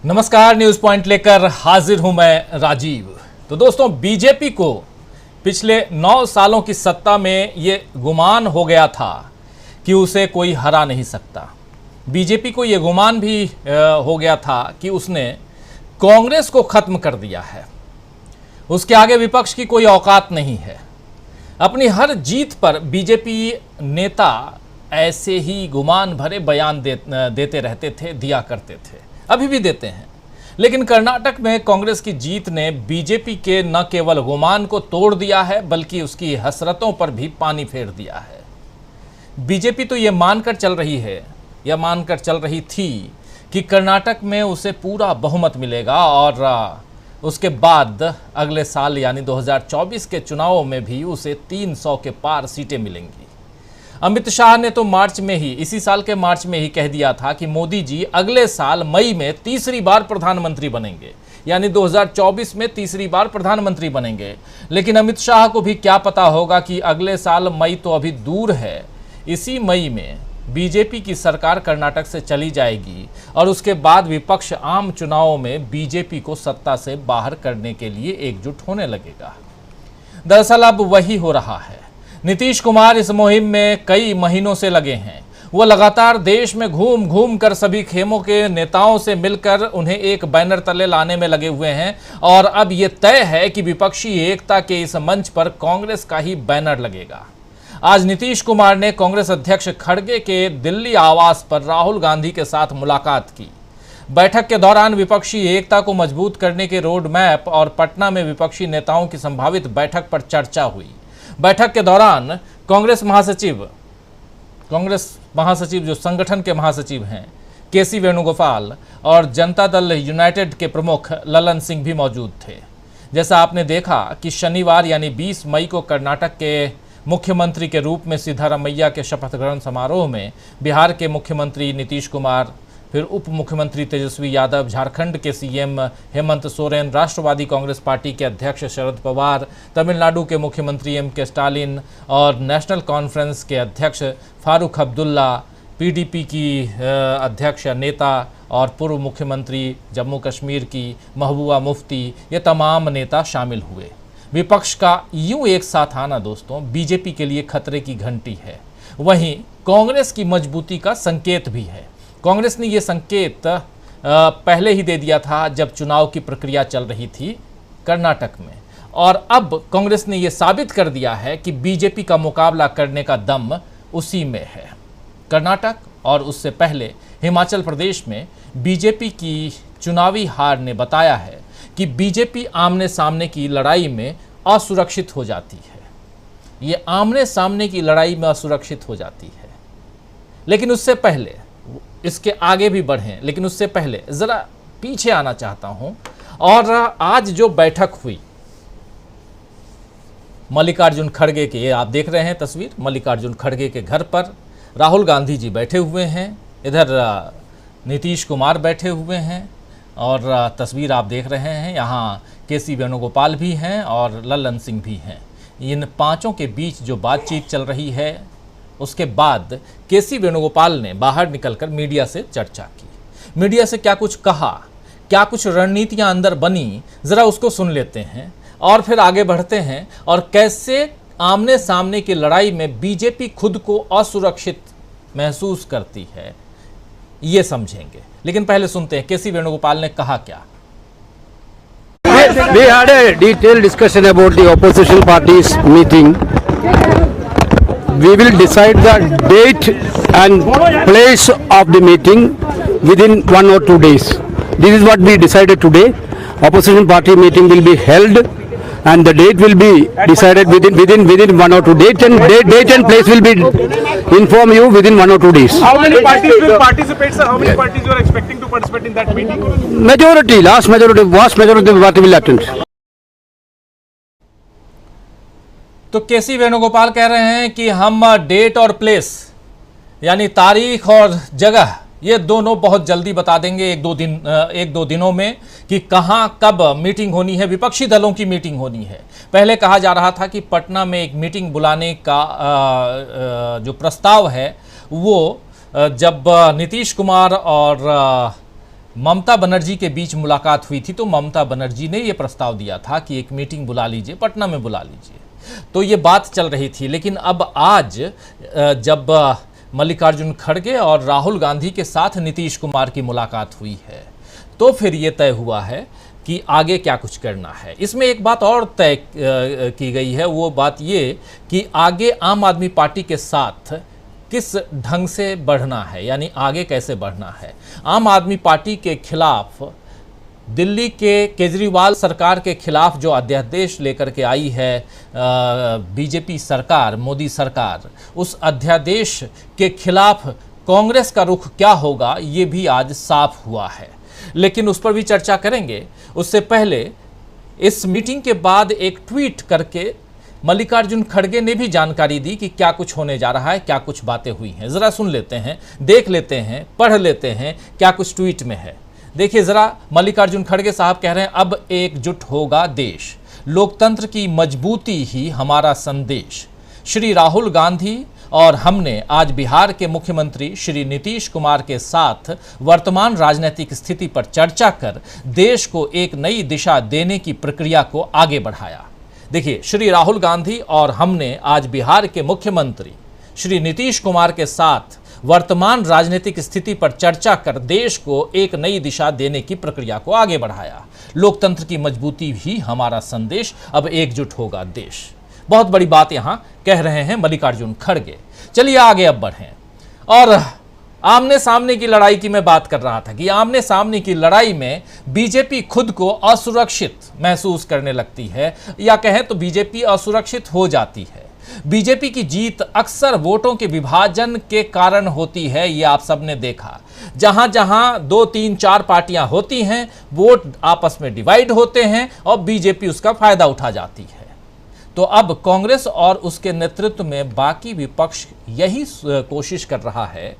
नमस्कार, news point लेकर हाजिर हूं मैं राजीव। तो दोस्तों, बीजेपी को पिछले 9 सालों की सत्ता में ये गुमान हो गया था कि उसे कोई हरा नहीं सकता। बीजेपी को ये गुमान भी हो गया था कि उसने कांग्रेस को खत्म कर दिया है। उसके आगे विपक्ष की कोई औकात नहीं है। अपनी हर जीत पर बीजेपी नेता ऐसे ही गुमान भरे बयान देते रहते थे, दिया करते थे, अभी भी देते हैं। लेकिन कर्नाटक में कांग्रेस की जीत ने बीजेपी के न केवल गुमान को तोड़ दिया है, बल्कि उसकी हसरतों पर भी पानी फेर दिया है। बीजेपी तो ये मानकर चल रही है, यह मानकर चल रही थी कि कर्नाटक में उसे पूरा बहुमत मिलेगा और उसके बाद अगले साल यानी 2024 के चुनावों में भी उसे 300 के पार सीटें मिलेंगी। अमित शाह ने तो इसी साल के मार्च में ही कह दिया था कि मोदी जी अगले साल मई में तीसरी बार प्रधानमंत्री बनेंगे, यानी 2024 में तीसरी बार प्रधानमंत्री बनेंगे। लेकिन अमित शाह को भी क्या पता होगा कि अगले साल मई तो अभी दूर है। इसी मई में बीजेपी की सरकार कर्नाटक से चली जाएगी और उसके बाद विपक्ष आम चुनावों में बीजेपी को सत्ता से बाहर करने के लिए एकजुट होने लगेगा। दरअसल अब वही हो रहा है। नीतीश कुमार इस मुहिम में कई महीनों से लगे हैं। वो लगातार देश में घूम घूम कर सभी खेमों के नेताओं से मिलकर उन्हें एक बैनर तले लाने में लगे हुए हैं और अब ये तय है कि विपक्षी एकता के इस मंच पर कांग्रेस का ही बैनर लगेगा। आज नीतीश कुमार ने कांग्रेस अध्यक्ष खड़गे के दिल्ली आवास पर राहुल गांधी के साथ मुलाकात की। बैठक के दौरान विपक्षी एकता को मजबूत करने के रोड मैप और पटना में विपक्षी नेताओं की संभावित बैठक पर चर्चा हुई। बैठक के दौरान कांग्रेस महासचिव जो संगठन के महासचिव हैं केसी वेणुगोपाल और जनता दल यूनाइटेड के प्रमुख ललन सिंह भी मौजूद थे। जैसा आपने देखा कि शनिवार यानी 20 मई को कर्नाटक के मुख्यमंत्री के रूप में सिद्धारमैया के शपथ ग्रहण समारोह में बिहार के मुख्यमंत्री नीतीश कुमार, फिर उप मुख्यमंत्री तेजस्वी यादव, झारखंड के सीएम हेमंत सोरेन, राष्ट्रवादी कांग्रेस पार्टी के अध्यक्ष शरद पवार, तमिलनाडु के मुख्यमंत्री एम.के. स्टालिन और नेशनल कॉन्फ्रेंस के अध्यक्ष फारूक अब्दुल्ला, पीडीपी की अध्यक्ष नेता और पूर्व मुख्यमंत्री जम्मू कश्मीर की महबूबा मुफ्ती, ये तमाम नेता शामिल हुए। विपक्ष का यूं एक साथ आना दोस्तों बीजेपी के लिए खतरे की घंटी है, वहीं कांग्रेस की मजबूती का संकेत भी है। कांग्रेस ने ये संकेत पहले ही दे दिया था जब चुनाव की प्रक्रिया चल रही थी कर्नाटक में, और अब कांग्रेस ने ये साबित कर दिया है कि बीजेपी का मुकाबला करने का दम उसी में है। कर्नाटक और उससे पहले हिमाचल प्रदेश में बीजेपी की चुनावी हार ने बताया है कि बीजेपी आमने सामने की लड़ाई में असुरक्षित हो जाती है। ये आमने सामने की लड़ाई में असुरक्षित हो जाती है। लेकिन उससे पहले, इसके आगे भी बढ़ें, लेकिन उससे पहले ज़रा पीछे आना चाहता हूं। और आज जो बैठक हुई मल्लिकार्जुन खड़गे की, आप देख रहे हैं तस्वीर, मल्लिकार्जुन खड़गे के घर पर राहुल गांधी जी बैठे हुए हैं, इधर नीतीश कुमार बैठे हुए हैं और तस्वीर आप देख रहे हैं, यहाँ केसी वेणुगोपाल भी हैं और ललन सिंह भी हैं। इन पांचों के बीच जो बातचीत चल रही है, उसके बाद केसी वेणुगोपाल ने बाहर निकलकर मीडिया से चर्चा की। मीडिया से क्या कुछ कहा, क्या कुछ रणनीतियां अंदर बनी, ज़रा उसको सुन लेते हैं और फिर आगे बढ़ते हैं और कैसे आमने सामने की लड़ाई में बीजेपी खुद को असुरक्षित महसूस करती है, ये समझेंगे। लेकिन पहले सुनते हैं केसी वेणुगोपाल ने कहा क्या। We had a detailed discussion about the opposition parties meeting. We will decide the date and place of the meeting within 1 or 2 days. This is what we decided today. Opposition party meeting will be held and the date will be decided within 1 or 2 days, and date and place will be inform you within 1 or 2 days. How many parties will participate, sir? How many parties you are expecting to participate in that meeting? Majority, vast majority of the party will attend. तो केसी वेणुगोपाल कह रहे हैं कि हम date और place यानी तारीख और जगह ये दोनों बहुत जल्दी बता देंगे, एक दो दिनों में, कि कहां कब मीटिंग होनी है, विपक्षी दलों की मीटिंग होनी है। पहले कहा जा रहा था कि पटना में एक मीटिंग बुलाने का जो प्रस्ताव है वो जब नीतीश कुमार और ममता बनर्जी के बीच मुलाकात हुई थी, तो ममता बनर्जी ने यह प्रस्ताव दिया था कि एक मीटिंग बुला लीजिए, पटना में बुला लीजिए, तो ये बात चल रही थी। लेकिन अब आज जब मल्लिकार्जुन खड़गे और राहुल गांधी के साथ नीतीश कुमार की मुलाकात हुई है, तो फिर ये तय हुआ है कि आगे क्या कुछ करना है। इसमें एक बात और तय की गई है, वो बात ये कि आगे आम आदमी पार्टी के साथ किस ढंग से बढ़ना है, यानी आगे कैसे बढ़ना है। आम आदमी पार्टी के खिलाफ दिल्ली के केजरीवाल सरकार के खिलाफ जो अध्यादेश लेकर के आई है बीजेपी सरकार, मोदी सरकार, उस अध्यादेश के खिलाफ कांग्रेस का रुख क्या होगा ये भी आज साफ हुआ है, लेकिन उस पर भी चर्चा करेंगे। उससे पहले इस मीटिंग के बाद एक ट्वीट करके मल्लिकार्जुन खड़गे ने भी जानकारी दी कि क्या कुछ होने जा रहा है, क्या कुछ बातें हुई हैं। ज़रा सुन लेते हैं, देख लेते हैं, पढ़ लेते हैं क्या कुछ ट्वीट में है। देखिए ज़रा, मल्लिकार्जुन खड़गे साहब कह रहे हैं अब एकजुट होगा देश, लोकतंत्र की मजबूती ही हमारा संदेश। श्री राहुल गांधी और हमने आज बिहार के मुख्यमंत्री श्री नीतीश कुमार के साथ वर्तमान राजनीतिक स्थिति पर चर्चा कर देश को एक नई दिशा देने की प्रक्रिया को आगे बढ़ाया। देखिए, श्री राहुल गांधी और हमने आज बिहार के मुख्यमंत्री श्री नीतीश कुमार के साथ वर्तमान राजनीतिक स्थिति पर चर्चा कर देश को एक नई दिशा देने की प्रक्रिया को आगे बढ़ाया। लोकतंत्र की मजबूती ही हमारा संदेश, अब एकजुट होगा देश। बहुत बड़ी बात यहां कह रहे हैं मल्लिकार्जुन खड़गे। चलिए आगे अब बढ़ें। और आमने सामने की लड़ाई की मैं बात कर रहा था कि आमने सामने की लड़ाई में बीजेपी खुद को असुरक्षित महसूस करने लगती है, या कहें तो बीजेपी असुरक्षित हो जाती है। बीजेपी की जीत अक्सर वोटों के विभाजन के कारण होती है, ये आप सबने देखा। जहां जहां 2, 3, 4 पार्टियां होती हैं, वोट आपस में डिवाइड होते हैं और बीजेपी उसका फायदा उठा जाती है। तो अब कांग्रेस और उसके नेतृत्व में बाकी विपक्ष यही कोशिश कर रहा है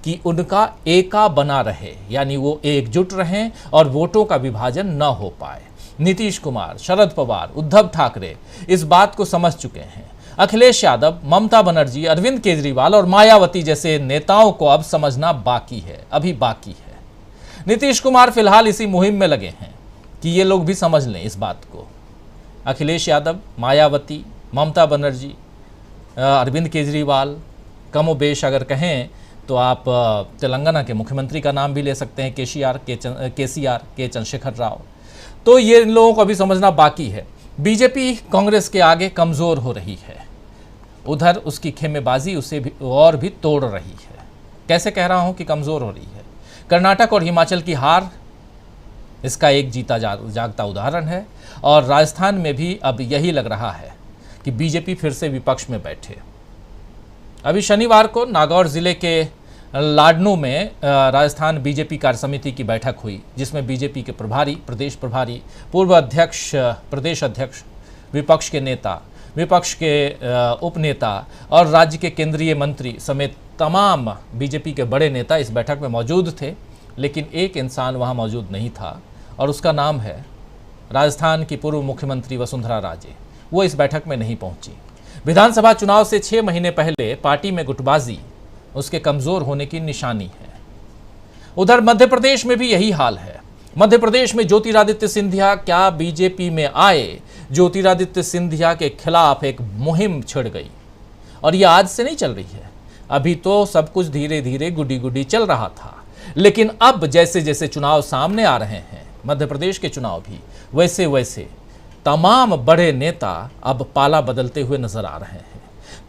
कि उनका एका बना रहे, यानी वो एकजुट रहें और वोटों का विभाजन न हो पाए। नीतीश कुमार, शरद पवार, उद्धव ठाकरे इस बात को समझ चुके हैं। अखिलेश यादव, ममता बनर्जी, अरविंद केजरीवाल और मायावती जैसे नेताओं को अब समझना बाकी है, अभी बाकी है। नीतीश कुमार फिलहाल इसी मुहिम में लगे हैं कि ये लोग भी समझ लें इस बात को। अखिलेश यादव, मायावती, ममता बनर्जी, अरविंद केजरीवाल, कमोबेश अगर कहें तो आप तेलंगाना के मुख्यमंत्री का नाम भी ले सकते हैं, केसीआर, के चंद्रशेखर राव। तो ये इन लोगों को अभी समझना बाकी है। बीजेपी कांग्रेस के आगे कमज़ोर हो रही है, उधर उसकी खेमेबाजी उसे भी और भी तोड़ रही है। कैसे कह रहा हूं कि कमज़ोर हो रही है? कर्नाटक और हिमाचल की हार इसका एक जीता जागता उदाहरण है, और राजस्थान में भी अब यही लग रहा है कि बीजेपी फिर से विपक्ष में बैठे। अभी शनिवार को नागौर जिले के लाडनू में राजस्थान बीजेपी कार्य समिति की बैठक हुई, जिसमें बीजेपी के प्रभारी, प्रदेश प्रभारी, पूर्व अध्यक्ष, प्रदेश अध्यक्ष, विपक्ष के नेता, विपक्ष के उपनेता और राज्य के केंद्रीय मंत्री समेत तमाम बीजेपी के बड़े नेता इस बैठक में मौजूद थे। लेकिन एक इंसान वहां मौजूद नहीं था, और उसका नाम है राजस्थान की पूर्व मुख्यमंत्री वसुंधरा राजे। वो इस बैठक में नहीं पहुंची। विधानसभा चुनाव से 6 महीने पहले पार्टी में गुटबाजी उसके कमज़ोर होने की निशानी है। उधर मध्य प्रदेश में भी यही हाल है। मध्य प्रदेश में ज्योतिरादित्य सिंधिया क्या बीजेपी में आए? ज्योतिरादित्य सिंधिया के खिलाफ एक मुहिम छिड़ गई, और ये आज से नहीं चल रही है। अभी तो सब कुछ धीरे धीरे गुडी गुडी चल रहा था, लेकिन अब जैसे जैसे चुनाव सामने आ रहे हैं, मध्य प्रदेश के चुनाव भी, वैसे वैसे तमाम बड़े नेता अब पाला बदलते हुए नजर आ रहे हैं।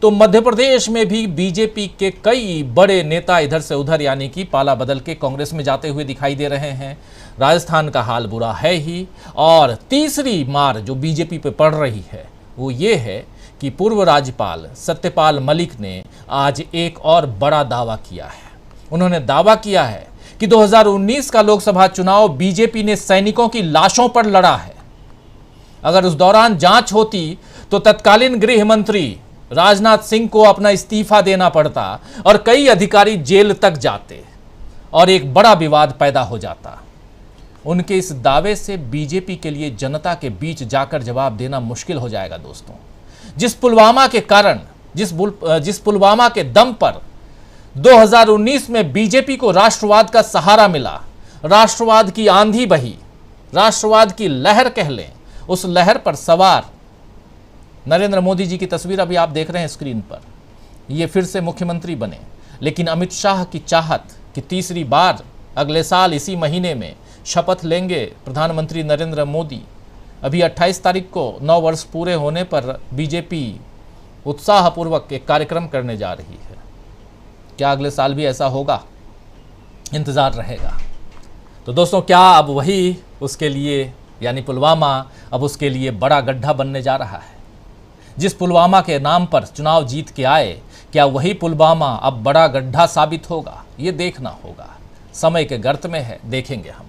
तो मध्य प्रदेश में भी बीजेपी के कई बड़े नेता इधर से उधर, यानी कि पाला बदल के कांग्रेस में जाते हुए दिखाई दे रहे हैं। राजस्थान का हाल बुरा है ही, और तीसरी मार जो बीजेपी पे पड़ रही है वो ये है कि पूर्व राज्यपाल सत्यपाल मलिक ने आज एक और बड़ा दावा किया है। उन्होंने दावा किया है कि 2019 का लोकसभा चुनाव बीजेपी ने सैनिकों की लाशों पर लड़ा है। अगर उस दौरान जांच होती तो तत्कालीन गृह मंत्री राजनाथ सिंह को अपना इस्तीफा देना पड़ता और कई अधिकारी जेल तक जाते और एक बड़ा विवाद पैदा हो जाता। उनके इस दावे से बीजेपी के लिए जनता के बीच जाकर जवाब देना मुश्किल हो जाएगा दोस्तों। जिस पुलवामा के कारण, जिस पुलवामा के दम पर 2019 में बीजेपी को राष्ट्रवाद का सहारा मिला, राष्ट्रवाद की आंधी बही, राष्ट्रवाद की लहर कह लें, उस लहर पर सवार नरेंद्र मोदी जी की तस्वीर अभी आप देख रहे हैं स्क्रीन पर। ये फिर से मुख्यमंत्री बने, लेकिन अमित शाह की चाहत कि तीसरी बार अगले साल इसी महीने में शपथ लेंगे प्रधानमंत्री नरेंद्र मोदी। अभी 28 तारीख को 9 वर्ष पूरे होने पर बीजेपी उत्साहपूर्वक एक कार्यक्रम करने जा रही है। क्या अगले साल भी ऐसा होगा? इंतज़ार रहेगा। तो दोस्तों, क्या अब वही उसके लिए यानी पुलवामा अब उसके लिए बड़ा गड्ढा बनने जा रहा है? जिस पुलवामा के नाम पर चुनाव जीत के आए, क्या वही पुलवामा अब बड़ा गड्ढा साबित होगा? ये देखना होगा, समय के गर्त में है, देखेंगे हम।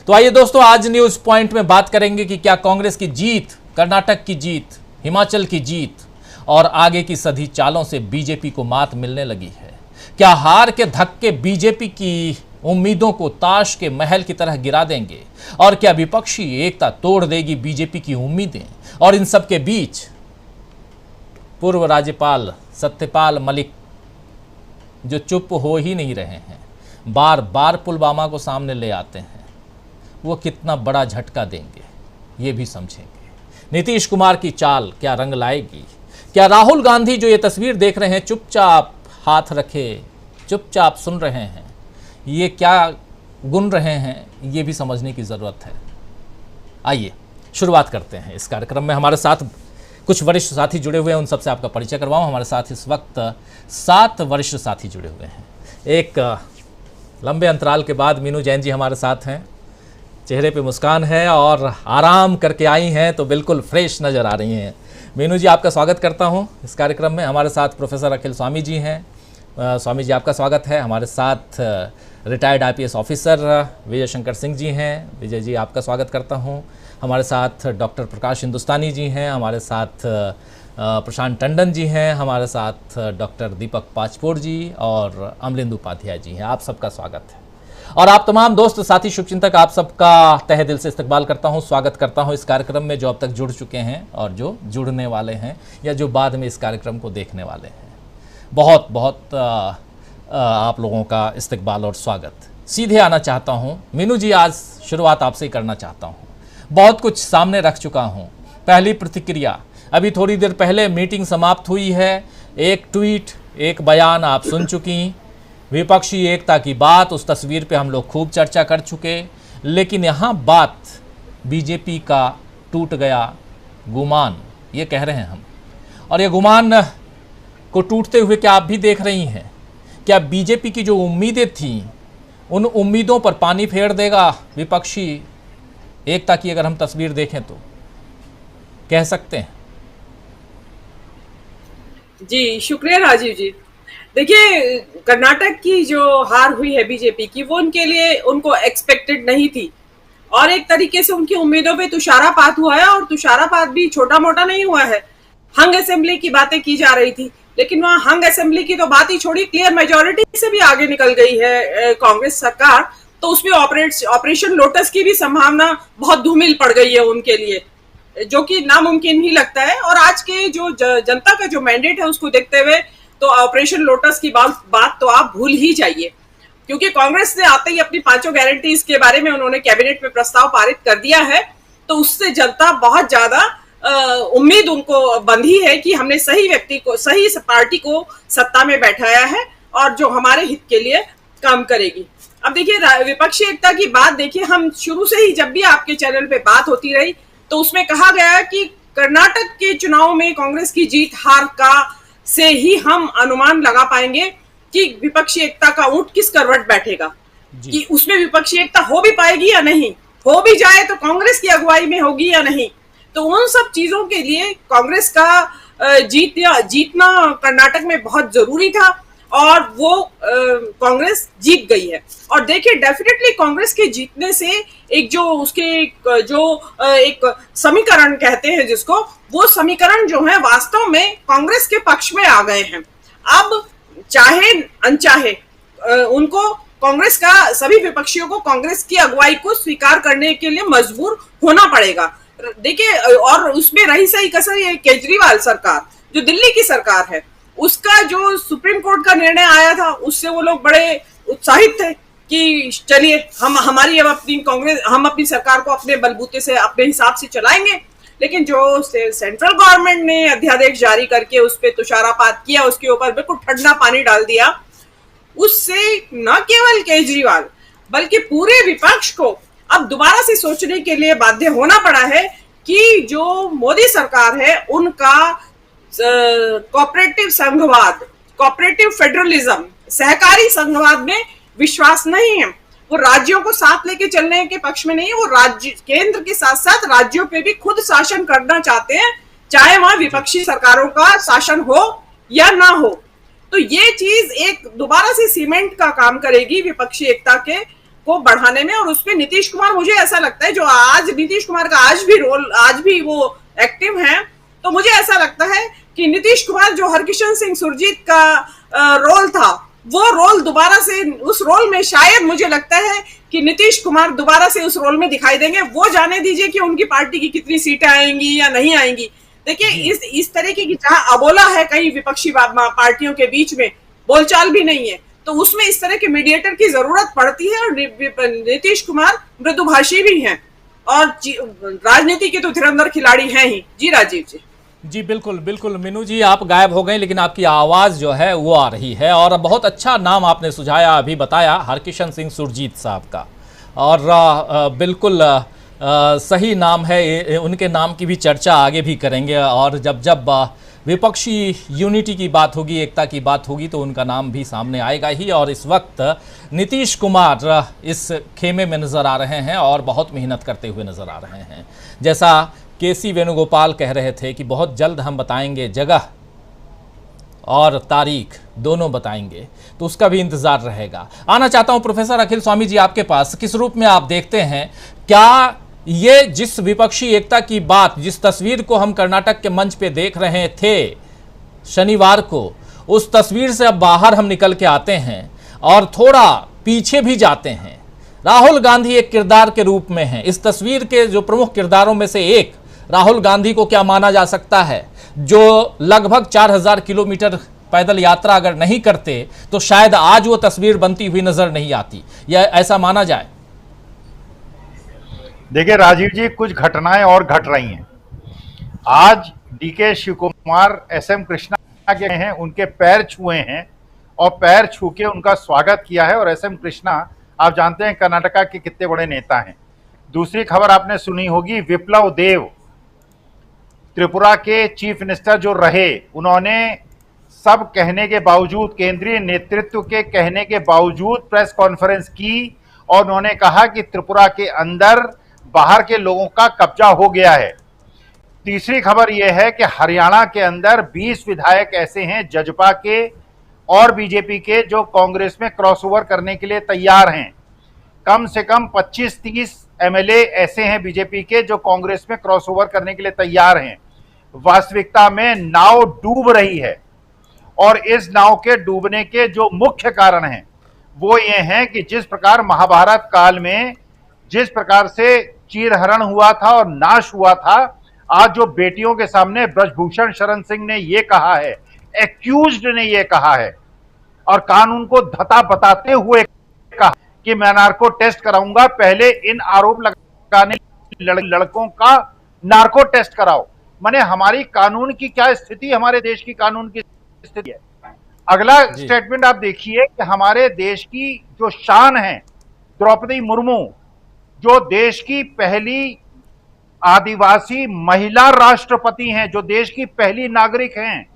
तो आइए दोस्तों, आज न्यूज़ पॉइंट में बात करेंगे कि क्या कांग्रेस की जीत, कर्नाटक की जीत, हिमाचल की जीत और आगे की सधी चालों से बीजेपी को मात मिलने लगी है? क्या हार के धक्के बीजेपी की उम्मीदों को ताश के महल की तरह गिरा देंगे? और क्या विपक्षी एकता तोड़ देगी बीजेपी की उम्मीदें? और इन सब के बीच पूर्व राज्यपाल सत्यपाल मलिक जो चुप हो ही नहीं रहे हैं, बार बार पुलवामा को सामने ले आते हैं, वो कितना बड़ा झटका देंगे ये भी समझेंगे। नीतीश कुमार की चाल क्या रंग लाएगी? क्या राहुल गांधी जो ये तस्वीर देख रहे हैं, चुपचाप हाथ रखे, चुपचाप सुन रहे हैं, ये क्या गुन रहे हैं, ये भी समझने की ज़रूरत है। आइए शुरुआत करते हैं इस कार्यक्रम में। हमारे साथ कुछ वरिष्ठ साथी जुड़े हुए हैं, उन सबसे आपका परिचय करवाऊं। हमारे साथ इस वक्त 7 वरिष्ठ साथी जुड़े हुए हैं। एक लंबे अंतराल के बाद मीनू जैन जी हमारे साथ हैं, चेहरे पे मुस्कान है और आराम करके आई हैं तो बिल्कुल फ्रेश नज़र आ रही हैं। मीनू जी, आपका स्वागत करता हूं इस कार्यक्रम में। हमारे साथ प्रोफेसर अखिल स्वामी जी हैं। स्वामी जी, आपका स्वागत है। हमारे साथ retired IPS officer Vijay Shankar Singh ji हैं। विजय जी, आपका स्वागत करता हूं। हमारे साथ डॉक्टर प्रकाश हिंदुस्तानी जी हैं। हमारे साथ प्रशांत टंडन जी हैं। हमारे साथ डॉक्टर दीपक पाचपोर जी और अमलिंदु उपाध्याय जी हैं। आप सबका स्वागत है। और आप तमाम दोस्त, साथी, शुभचिंतक, आप सबका तहे दिल से इस्तकबाल करता हूं, स्वागत करता हूं इस कार्यक्रम में, जो अब तक जुड़ चुके हैं और जो जुड़ने वाले हैं या जो बाद में इस कार्यक्रम को देखने वाले हैं। बहुत बहुत आप लोगों का इस्तकबाल और स्वागत। सीधे आना चाहता हूं मीनू जी, आज शुरुआत आपसे ही करना चाहता हूं। बहुत कुछ सामने रख चुका हूं। पहली प्रतिक्रिया, अभी थोड़ी देर पहले मीटिंग समाप्त हुई है, एक ट्वीट, एक बयान आप सुन चुकी। विपक्षी एकता की बात, उस तस्वीर पे हम लोग खूब चर्चा कर चुके, लेकिन यहाँ बात बीजेपी का टूट गया गुमान, ये कह रहे हैं हम। और ये गुमान को टूटते हुए क्या आप भी देख रही हैं? क्या बीजेपी की जो उम्मीदें थीं, उन उम्मीदों पर पानी फेर देगा विपक्षी एकता की अगर हम तस्वीर देखें तो कह सकते हैं? जी, शुक्रिया राजीव जी। देखिए, कर्नाटक की जो हार हुई है बीजेपी की, वो उनके लिए उनको एक्सपेक्टेड नहीं थी और एक तरीके से उनकी उम्मीदों पे तुषारापात हुआ है। और तुषारापात भी छोटा मोटा नहीं हुआ है। हंग असेंबली की बातें की जा रही थी, लेकिन वहां हंग असेंबली की तो बात ही छोड़ी, क्लियर मेजोरिटी से भी आगे निकल गई है कांग्रेस सरकार। तो उसमें ऑपरेशन लोटस की भी संभावना बहुत धूमिल पड़ गई है उनके लिए, जो कि नामुमकिन ही लगता है। और आज के जो जनता का जो मैंडेट है उसको देखते हुए तो ऑपरेशन लोटस की बात तो आप भूल ही जाइए, क्योंकि कांग्रेस ने आते ही अपनी 5 गारंटीज के बारे में उन्होंने कैबिनेट में प्रस्ताव पारित कर दिया है। तो उससे जनता बहुत ज्यादा उम्मीद उनको बंधी है कि हमने सही व्यक्ति को, सही पार्टी को सत्ता में बैठाया है और जो हमारे हित के लिए काम करेगी। अब देखिए, विपक्षी एकता की बात देखिए, हम शुरू से ही जब भी आपके चैनल पे बात होती रही तो उसमें कहा गया कि कर्नाटक के चुनाव में कांग्रेस की जीत हार का से ही हम अनुमान लगा पाएंगे कि विपक्षी एकता का ऊंट किस करवट बैठेगा, कि उसमें विपक्षी एकता हो भी पाएगी या नहीं, हो भी जाए तो कांग्रेस की अगुवाई में होगी या नहीं। तो उन सब चीजों के लिए कांग्रेस का जीतना कर्नाटक में बहुत जरूरी था और वो कांग्रेस जीत गई है। और देखिए, डेफिनेटली कांग्रेस के जीतने से एक जो उसके एक समीकरण कहते हैं जिसको, वो समीकरण जो है वास्तव में कांग्रेस के पक्ष में आ गए हैं। अब चाहे अनचाहे उनको कांग्रेस का, सभी विपक्षियों को कांग्रेस की अगुवाई को स्वीकार करने के लिए मजबूर होना पड़ेगा। देखिए, और उसमें रही सही कसर ये केजरीवाल सरकार, जो दिल्ली की सरकार है, उसका जो सुप्रीम कोर्ट का निर्णय आया था उससे वो लोग बड़े उत्साहित थे कि चलिए हमारी अब अपनी कांग्रेस, हम अपनी सरकार को अपने बलबूते से अपने हिसाब से चलाएंगे। लेकिन जो सेंट्रल गवर्नमेंट ने अध्यादेश जारी करके उस पर तुषारापात किया, उसके ऊपर बिल्कुल ठंडा पानी डाल दिया, उससे न केवल केजरीवाल बल्कि पूरे विपक्ष को अब दोबारा से सोचने के लिए बाध्य होना पड़ा है कि जो मोदी सरकार है उनका कोऑपरेटिव संघवाद, कोऑपरेटिव फेडरलिज्म, सहकारी संघवाद में विश्वास नहीं है। वो राज्यों को साथ लेके चलने के पक्ष में नहीं है, वो राज्य केंद्र के साथ साथ राज्यों पे भी खुद शासन करना चाहते हैं, चाहे वहां विपक्षी सरकारों का शासन हो या ना हो। तो ये चीज एक दोबारा से सीमेंट का काम करेगी विपक्षी एकता के को बढ़ाने में। और उसमें नीतीश कुमार, मुझे ऐसा लगता है जो आज नीतीश कुमार का आज भी वो एक्टिव हैं, तो मुझे ऐसा लगता है कि नीतीश कुमार जो हरकिशन सिंह सुरजीत का रोल था, वो रोल दोबारा से उस रोल में शायद मुझे लगता है कि नीतीश कुमार दोबारा से उस रोल में दिखाई देंगे। वो जाने दीजिए कि उनकी पार्टी की कितनी सीटें आएंगी या नहीं आएंगी। देखिए इस तरीके की जहां अबोला है कई विपक्षी पार्टियों के बीच में, बोलचाल भी नहीं है, तो उसमें इस तरह के मीडिएटर की जरूरत पड़ती है। और नीतीश कुमार मृदुभाषी भी हैं और राजनीति के तो धुरंधर खिलाड़ी हैं ही। जी राजीव जी। जी बिल्कुल बिल्कुल। मीनू जी आप गायब हो गए, लेकिन आपकी आवाज़ जो है वो आ रही है। और बहुत अच्छा नाम आपने सुझाया, अभी बताया, हरकिशन सिंह सुरजीत साहब का। और बिल्कुल सही नाम है, उनके नाम की भी चर्चा आगे भी करेंगे। और जब विपक्षी यूनिटी की बात होगी, एकता की बात होगी, तो उनका नाम भी सामने आएगा ही। और इस वक्त नीतीश कुमार इस खेमे में नज़र आ रहे हैं और बहुत मेहनत करते हुए नज़र आ रहे हैं। जैसा केसी वेणुगोपाल कह रहे थे कि बहुत जल्द हम बताएंगे जगह और तारीख, दोनों बताएंगे, तो उसका भी इंतज़ार रहेगा। आना चाहता हूं प्रोफेसर अखिल स्वामी जी आपके पास, किस रूप में आप देखते हैं, क्या ये जिस विपक्षी एकता की बात, जिस तस्वीर को हम कर्नाटक के मंच पे देख रहे थे शनिवार को, उस तस्वीर से अब बाहर हम निकल के आते हैं और थोड़ा पीछे भी जाते हैं। राहुल गांधी एक किरदार के रूप में हैं। इस तस्वीर के जो प्रमुख किरदारों में से एक राहुल गांधी को क्या माना जा सकता है, जो लगभग 4000 किलोमीटर पैदल यात्रा अगर नहीं करते तो शायद आज वो तस्वीर बनती हुई नजर नहीं आती, या ऐसा माना जाए? देखिए राजीव जी, कुछ घटनाएं और घट रही हैं। आज डीके शिव कुमार एसएम कृष्णा के हैं, उनके पैर छुए हैं और पैर छू के उनका स्वागत किया है। और एसएम कृष्णा आप जानते हैं कर्नाटका के कितने बड़े नेता हैं। दूसरी खबर आपने सुनी होगी, विप्लव देव त्रिपुरा के चीफ मिनिस्टर जो रहे, उन्होंने सब कहने के बावजूद, केंद्रीय नेतृत्व के कहने के बावजूद प्रेस कॉन्फ्रेंस की और उन्होंने कहा कि त्रिपुरा के अंदर बाहर के लोगों का कब्जा हो गया है। तीसरी खबर यह है कि हरियाणा के अंदर 20 विधायक ऐसे हैं जजपा के और बीजेपी के जो कांग्रेस में क्रॉसओवर करने के लिए तैयार हैं। कम से कम 25-30 एमएलए ऐसे हैं बीजेपी के जो कांग्रेस में क्रॉसओवर करने के लिए तैयार हैं। वास्तविकता में नाव डूब रही है और इस नाव के डूबने के जो मुख्य कारण हैं वो ये हैं कि जिस प्रकार महाभारत काल में जिस प्रकार से चीरहरण हुआ था और नाश हुआ था, आज जो बेटियों के सामने ब्रजभूषण शरण सिंह ने ये कहा है, एक्यूज्ड ने ये कहा है और कानून को धता बताते हुए कहा कि मैं नार्को टेस्ट कराऊंगा, पहले इन आरोप लगाने लड़कों का नार्को टेस्ट कराओ। माने हमारी कानून की क्या स्थिति, हमारे देश की कानून की स्थिति है। अगला स्टेटमेंट आप देखिए कि हमारे देश की जो शान है, द्रौपदी मुर्मू जो देश की पहली आदिवासी महिला राष्ट्रपति हैं, जो देश की पहली नागरिक हैं,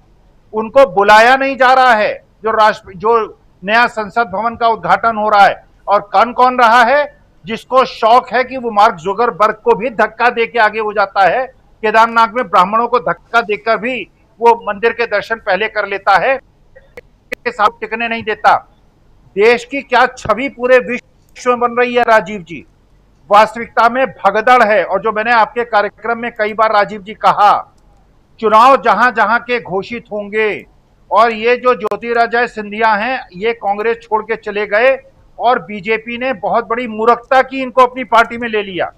उनको बुलाया नहीं जा रहा है। जो नया संसद भवन का उद्घाटन हो रहा है, और कौन रहा है जिसको शौक है कि वो मार्क जुकरबर्ग को भी धक्का दे के आगे हो जाता है। केदारनाथ में ब्राह्मणों को धक्का देकर भी वो मंदिर के दर्शन पहले कर लेता है, के साथ टिकने नहीं देता। देश की क्या छवि पूरे विश्व में बन रही है राजीव जी, वास्तविकता में भगदड़ है। और जो मैंने आपके कार्यक्रम में कई बार राजीव जी कहा, चुनाव जहां जहां के घोषित होंगे, और ये जो ज्योतिरादित्य सिंधिया हैं ये कांग्रेस छोड़ के चले गए और बीजेपी ने बहुत बड़ी मूर्खता की इनको अपनी पार्टी में ले लिया।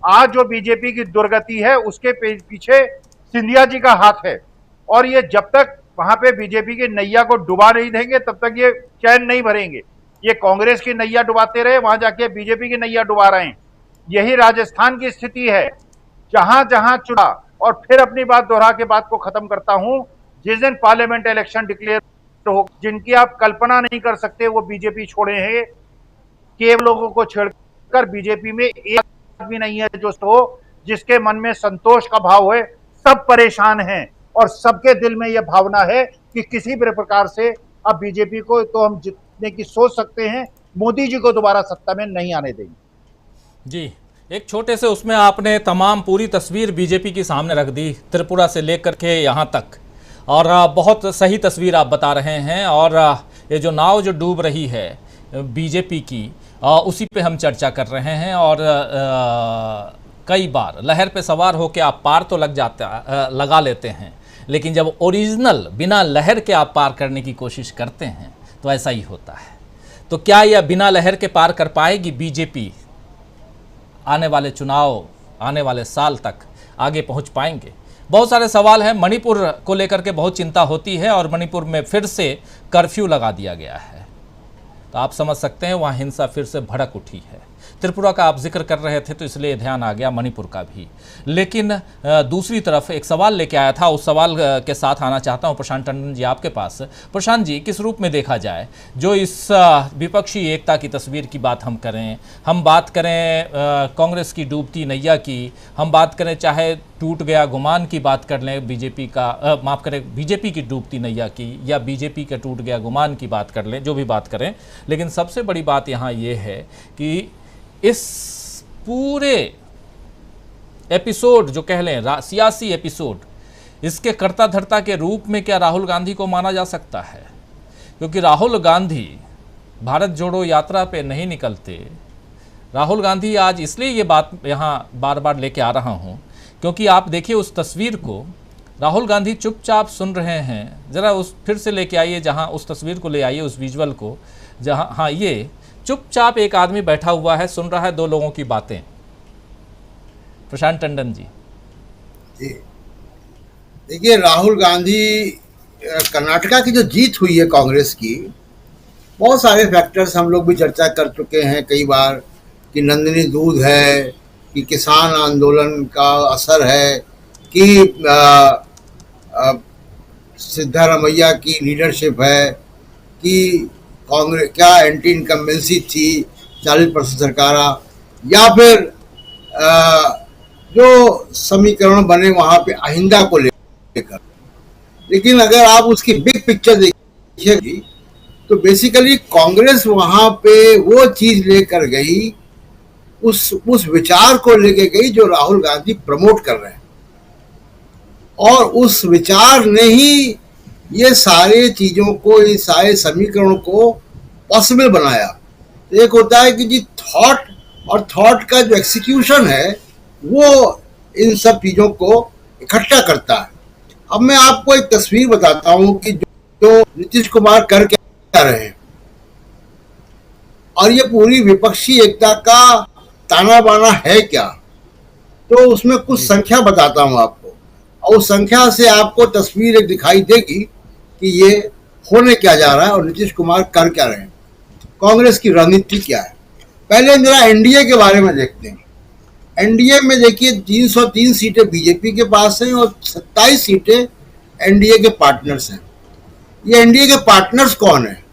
आज जो बीजेपी की दुर्गति है उसके पीछे सिंधिया जी का हाथ है, और ये जब तक वहां पे बीजेपी के नैया को डुबा नहीं देंगे तब तक ये चैन नहीं भरेंगे। ये कांग्रेस की नैया डुबाते रहे, वहां जाके बीजेपी की नैया डुबा रहे हैं। यही राजस्थान की स्थिति है, जहां जहां चुना। और फिर अपनी बात दोहरा के बात को खत्म करता हूं, जिस दिन पार्लियामेंट इलेक्शन डिक्लेयर हो, जिनकी आप कल्पना नहीं कर सकते वो बीजेपी छोड़े हैं। केवल लोगों को छेड़कर बीजेपी में एक आदमी नहीं है जिसके मन में संतोष का भाव है। सब परेशान हैं और सबके दिल में यह भावना है कि किसी भी प्रकार से अब बीजेपी को तो हम जितने की सोच सकते हैं, मोदी जी को दोबारा सत्ता में नहीं आने देंगे। जी, एक छोटे से उसमें आपने तमाम पूरी तस्वीर बीजेपी की सामने रख दी, त्रिपुरा से लेकर के यहाँ तक, और बहुत सही तस्वीर आप बता रहे हैं। और ये जो नाव जो डूब रही है बीजेपी की, उसी पे हम चर्चा कर रहे हैं। और कई बार लहर पे सवार होकर आप पार तो लगा लेते हैं, लेकिन जब ओरिजिनल बिना लहर के आप पार करने की कोशिश करते हैं तो ऐसा ही होता है। तो क्या यह बिना लहर के पार कर पाएगी बीजेपी? आने वाले चुनाव, आने वाले साल तक आगे पहुंच पाएंगे? बहुत सारे सवाल हैं। मणिपुर को लेकर के बहुत चिंता होती है और मणिपुर में फिर से कर्फ्यू लगा दिया गया है, तो आप समझ सकते हैं वहाँ हिंसा फिर से भड़क उठी है। त्रिपुरा का आप जिक्र कर रहे थे तो इसलिए ध्यान आ गया मणिपुर का भी। लेकिन दूसरी तरफ एक सवाल लेके आया था, उस सवाल के साथ आना चाहता हूं प्रशांत टंडन जी आपके पास। प्रशांत जी, किस रूप में देखा जाए जो इस विपक्षी एकता की तस्वीर की बात हम करें, हम बात करें कांग्रेस की डूबती नैया की, हम बात करें चाहे टूट गया गुमान की बात कर लें बीजेपी का, माफ़ करें बीजेपी की डूबती नैया की, या बीजेपी का टूट गया गुमान की बात कर लें, जो भी बात करें, लेकिन सबसे बड़ी बात यहाँ ये है कि इस पूरे एपिसोड जो कह लें सियासी एपिसोड, इसके कर्ता धर्ता के रूप में क्या राहुल गांधी को माना जा सकता है? क्योंकि राहुल गांधी भारत जोड़ो यात्रा पे नहीं निकलते। राहुल गांधी आज इसलिए ये बात यहाँ बार बार लेके आ रहा हूँ क्योंकि आप देखिए उस तस्वीर को, राहुल गांधी चुपचाप सुन रहे हैं। ज़रा उस फिर से लेके आइए, जहाँ उस तस्वीर को ले आइए, उस विजुअल को, जहाँ, हाँ, ये चुपचाप एक आदमी बैठा हुआ है, सुन रहा है दो लोगों की बातें। प्रशांत टंडन जी, देखिए, राहुल गांधी, कर्नाटका की जो जीत हुई है कांग्रेस की, बहुत सारे फैक्टर्स हम लोग भी चर्चा कर चुके हैं कई बार, कि नंदिनी दूध है, कि किसान आंदोलन का असर है, कि सिद्धारमैया की लीडरशिप है, कि कांग्रेस क्या एंटी इनकम्बेंसी थी 40% सरकार, या फिर जो समीकरण बने वहाँ पे आइंदा को लेकर। लेकिन अगर आप उसकी बिग पिक्चर देखिएगी तो बेसिकली कांग्रेस वहाँ पे वो चीज लेकर गई, उस विचार को लेकर गई जो राहुल गांधी प्रमोट कर रहे हैं, और उस विचार ने ही ये सारे चीजों को, ये सारे समीकरणों को पॉसिबल बनाया। एक होता है कि जी थॉट, और थॉट का जो एग्जीक्यूशन है वो इन सब चीजों को इकट्ठा करता है। अब मैं आपको एक तस्वीर बताता हूं कि जो नीतीश कुमार कर क्या रहे हैं, और ये पूरी विपक्षी एकता का ताना बाना है क्या, तो उसमें कुछ संख्या बताता हूं आपको, और उस संख्या से आपको तस्वीर एक दिखाई देगी कि ये होने क्या जा रहा है और नीतीश कुमार कर क्या रहे हैं, कांग्रेस की रणनीति क्या है। पहले जरा एनडीए के बारे में देखते हैं। एनडीए में देखिए 303 सीटें बीजेपी के पास हैं और 27 सीटें एनडीए के पार्टनर्स हैं। ये एनडीए के पार्टनर्स कौन है?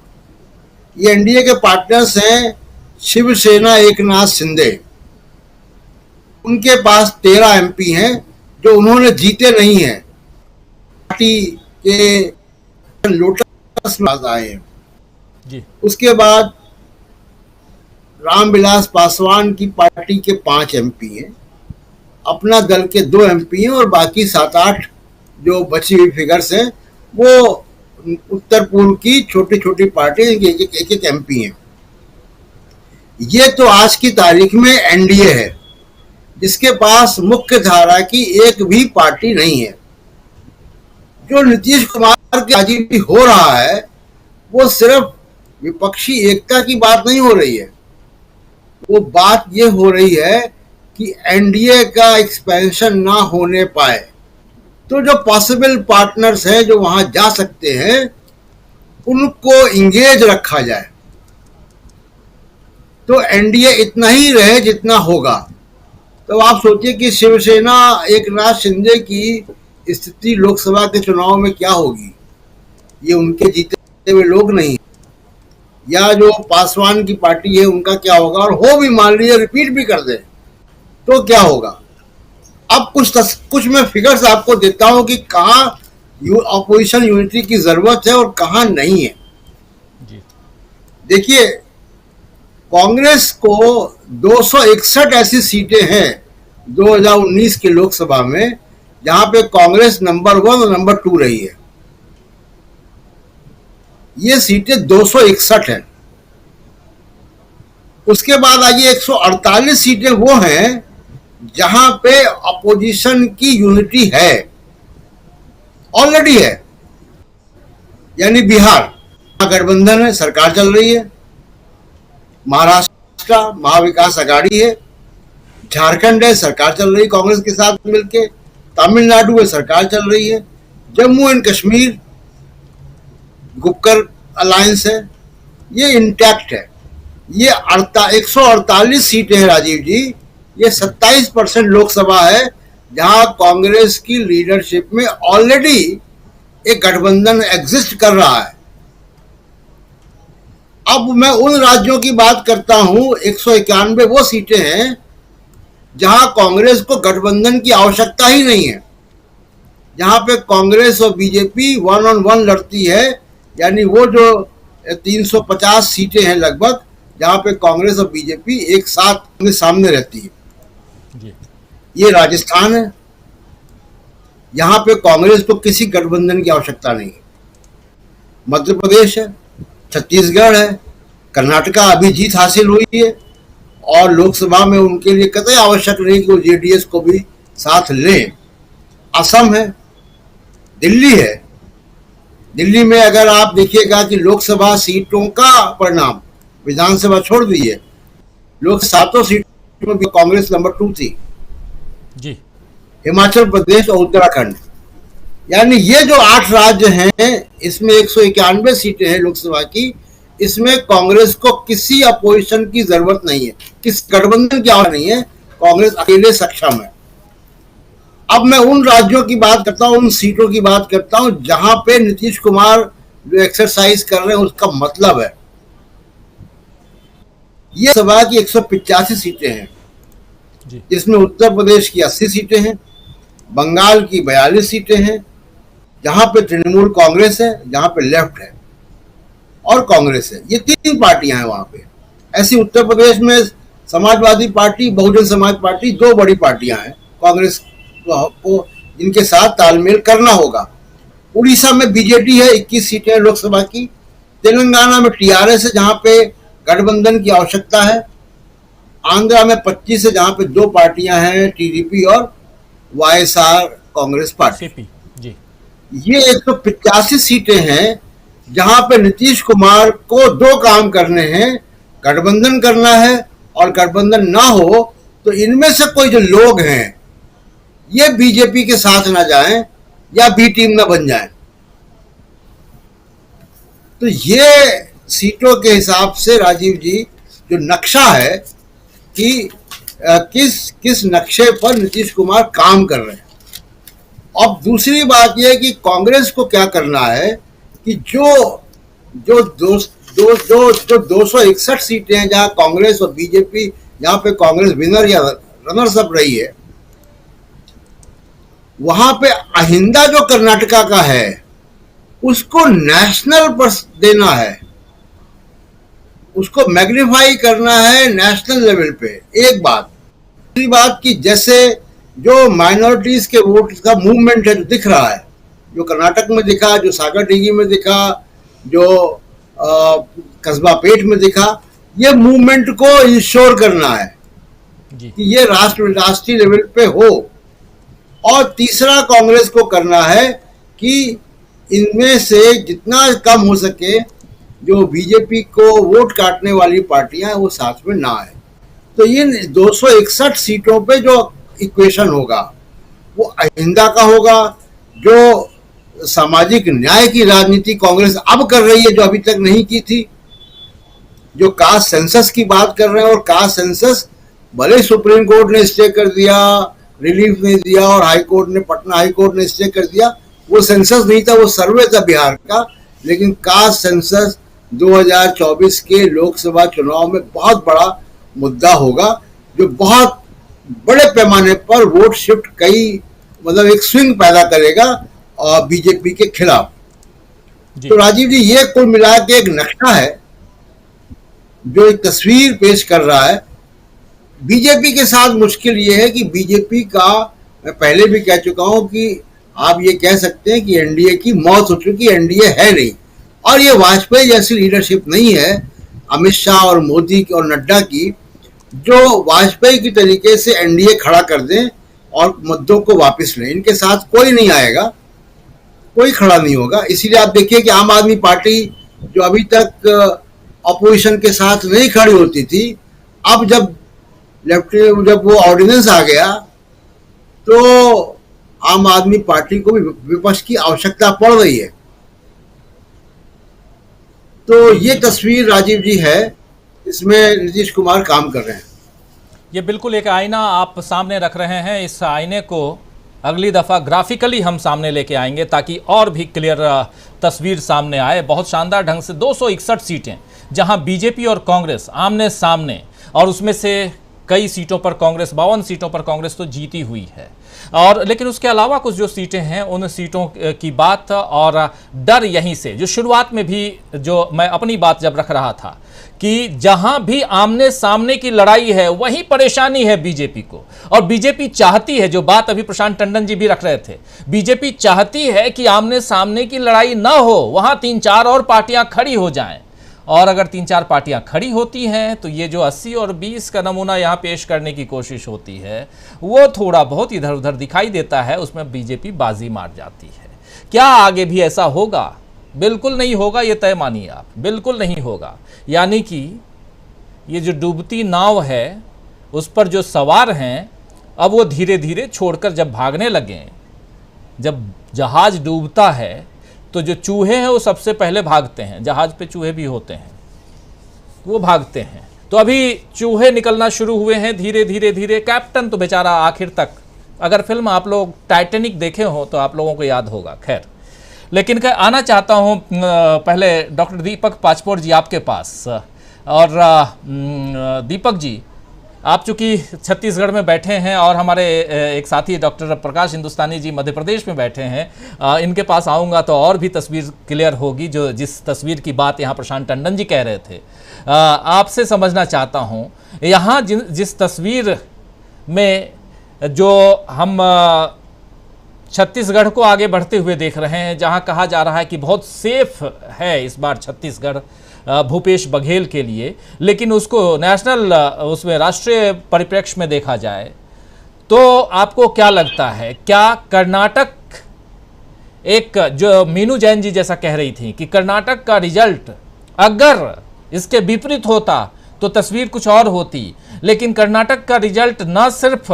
ये एनडीए के पार्टनर्स हैं शिवसेना, एकनाथ शिंदे, उनके पास 13 एमपी हैं जो उन्होंने जीते नहीं हैं, पार्टी के लोटस में आए हैं जी। उसके बाद रामविलास पासवान की पार्टी के 5 एमपी हैं, अपना दल के 2 एमपी हैं, और बाकी 7-8 जो बची हुई फिगर्स हैं वो उत्तर पूर्व की छोटी छोटी पार्टी एक एमपी हैं। ये तो आज की तारीख में एनडीए है जिसके पास मुख्य धारा की एक भी पार्टी नहीं है। जो नीतीश कुमार के आज भी हो रहा है वो सिर्फ विपक्षी एकता की बात नहीं हो रही है, वो बात ये हो रही है कि एनडीए का एक्सपेंशन ना होने पाए, तो जो पॉसिबल पार्टनर्स हैं जो वहां जा सकते हैं उनको इंगेज रखा जाए। तो एनडीए इतना ही रहे जितना होगा। तो आप सोचिए कि शिवसेना एकनाथ शिंदे की स्थिति लोकसभा के चुनाव में क्या होगी। ये उनके जीते हुए लोग नहीं, या जो पासवान की पार्टी है उनका क्या होगा, और हो भी मान लीजिए रिपीट भी कर दे तो क्या होगा। अब कुछ मैं फिगर्स आपको देता हूं कि कहाँ ऑपोजिशन यूनिटी की जरूरत है और कहाँ नहीं है। देखिए, कांग्रेस को 261 ऐसी सीटें हैं 2019 के लोकसभा में जहां पे कांग्रेस नंबर 1 और नंबर 2 रही है। ये सीटें 261 हैं। उसके बाद आइए 148 सीटें वो हैं जहां पे अपोजिशन की यूनिटी है, ऑलरेडी है। यानी बिहार गठबंधन है, सरकार चल रही है। महाराष्ट्र महाविकास आघाड़ी है। झारखंड है, सरकार चल रही है कांग्रेस के साथ मिलके। तमिलनाडु है, सरकार चल रही है। जम्मू एंड कश्मीर गुपकर अलायंस है, ये इंटैक्ट है। ये 148 सीटें हैं राजीव जी। ये 27% लोकसभा है जहां कांग्रेस की लीडरशिप में ऑलरेडी एक गठबंधन एग्जिस्ट कर रहा है। अब मैं उन राज्यों की बात करता हूं, 191 वो सीटें हैं जहां कांग्रेस को गठबंधन की आवश्यकता ही नहीं है, जहां पे कांग्रेस और बीजेपी 1 on 1 लड़ती है। यानी वो जो 350 सीटें हैं लगभग, जहां पे कांग्रेस और बीजेपी एक साथ सामने रहती है। ये राजस्थान है, यहां पे कांग्रेस को किसी गठबंधन की आवश्यकता नहीं है। मध्य प्रदेश है, छत्तीसगढ़ है, कर्नाटका अभी जीत हासिल हुई है और लोकसभा में उनके लिए कतई आवश्यक नहीं कि वो जेडीएस को भी साथ लें। असम है, दिल्ली है। दिल्ली में अगर आप देखिएगा कि लोकसभा सीटों का परिणाम, विधानसभा छोड़ दीजिए, लोक 7 सीटों में भी कांग्रेस नंबर 2 थी जी। हिमाचल प्रदेश और उत्तराखंड, यानी ये जो 8 राज्य हैं, इसमें 191 सीटें हैं लोकसभा की। इसमें कांग्रेस को किसी अपोजिशन की जरूरत नहीं है, किस गठबंधन की आवश्यकता नहीं है। कांग्रेस अकेले सक्षम है। अब मैं उन राज्यों की बात करता हूं, उन सीटों की बात करता हूं जहां पे नीतीश कुमार जो एक्सरसाइज कर रहे हैं उसका मतलब है। ये सभा की 185 सीटें हैं, जिसमें उत्तर प्रदेश की 80 सीटें हैं, बंगाल की 42 सीटें हैं, जहां पे तृणमूल कांग्रेस है, जहां पे लेफ्ट है और कांग्रेस है। ये 3 पार्टियां हैं वहां पे। ऐसी उत्तर प्रदेश में समाजवादी पार्टी, बहुजन समाज पार्टी, 2 बड़ी पार्टियां हैं कांग्रेस को जिनके साथ तालमेल करना होगा। उड़ीसा में बीजेडी है, 21 सीटें लोकसभा की। तेलंगाना में टीआरएस है, जहां पे गठबंधन की आवश्यकता है। आंध्रा में 25 है, जहां पे 2 पार्टियां हैं, टीडीपी और वाईएसआर कांग्रेस पार्टी जी। ये 185 सीटें हैं जहां पे नीतीश कुमार को 2 काम करने हैं, गठबंधन करना है, और गठबंधन ना हो तो इनमें से कोई जो लोग हैं ये बीजेपी के साथ ना जाएं या बी टीम ना बन जाएं। तो ये सीटों के हिसाब से राजीव जी जो नक्शा है कि किस नक्शे पर नीतीश कुमार काम कर रहे हैं। अब दूसरी बात यह है कि कांग्रेस को क्या करना है कि जो 261 सीटें हैं जहां कांग्रेस और बीजेपी, जहां पे कांग्रेस विनर या रनर्स अप रही है, वहां पे अहिंदा जो कर्नाटका का है उसको नेशनल पर देना है, उसको मैग्नीफाई करना है नेशनल लेवल पे। एक बात। दूसरी बात कि जैसे जो माइनॉरिटीज के वोट का मूवमेंट है जो दिख रहा है, जो कर्नाटक में दिखा, जो सागरडीगी में दिखा, जो कस्बा पेट में दिखा, ये मूवमेंट को इंश्योर करना है कि ये राष्ट्रीय लेवल पे हो। और तीसरा कांग्रेस को करना है कि इनमें से जितना कम हो सके जो बीजेपी को वोट काटने वाली पार्टियां वो साथ में ना आए। तो इन 261 सीटों पे जो इक्वेशन होगा वो अहिंदा का होगा। जो सामाजिक न्याय की राजनीति कांग्रेस अब कर रही है, जो अभी तक नहीं की थी, जो कास्ट सेंसस की बात कर रहे हैं, और कास्ट सेंसस भले सुप्रीम कोर्ट ने स्टे कर दिया, रिलीफ नहीं दिया, और हाई कोर्ट ने, पटना हाई कोर्ट ने स्टे कर दिया, वो सेंसस नहीं था, वो सर्वे था बिहार का। लेकिन कास्ट सेंसस 2024 के लोकसभा चुनाव में बहुत बड़ा मुद्दा होगा, जो बहुत बड़े पैमाने पर वोट शिफ्ट, कई मतलब एक स्विंग पैदा करेगा और बीजेपी के खिलाफ। तो राजीव जी, ये कुल मिला के एक नक्शा है जो एक तस्वीर पेश कर रहा है। बीजेपी के साथ मुश्किल ये है कि बीजेपी का, मैं पहले भी कह चुका हूं कि आप ये कह सकते हैं कि एनडीए की मौत हो चुकी, एनडीए है नहीं, और ये वाजपेयी जैसी लीडरशिप नहीं है अमित शाह और मोदी की और नड्डा की, जो वाजपेयी की तरीके से एनडीए खड़ा कर दें और मुद्दों को वापस लें। इनके साथ कोई नहीं आएगा, कोई खड़ा नहीं होगा। इसीलिए आप देखिए कि आम आदमी पार्टी, जो अभी तक अपोजिशन के साथ नहीं खड़ी होती थी, अब जब वो ऑर्डिनेंस आ गया तो आम आदमी पार्टी को भी विपक्ष की आवश्यकता पड़ रही है। तो ये तस्वीर राजीव जी है, इसमें नीतीश कुमार काम कर रहे हैं। ये बिल्कुल एक आईना आप सामने रख रहे हैं। इस आईने को अगली दफ़ा ग्राफिकली हम सामने लेके आएंगे ताकि और भी क्लियर तस्वीर सामने आए। बहुत शानदार ढंग से 261 सीटें जहां बीजेपी और कांग्रेस आमने सामने, और उसमें से कई सीटों पर कांग्रेस, 52 सीटों पर कांग्रेस तो जीती हुई है, और लेकिन उसके अलावा कुछ जो सीटें हैं उन सीटों की बात और डर यहीं से, जो शुरुआत में भी जो मैं अपनी बात जब रख रहा था कि जहां भी आमने सामने की लड़ाई है वहीं परेशानी है बीजेपी को, और बीजेपी चाहती है, जो बात अभी प्रशांत टंडन जी भी रख रहे थे, बीजेपी चाहती है कि आमने सामने की लड़ाई ना हो, वहां 3-4 और पार्टियां खड़ी हो जाएं। और अगर 3-4 पार्टियां खड़ी होती हैं तो ये जो 80 और 20 का नमूना यहाँ पेश करने की कोशिश होती है वो थोड़ा बहुत इधर उधर दिखाई देता है, उसमें बीजेपी बाजी मार जाती है। क्या आगे भी ऐसा होगा? बिल्कुल नहीं होगा, ये तय मानिए आप, बिल्कुल नहीं होगा। यानी कि ये जो डूबती नाव है उस पर जो सवार हैं, अब वो धीरे धीरे छोड़कर जब भागने लगें, जब जहाज डूबता है तो जो चूहे हैं वो सबसे पहले भागते हैं, जहाज पे चूहे भी होते हैं, वो भागते हैं। तो अभी चूहे निकलना शुरू हुए हैं धीरे धीरे धीरे। कैप्टन तो बेचारा आखिर तक, अगर फिल्म आप लोग टाइटैनिक देखे हो तो आप लोगों को याद होगा। खैर, लेकिन आना चाहता हूँ पहले डॉक्टर दीपक पाचपोर जी आपके पास। और दीपक जी, आप चूँकि छत्तीसगढ़ में बैठे हैं और हमारे एक साथी डॉक्टर प्रकाश हिंदुस्तानी जी मध्य प्रदेश में बैठे हैं, इनके पास आऊँगा तो और भी तस्वीर क्लियर होगी, जो जिस तस्वीर की बात यहाँ प्रशांत टंडन जी कह रहे थे। आपसे समझना चाहता हूँ, यहाँ जिस तस्वीर में जो हम छत्तीसगढ़ को आगे बढ़ते हुए देख रहे हैं, जहाँ कहा जा रहा है कि बहुत सेफ है इस बार छत्तीसगढ़ भूपेश बघेल के लिए, लेकिन उसको नेशनल, उसमें राष्ट्रीय परिप्रेक्ष्य में देखा जाए तो आपको क्या लगता है, क्या कर्नाटक, एक जो मीनू जैन जी जैसा कह रही थी कि कर्नाटक का रिजल्ट अगर इसके विपरीत होता तो तस्वीर कुछ और होती, लेकिन कर्नाटक का रिजल्ट न सिर्फ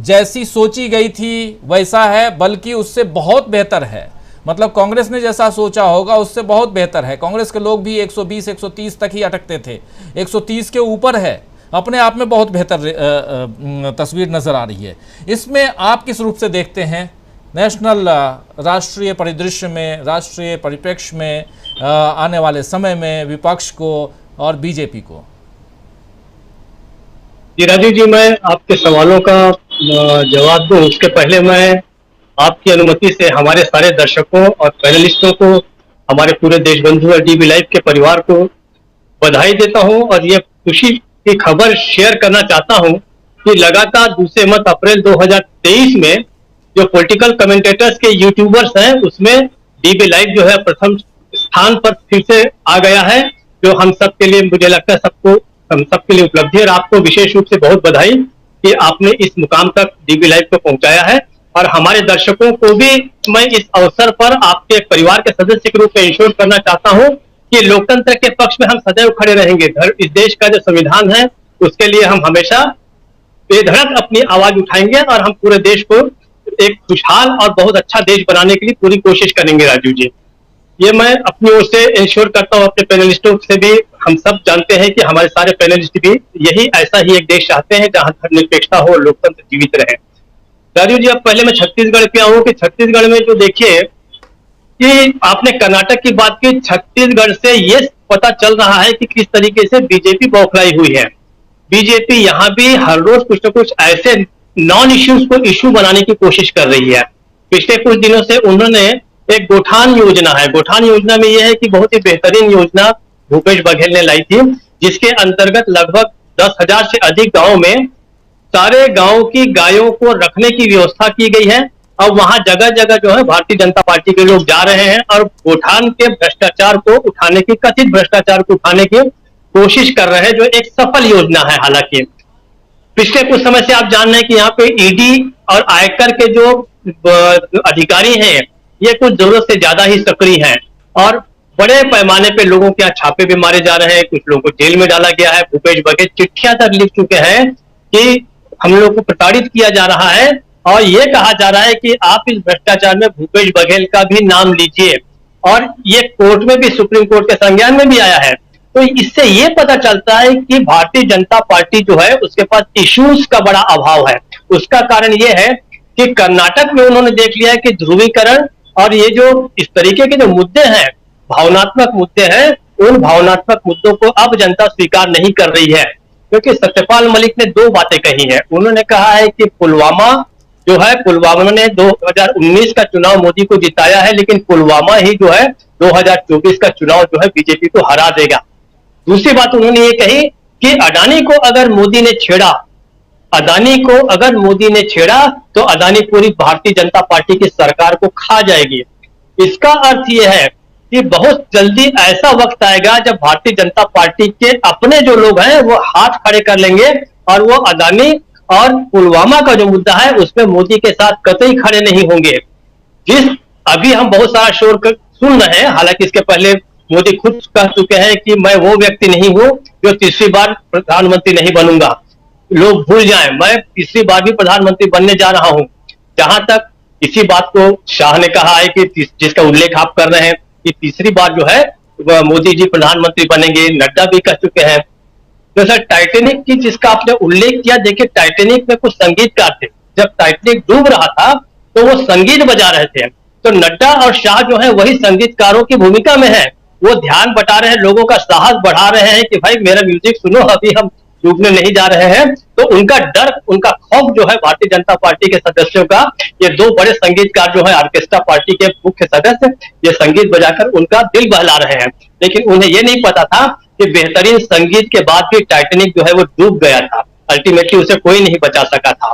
जैसी सोची गई थी वैसा है, बल्कि उससे बहुत बेहतर है। मतलब कांग्रेस ने जैसा सोचा होगा उससे बहुत बेहतर है। कांग्रेस के लोग भी 120-130 तक ही अटकते थे, 130 के ऊपर है, अपने आप में बहुत बेहतर तस्वीर नज़र आ रही है। इसमें आप किस रूप से देखते हैं नेशनल, राष्ट्रीय परिदृश्य में, राष्ट्रीय परिप्रेक्ष्य में, आने वाले समय में विपक्ष को और बीजेपी को? जी राजीव जी, मैं आपके सवालों का जवाब दूं उसके पहले मैं आपकी अनुमति से हमारे सारे दर्शकों और पैनलिस्टों को, हमारे पूरे देशबंधु और डीबी लाइव के परिवार को बधाई देता हूं, और ये खुशी की खबर शेयर करना चाहता हूं कि लगातार दूसरे मत अप्रैल 2023 में जो पॉलिटिकल कमेंटेटर्स के यूट्यूबर्स हैं उसमें डीबी लाइव जो है प्रथम स्थान पर फिर से आ गया है, जो हम सब के लिए, मुझे लगता है हम सबके लिए उपलब्धि है। और आपको विशेष रूप से बहुत बधाई कि आपने इस मुकाम तक डीबी लाइव को पहुंचाया है। और हमारे दर्शकों को भी मैं इस अवसर पर आपके परिवार के सदस्य के रूप में इंश्योर करना चाहता हूं कि लोकतंत्र के पक्ष में हम सदैव खड़े रहेंगे। इस देश का जो संविधान है उसके लिए हम हमेशा बेधड़क अपनी आवाज उठाएंगे और हम पूरे देश को एक खुशहाल और बहुत अच्छा देश बनाने के लिए पूरी कोशिश करेंगे। राजीव जी, ये मैं अपनी ओर से इंश्योर करता हूं, अपने पैनलिस्टों से भी हम सब जानते हैं कि हमारे सारे पैनलिस्ट भी यही ऐसा ही एक देश चाहते हैं जहां धर्मनिरपेक्षता हो, लोकतंत्र जीवित रहे। राजीव जी, अब पहले मैं छत्तीसगढ़ पे आऊं कि छत्तीसगढ़ में जो देखिए कि आपने कर्नाटक की बात की, छत्तीसगढ़ से ये पता चल रहा है कि किस तरीके से बीजेपी बौखलाई हुई है। बीजेपी यहां भी हर रोज कुछ न कुछ ऐसे नॉन इश्यूज को इश्यू बनाने की कोशिश कर रही है। पिछले कुछ दिनों से उन्होंने एक गोठान योजना है, गोठान योजना में यह है कि बहुत ही बेहतरीन योजना भूपेश बघेल ने लाई थी, जिसके अंतर्गत लगभग 10,000 से अधिक गांव में सारे गांव की गायों को रखने की व्यवस्था की गई है। अब वहां जगह जगह जो है भारतीय जनता पार्टी के लोग जा रहे हैं और गोठान के भ्रष्टाचार को उठाने की, कथित भ्रष्टाचार को उठाने की कोशिश कर रहे हैं, जो एक सफल योजना है। हालांकि पिछले कुछ समय से आप जान रहे हैं कि यहाँ पे ईडी और आयकर के जो अधिकारी हैं, ये कुछ जरूरत से ज्यादा ही सक्रिय हैं और बड़े पैमाने पे लोगों के यहाँ छापे भी मारे जा रहे हैं, कुछ लोगों को जेल में डाला गया है। भूपेश बघेल चिट्ठियां तक लिख चुके हैं कि हम लोग को प्रताड़ित किया जा रहा है और ये कहा जा रहा है कि आप इस भ्रष्टाचार में भूपेश बघेल का भी नाम लीजिए, और ये कोर्ट में भी, सुप्रीम कोर्ट के संज्ञान में भी आया है। तो इससे ये पता चलता है कि भारतीय जनता पार्टी जो है उसके पास इश्यूज का बड़ा अभाव है। उसका कारण ये है कि कर्नाटक में उन्होंने देख लिया है कि ध्रुवीकरण और ये जो इस तरीके के जो मुद्दे हैं, भावनात्मक मुद्दे हैं, उन भावनात्मक मुद्दों को अब जनता स्वीकार नहीं कर रही है। क्योंकि सत्यपाल मलिक ने दो बातें कही हैं। उन्होंने कहा है कि पुलवामा जो है, पुलवामा ने 2019 का चुनाव मोदी को जिताया है, लेकिन पुलवामा ही जो है 2024 का चुनाव जो है बीजेपी को हरा देगा। दूसरी बात उन्होंने ये कही कि अडानी को अगर मोदी ने छेड़ा, अदानी को अगर मोदी ने छेड़ा तो अदानी पूरी भारतीय जनता पार्टी की सरकार को खा जाएगी। इसका अर्थ यह है कि बहुत जल्दी ऐसा वक्त आएगा जब भारतीय जनता पार्टी के अपने जो लोग हैं वो हाथ खड़े कर लेंगे और वो अदानी और पुलवामा का जो मुद्दा है उसमें मोदी के साथ कतई खड़े नहीं होंगे। जिस अभी हम बहुत सारा शोर सुन रहे हैं, हालांकि इसके पहले मोदी खुद कह चुके हैं कि मैं वो व्यक्ति नहीं हूं जो तीसरी बार प्रधानमंत्री नहीं बनूंगा। लोग भूल जाएं, मैं तीसरी बार भी प्रधानमंत्री बनने जा रहा हूं। जहां तक इसी बात को शाह ने कहा है कि जिसका उल्लेख आप कर रहे हैं कि तीसरी बार जो है मोदी जी प्रधानमंत्री बनेंगे, नड्डा भी कह चुके हैं। तो सर, टाइटेनिक की जिसका आपने उल्लेख किया, देखिए टाइटेनिक में कुछ संगीतकार थे। जब टाइटेनिक डूब रहा था तो वो संगीत बजा रहे थे, तो नड्डा और शाह जो है वही संगीतकारों की भूमिका में है। वो ध्यान बटा रहे हैं, लोगों का साहस बढ़ा रहे हैं कि भाई मेरा म्यूजिक सुनो, अभी हम डूबने नहीं जा रहे हैं। तो उनका डर, उनका खौफ जो है भारतीय जनता पार्टी के सदस्यों का, ये दो बड़े संगीतकार जो है ऑर्केस्ट्रा पार्टी के मुख्य सदस्य, ये संगीत बजाकर उनका दिल बहला रहे हैं। लेकिन उन्हें ये नहीं पता था कि बेहतरीन संगीत के बाद भी टाइटेनिक जो है वो डूब गया था। अल्टीमेटली उसे कोई नहीं बचा सका था।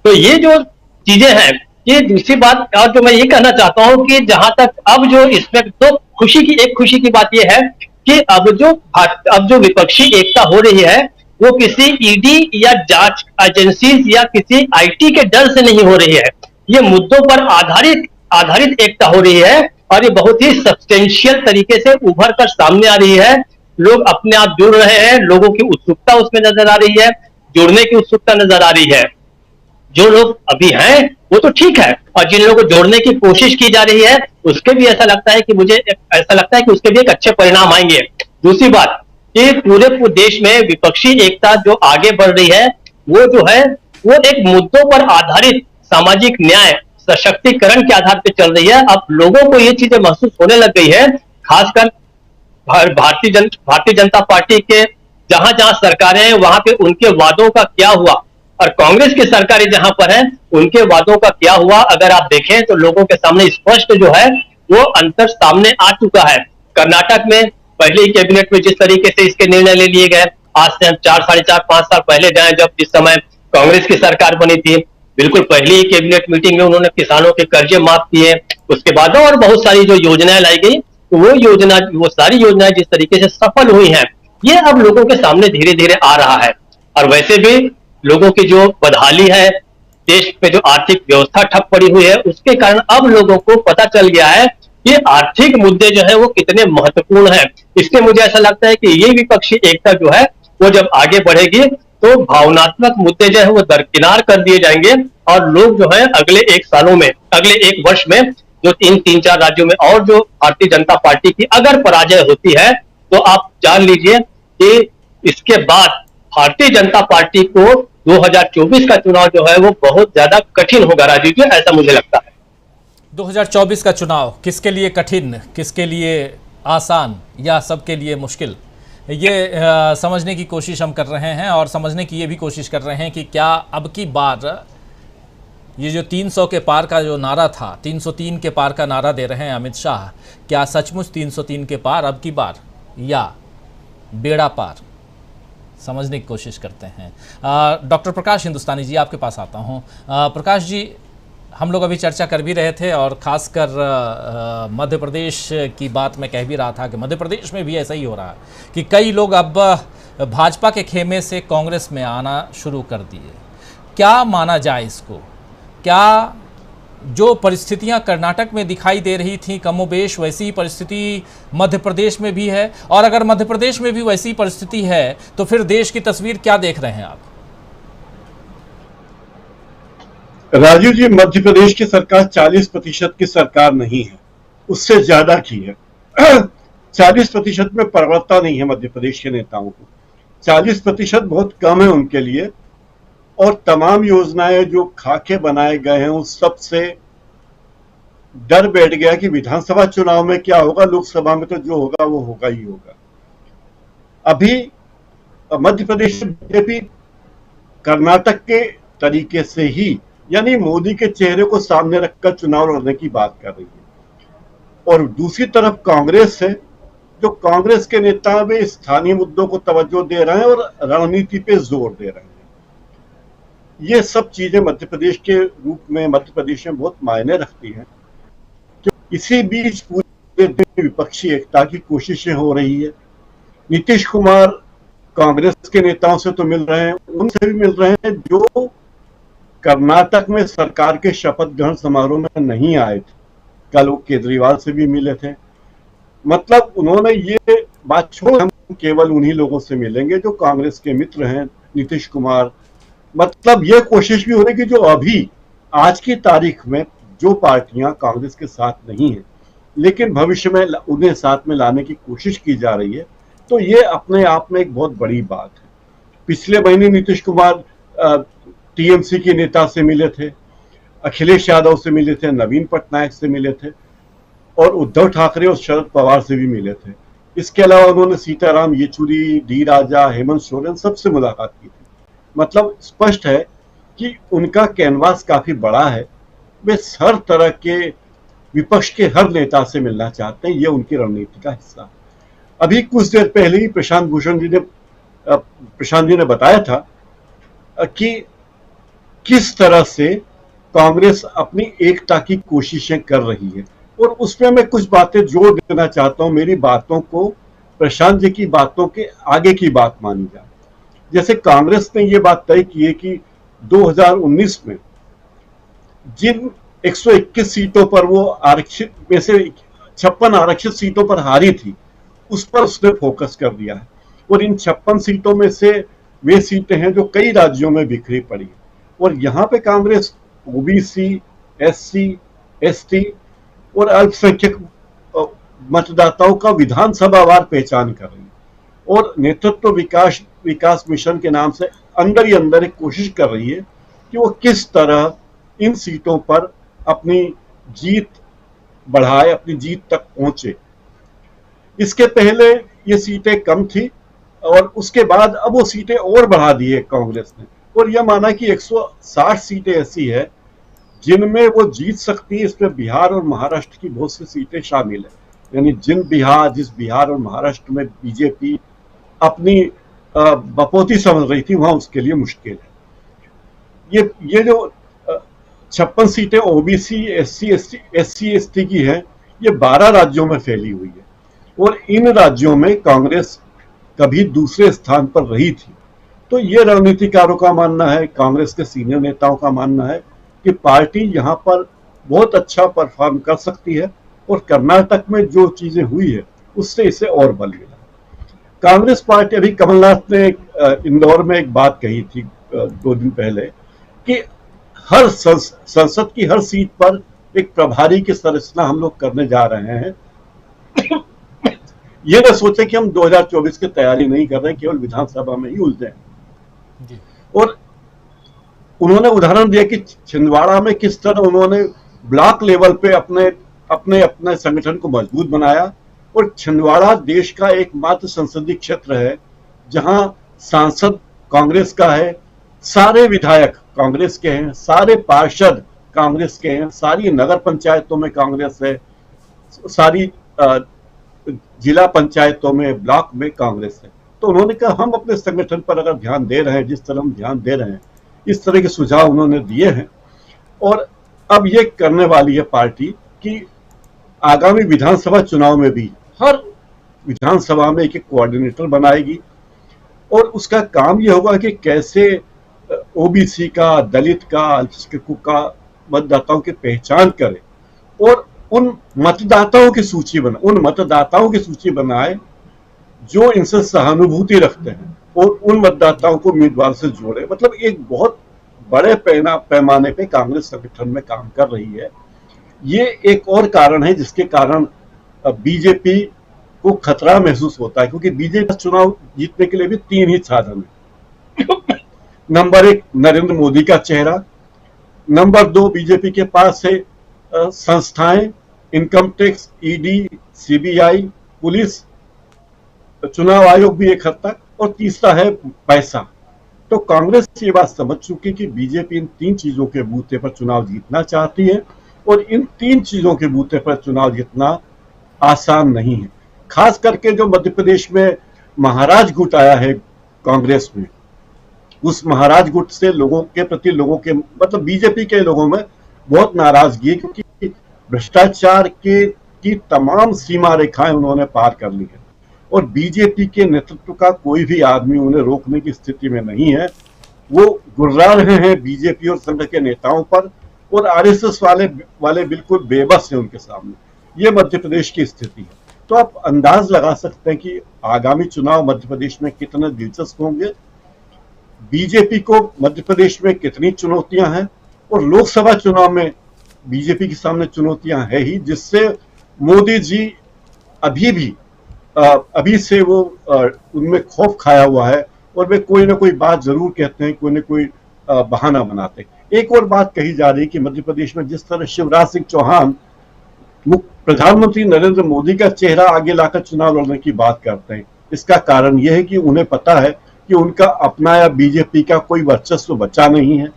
तो ये जो चीजें हैं, ये दूसरी बात और जो मैं ये कहना चाहता हूं कि जहां तक अब जो इसमें तो एक खुशी की बात यह है कि अब जो विपक्षी एकता हो रही है वो किसी ईडी या जांच एजेंसीज या किसी आईटी के डर से नहीं हो रही है। ये मुद्दों पर आधारित एकता हो रही है और ये बहुत ही सब्सटेंशियल तरीके से उभर कर सामने आ रही है। लोग अपने आप जुड़ रहे हैं, लोगों की उत्सुकता उसमें नजर आ रही है, जुड़ने की उत्सुकता नजर आ रही है। जो लोग अभी हैं वो तो ठीक है, और जिन लोगों को जोड़ने की कोशिश की जा रही है उसके भी ऐसा लगता है कि उसके भी एक अच्छे परिणाम आएंगे। दूसरी बात कि पूरे देश में विपक्षी एकता जो आगे बढ़ रही है वो जो है वो एक मुद्दों पर आधारित सामाजिक न्याय, सशक्तिकरण के आधार पर चल रही है। अब लोगों को ये चीजें महसूस होने लग गई है, खासकर भारतीय जनता पार्टी के जहां जहां सरकारें हैं वहां पे उनके वादों का क्या हुआ, और कांग्रेस की सरकारें जहां पर है उनके वादों का क्या हुआ। अगर आप देखें तो लोगों के सामने स्पष्ट जो है वो अंतर सामने आ चुका है। कर्नाटक में पहले ही कैबिनेट में जिस तरीके से इसके निर्णय ले लिए गए, आज से हम 4-5 साल पहले जाए जब जिस समय कांग्रेस की सरकार बनी थी, बिल्कुल पहली ही कैबिनेट मीटिंग में उन्होंने किसानों के कर्जे माफ किए। उसके बाद और बहुत सारी जो योजनाएं लाई गई, तो वो सारी योजनाएं जिस तरीके से सफल हुई हैं, ये अब लोगों के सामने धीरे धीरे आ रहा है। और वैसे भी लोगों की जो बदहाली है, देश में जो आर्थिक व्यवस्था ठप पड़ी हुई है, उसके कारण अब लोगों को पता चल गया है कि आर्थिक मुद्दे जो है वो कितने महत्वपूर्ण हैं। इसलिए मुझे ऐसा लगता है कि ये विपक्षी एकता जो है वो जब आगे बढ़ेगी तो भावनात्मक मुद्दे जो है वो दरकिनार कर दिए जाएंगे, और लोग जो है अगले एक वर्ष में जो 3-4 राज्यों में और जो भारतीय जनता पार्टी की अगर पराजय होती है तो आप जान लीजिए कि इसके बाद भारतीय जनता पार्टी को 2024 का चुनाव जो है वो बहुत ज्यादा कठिन होगा राजीव जी, ऐसा मुझे लगता है। 2024 का चुनाव किसके लिए कठिन, किसके लिए आसान या सबके लिए मुश्किल, ये समझने की कोशिश हम कर रहे हैं। और समझने की ये भी कोशिश कर रहे हैं कि क्या अब की बार ये जो 300 के पार का जो नारा था, 303 के पार का नारा दे रहे हैं अमित शाह, क्या सचमुच 303 के पार अब की बार या बेड़ा पार, समझने की कोशिश करते हैं। डॉक्टर प्रकाश हिंदुस्तानी जी, आपके पास आता हूँ। प्रकाश जी, हम लोग अभी चर्चा कर भी रहे थे और ख़ासकर मध्य प्रदेश की बात मैं कह भी रहा था कि मध्य प्रदेश में भी ऐसा ही हो रहा है कि कई लोग अब भाजपा के खेमे से कांग्रेस में आना शुरू कर दिए। क्या माना जाए इसको? क्या जो परिस्थितियां कर्नाटक में दिखाई दे रही थी कमोबेश वैसी ही परिस्थिति मध्य प्रदेश में भी है? और अगर मध्य प्रदेश में भी वैसी परिस्थिति है तो फिर देश की तस्वीर क्या देख रहे हैं आप? राजीव जी, मध्य प्रदेश की सरकार 40% की सरकार नहीं है, उससे ज्यादा की है। 40% में प्रवृत्ता नहीं है मध्य प्रदेश के नेताओं को। 40% बहुत कम है उनके लिए। और तमाम योजनाएं जो खाके बनाए गए हैं उस सब से डर बैठ गया कि विधानसभा चुनाव में क्या होगा, लोकसभा में तो जो होगा वो होगा ही होगा। अभी मध्य प्रदेश में बीजेपी कर्नाटक के तरीके से ही, यानी मोदी के चेहरे को सामने रखकर चुनाव लड़ने की बात कर रही है। और दूसरी तरफ कांग्रेस है, जो कांग्रेस के नेता वे स्थानीय मुद्दों को तवज्जो दे रहे हैं और रणनीति पे जोर दे रहे हैं। ये सब चीजें मध्य प्रदेश के रूप में मध्य प्रदेश में बहुत मायने रखती हैं। इसी बीच पूरे विपक्षी एकता की कोशिशें हो रही है। नीतीश कुमार कांग्रेस के नेताओं से तो मिल रहे हैं, उनसे भी मिल रहे हैं जो कर्नाटक में सरकार के शपथ ग्रहण समारोह में नहीं आए थे। कल वो केजरीवाल से भी मिले थे। मतलब उन्होंने ये बात छोड़, हम केवल उन्हीं लोगों से मिलेंगे जो कांग्रेस के मित्र हैं, नीतीश कुमार। मतलब ये कोशिश भी हो रही कि जो अभी आज की तारीख में जो पार्टियां कांग्रेस के साथ नहीं है लेकिन भविष्य में उन्हें साथ में लाने की कोशिश की जा रही है, तो ये अपने आप में एक बहुत बड़ी बात है। पिछले महीने नीतीश कुमार टीएमसी के नेता से मिले थे, अखिलेश यादव से मिले थे, नवीन पटनायक से मिले थे और उद्धव ठाकरे और शरद पवार से भी मिले थे। इसके अलावा उन्होंने सीताराम येचुरी, डी राजा, हेमंत सोरेन सबसे मुलाकात की थी। मतलब स्पष्ट है कि उनका कैनवास काफी बड़ा है। वे हर तरह के विपक्ष के हर नेता से मिलना चाहते हैं, ये उनकी रणनीति का हिस्सा है। अभी कुछ देर पहले ही प्रशांत जी ने बताया था कि किस तरह से कांग्रेस अपनी एकता की कोशिशें कर रही है और उसमें मैं कुछ बातें जोड़ देना चाहता हूं। मेरी बातों को प्रशांत जी की बातों के आगे की बात मानी जाए। जैसे कांग्रेस ने यह बात तय की है कि 2019 में जिन 121 सीटों पर वो आरक्षित में से 56 आरक्षित सीटों पर हारी थी, उस पर उसने फोकस कर दिया है। और इन 56 सीटों में से वे सीटें हैं जो कई राज्यों में बिखरी पड़ी है। और यहाँ पे कांग्रेस ओबीसी, एससी, एसटी और अल्पसंख्यक मतदाताओं का विधानसभावार पहचान कर रही है और नेतृत्व विकास मिशन के नाम से अंदर ही अंदर एक कोशिश कर रही है कि वो किस तरह इन सीटों पर अपनी जीत बढ़ाए, अपनी जीत तक पहुंचे। इसके पहले ये सीटें कम थी और उसके बाद अब वो सीटें और बढ़ा दी है कांग्रेस ने और यह माना कि 160 सीटें ऐसी है जिनमें वो जीत सकती है। इसमें बिहार और महाराष्ट्र की बहुत सी सीटें शामिल है। यानी जिस बिहार और महाराष्ट्र में बीजेपी अपनी बपौती समझ रही थी, वहां उसके लिए मुश्किल है। ये जो 56 सीटें ओबीसी, एससी, एसटी की हैं, ये 12 राज्यों में फैली हुई है और इन राज्यों में कांग्रेस कभी दूसरे स्थान पर रही थी। तो ये रणनीतिकारों का मानना है, कांग्रेस के सीनियर नेताओं का मानना है कि पार्टी यहाँ पर बहुत अच्छा परफॉर्म कर सकती है और कर्नाटक में जो चीजें हुई है उससे इसे और बल मिला। कांग्रेस पार्टी, अभी कमलनाथ ने इंदौर में एक बात कही थी 2 दिन पहले कि हर संसद की हर सीट पर एक प्रभारी की संरचना हम लोग करने जा रहे हैं। ये ना सोचे कि हम 2024 की तैयारी नहीं कर रहे हैं, केवल विधानसभा में ही उलझे हैं। और उन्होंने उदाहरण दिया कि छिंदवाड़ा में किस तरह उन्होंने ब्लॉक लेवल पे अपने अपने अपने संगठन को मजबूत बनाया। और छिंदवाड़ा देश का एकमात्र संसदीय क्षेत्र है जहां सांसद कांग्रेस का है, सारे विधायक कांग्रेस के हैं, सारे पार्षद कांग्रेस के हैं, सारी नगर पंचायतों में कांग्रेस है, सारी जिला पंचायतों में, ब्लॉक में कांग्रेस है। तो उन्होंने कहा हम अपने संगठन पर अगर ध्यान दे रहे हैं, जिस तरह हम ध्यान दे रहे हैं, इस तरह के सुझाव उन्होंने दिए हैं। और अब ये करने वाली है पार्टी कि आगामी विधानसभा चुनाव में भी हर विधानसभा में एक कोऑर्डिनेटर बनाएगी और उसका काम यह होगा कि कैसे ओबीसी का, दलित का, अल्पसंख्यकों का मतदाताओं की पहचान करे और उन मतदाताओं की सूची बनाए जो इनसे सहानुभूति रखते हैं और उन मतदाताओं को उम्मीदवार से जोड़े। मतलब एक बहुत बड़े पैमाने पे कांग्रेस संगठन में काम कर रही है। ये एक और कारण है जिसके कारण बीजेपी को खतरा महसूस होता है, क्योंकि बीजेपी चुनाव जीतने के लिए भी 3 ही साधन है। नंबर 1 नरेंद्र मोदी का चेहरा, नंबर 2 बीजेपी के पास है संस्थाएं, income tax, ED, CBI, police, चुनाव आयोग भी एक हद तक, और तीसरा है पैसा। तो कांग्रेस ये बात समझ चुकी कि बीजेपी इन 3 चीजों के बूते पर चुनाव जीतना चाहती है और इन 3 चीजों के बूते पर चुनाव जीतना आसान नहीं है। खास करके जो मध्य प्रदेश में महाराज गुट आया है कांग्रेस में, उस महाराज गुट से लोगों के प्रति मतलब बीजेपी के लोगों में बहुत नाराजगी है, क्योंकि भ्रष्टाचार की तमाम सीमा रेखाएं उन्होंने पार कर ली है और बीजेपी के नेतृत्व का कोई भी आदमी उन्हें रोकने की स्थिति में नहीं है। वो गुर्रा रहे हैं बीजेपी और संघ के नेताओं पर और आरएसएस वाले बिल्कुल बेबस हैं उनके सामने। ये मध्य प्रदेश की स्थिति है। तो आप अंदाज लगा सकते हैं कि आगामी चुनाव मध्य प्रदेश में कितने दिलचस्प होंगे, बीजेपी को मध्य प्रदेश में कितनी चुनौतियां हैं और लोकसभा चुनाव में बीजेपी के सामने चुनौतियां है ही, जिससे मोदी जी अभी से वो उनमें खौफ खाया हुआ है और वे कोई ना कोई बात जरूर कहते हैं, कोई ना कोई बहाना बनाते हैं। एक और बात कही जा रही है कि मध्य प्रदेश में जिस तरह शिवराज सिंह चौहान प्रधानमंत्री नरेंद्र मोदी का चेहरा आगे लाकर चुनाव लड़ने की बात करते हैं, इसका कारण यह है कि उन्हें पता है कि उनका अपना या बीजेपी का कोई वर्चस्व बचा नहीं है।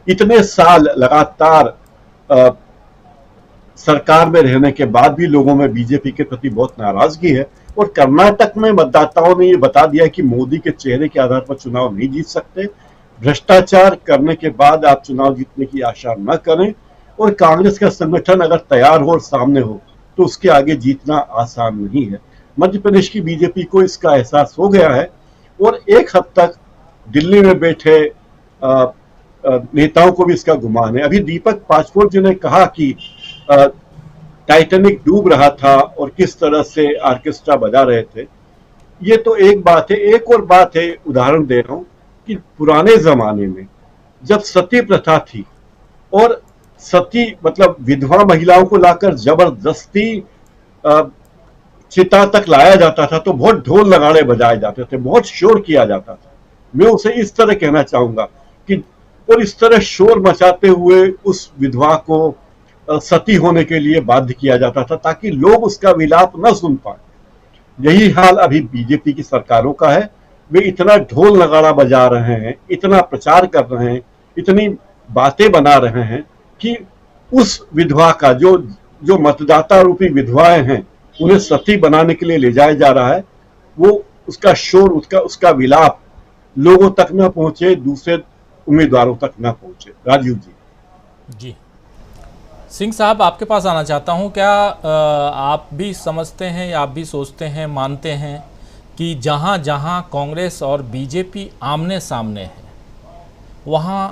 इतने साल लगातार सरकार में रहने के बाद भी लोगों में बीजेपी के प्रति बहुत नाराजगी है और कर्नाटक में मतदाताओं ने ये बता दिया कि मोदी के चेहरे के आधार पर चुनाव नहीं जीत सकते। भ्रष्टाचार करने के बाद आप चुनाव जीतने की आशा न करें और कांग्रेस का संगठन अगर तैयार हो और सामने हो तो उसके आगे जीतना आसान नहीं है। मध्य प्रदेश की बीजेपी को इसका एहसास हो गया है और एक हद तक दिल्ली में बैठे नेताओं को भी इसका गुमान है। अभी दीपक पाचपोर जी ने कहा कि टाइटैनिक डूब रहा था और किस तरह से ऑर्केस्ट्रा बजा रहे थे, ये तो एक बात है। एक और बात है, उदाहरण दे रहा हूं कि पुराने जमाने में जब सती प्रथा थी और सती मतलब विधवा महिलाओं को लाकर जबरदस्ती चिता तक लाया जाता था तो बहुत ढोल नगाड़े बजाए जाते थे, बहुत शोर किया जाता था। मैं उसे इस तरह कहना चाहूंगा कि और इस तरह शोर मचाते हुए उस विधवा को सती होने के लिए बाध्य किया जाता था ताकि लोग उसका विलाप न सुन पाए। यही हाल अभी बीजेपी की सरकारों का है। वे इतना ढोल नगाड़ा बजा रहे हैं, इतना प्रचार कर रहे हैं, इतनी बातें बना रहे हैं कि उस विधवा का जो मतदाता रूपी विधवाएं हैं उन्हें सती बनाने के लिए ले जाया जा रहा है। वो उसका शोर, उसका विलाप लोगों तक न पहुंचे, दूसरे उम्मीदवारों तक न पहुंचे। राजीव जी। सिंह साहब, आपके पास आना चाहता हूं। क्या आप भी समझते हैं या आप भी सोचते हैं, मानते हैं कि जहां जहां कांग्रेस और बीजेपी आमने सामने है वहां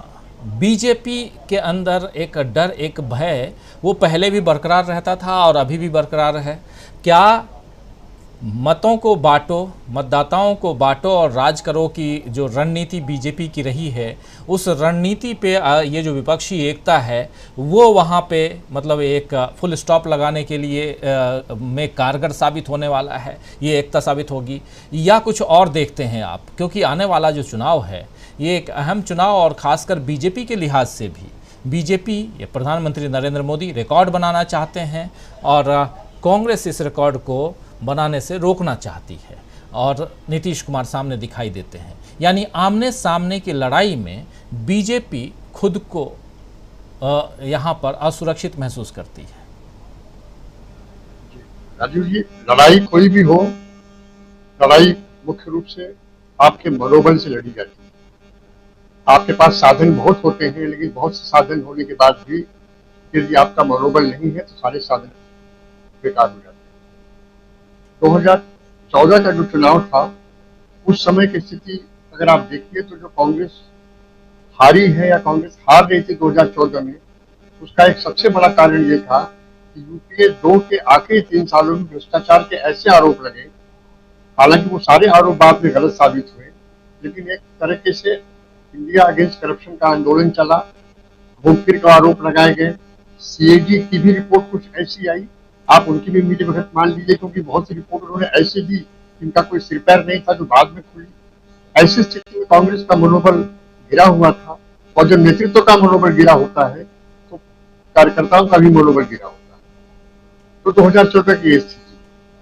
बीजेपी के अंदर एक डर, एक भय वो पहले भी बरकरार रहता था और अभी भी बरकरार है? क्या मतों को बांटो, मतदाताओं को बांटो और राज करो की जो रणनीति बीजेपी की रही है, उस रणनीति पे ये जो विपक्षी एकता है वो वहाँ पे मतलब एक फुल स्टॉप लगाने के लिए में कारगर साबित होने वाला है, ये एकता साबित होगी या कुछ और देखते हैं आप? क्योंकि आने वाला जो चुनाव है ये एक अहम चुनाव और ख़ासकर बीजेपी के लिहाज से भी बीजेपी या प्रधानमंत्री नरेंद्र मोदी रिकॉर्ड बनाना चाहते हैं और कांग्रेस इस रिकॉर्ड को बनाने से रोकना चाहती है और नीतीश कुमार सामने दिखाई देते हैं। यानी आमने सामने की लड़ाई में बीजेपी खुद को यहाँ पर असुरक्षित महसूस करती है। राजीव जी, लड़ाई कोई भी हो, लड़ाई मुख्य रूप से आपके मनोबल से लड़ी जाती है। आपके पास साधन बहुत होते हैं, लेकिन बहुत से साधन होने के बाद भी यदि आपका मनोबल नहीं है तो सारे साधन बेकार हो जाते हैं। 2014 का जो चुनाव था उस समय की स्थिति अगर आप देखिए तो जो कांग्रेस हारी है या कांग्रेस हार गई थी 2014 में, उसका एक सबसे बड़ा कारण ये था कि यूपीए 2 के आखिरी 3 सालों में भ्रष्टाचार के ऐसे आरोप लगे। हालांकि वो सारे आरोप बाद में गलत साबित हुए, लेकिन एक तरीके से इंडिया अगेंस्ट करप्शन का आंदोलन चला, घूमफिर का आरोप लगाए गए। सीएजी की भी रिपोर्ट कुछ ऐसी आई, आप उनकी भी मिली भगत मान लीजिए, क्योंकि बहुत सी रिपोर्ट उन्होंने ऐसे दी जिनका कोई सिर पैर नहीं था, जो बाद में खुली। ऐसी स्थिति में कांग्रेस का मनोबल गिरा हुआ था, और जब नेतृत्व का मनोबल गिरा होता है तो कार्यकर्ताओं का भी मनोबल गिरा होता है। तो 2014 की ये स्थिति।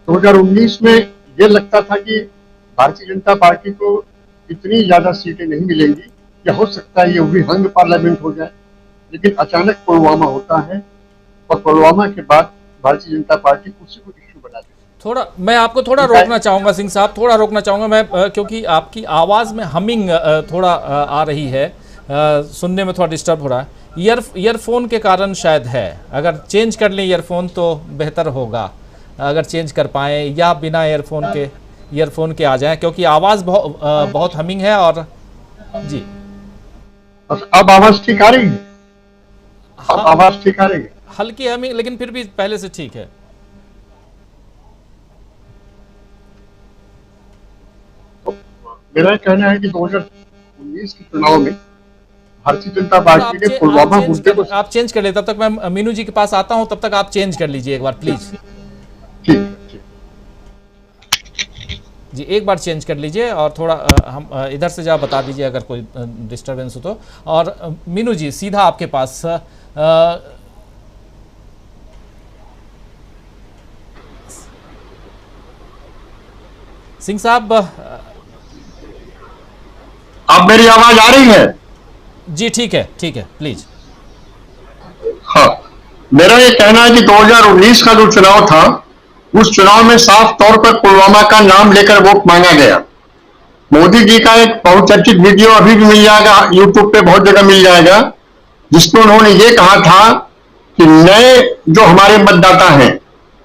2019 में ये लगता था कि भारतीय जनता पार्टी को इतनी ज्यादा सीटें नहीं मिलेंगी, या हो सकता है ये भी हंग पार्लियामेंट हो जाए, लेकिन अचानक पुलवामा होता है और पुलवामा के बाद भारतीय जनता पार्टी उसी को इश्यू बना देती है। थोड़ा मैं आपको थोड़ा रोकना चाहूँगा सिंह साहब, थोड़ा रोकना चाहूँगा मैं, क्योंकि आपकी आवाज़ में हमिंग थोड़ा आ रही है, सुनने में थोड़ा डिस्टर्ब हो रहा है। ईयरफोन के कारण शायद है, अगर चेंज कर लें ईयरफोन तो बेहतर होगा, अगर चेंज कर पाएँ या बिना ईयरफोन के आ जाएँ, क्योंकि आवाज़ बहुत हमिंग है। और जी अब आवाज़ ठीक आ रही है? अब आवाज़ ठीक आ रही है? हल्की हमिंग, लेकिन फिर भी पहले से ठीक है। तो मेरा कहना है कि 2019 के चुनाव में भारतीय जनता पार्टी ने पुलवामा मुद्दे को आप चेंज कर ले, तब तक मैं मीनू जी के पास आता हूं, तब तक आप चेंज कर लीजिए एक बार प्लीज। ठीक है जी, एक बार चेंज कर लीजिए और थोड़ा हम इधर से जा बता दीजिए अगर कोई डिस्टर्बेंस हो तो। और मीनू जी सीधा आपके पास, सिंह साहब अब मेरी आवाज आ रही है? जी ठीक है प्लीज। हाँ, मेरा ये कहना है कि 2019 का जो चुनाव था उस चुनाव में साफ तौर पर पुलवामा का नाम लेकर वोट मांगा गया। मोदी जी का एक बहुचर्चित वीडियो अभी भी मिल जाएगा यूट्यूब पे, बहुत जगह मिल जाएगा, जिसमें उन्होंने ये कहा था कि नए जो हमारे मतदाता हैं,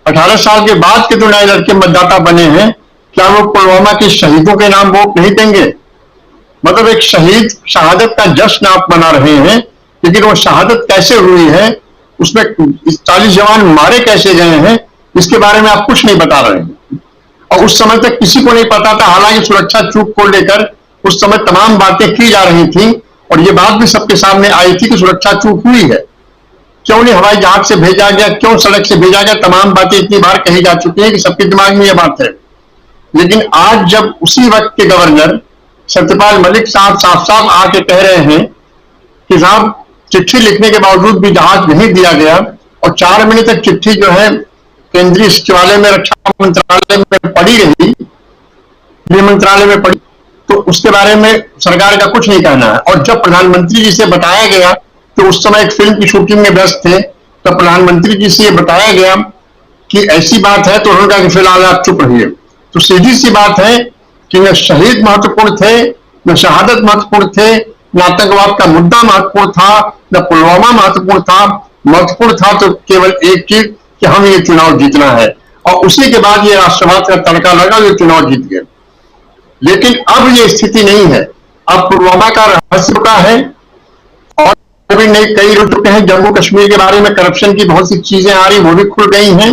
18 साल के बाद के जो नए लड़के मतदाता बने हैं, क्या वो पुलवामा के शहीदों के नाम वोट नहीं देंगे? मतलब एक शहीद शहादत का जश्न आप मना रहे हैं, लेकिन वो शहादत कैसे हुई है, उसमें 40 जवान मारे कैसे गए हैं, इसके बारे में आप कुछ नहीं बता रहे हैं। और उस समय तक किसी को नहीं पता था, हालांकि सुरक्षा चूक को लेकर उस समय तमाम बातें की जा रही थी और ये बात भी सबके सामने आई थी कि सुरक्षा चूक हुई है। क्यों नहीं हवाई जहाज से भेजा गया, क्यों सड़क से भेजा गया, तमाम बातें इतनी बार कही जा चुकी है कि सबके दिमाग में यह बात है। लेकिन आज जब उसी वक्त के गवर्नर सत्यपाल मलिक साहब साफ साफ आके कह रहे हैं कि साहब चिट्ठी लिखने के बावजूद भी जहाज नहीं दिया गया और 4 महीने तक चिट्ठी जो है केंद्रीय सचिवालय में, रक्षा मंत्रालय में पड़ी रही, गृह मंत्रालय में पड़ी, तो उसके बारे में सरकार का कुछ नहीं कहना है। और जब प्रधानमंत्री जी से बताया गया, तो उस समय एक फिल्म की शूटिंग में व्यस्त थे, तो प्रधानमंत्री जी से बताया गया कि ऐसी बात है, तो उन्होंने कहा कि फिलहाल आप चुप रहिए। तो सीधी सी बात है कि न शहीद महत्वपूर्ण थे, न शहादत महत्वपूर्ण थे, न आतंकवाद का मुद्दा महत्वपूर्ण था, न पुलवामा महत्वपूर्ण था। महत्वपूर्ण था तो केवल एक चीज कि हम ये चुनाव जीतना है, और उसी के बाद ये राष्ट्रवाद का तड़का लगा, ये चुनाव जीत गए। लेकिन अब ये स्थिति नहीं है। अब पुलवामा का रहस्य का है और अभी नई कई रुक चुके हैं। जम्मू कश्मीर के बारे में करप्शन की बहुत सी चीजें आ रही, वो भी खुल गई हैं।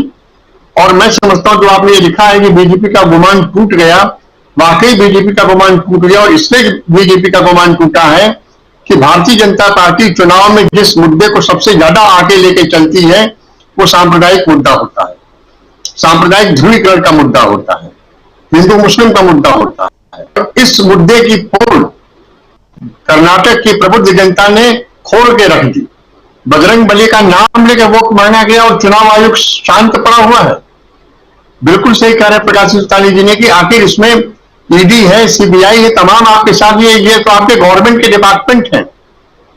और मैं समझता हूं जो आपने ये लिखा है कि बीजेपी का गुमान टूट गया, वाकई बीजेपी का गुमान टूट गया। और इसलिए बीजेपी का गुमान टूटा है कि भारतीय जनता पार्टी चुनाव में जिस मुद्दे को सबसे ज्यादा आगे लेके चलती है वो सांप्रदायिक मुद्दा होता है, सांप्रदायिक ध्रुवीकरण का मुद्दा होता है, हिंदू मुस्लिम का मुद्दा होता है। इस मुद्दे की पोल कर्नाटक की प्रबुद्ध जनता ने खोल के रख दी। बजरंग बली का नाम लेकर वोट मांगा गया और चुनाव आयोग शांत पड़ा हुआ है। बिल्कुल सही कह रहे प्रकाश सुतानी जी ने कि आखिर इसमें ईडी है, सीबीआई है, तमाम आपके साथ ये तो आपके गवर्नमेंट के डिपार्टमेंट हैं।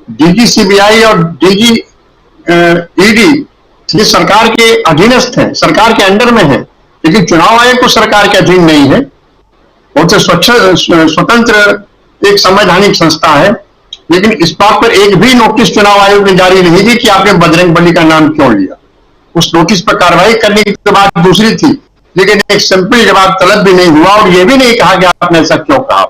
डीजी सीबीआई और डीजी ईडी ये सरकार के अधीनस्थ हैं, सरकार के अंडर में है, लेकिन चुनाव आयोग तो सरकार के अधीन नहीं है। वो तो स्वतंत्र एक संवैधानिक संस्था है। लेकिन इस बात पर एक भी नोटिस चुनाव आयोग ने जारी नहीं की कि आपने बजरंग बली का नाम क्यों लिया। उस नोटिस पर कार्रवाई करने की तो बात दूसरी थी, लेकिन एक सिंपल जवाब तलब भी नहीं हुआ और यह भी नहीं कहा कि आपने ऐसा क्यों कहा।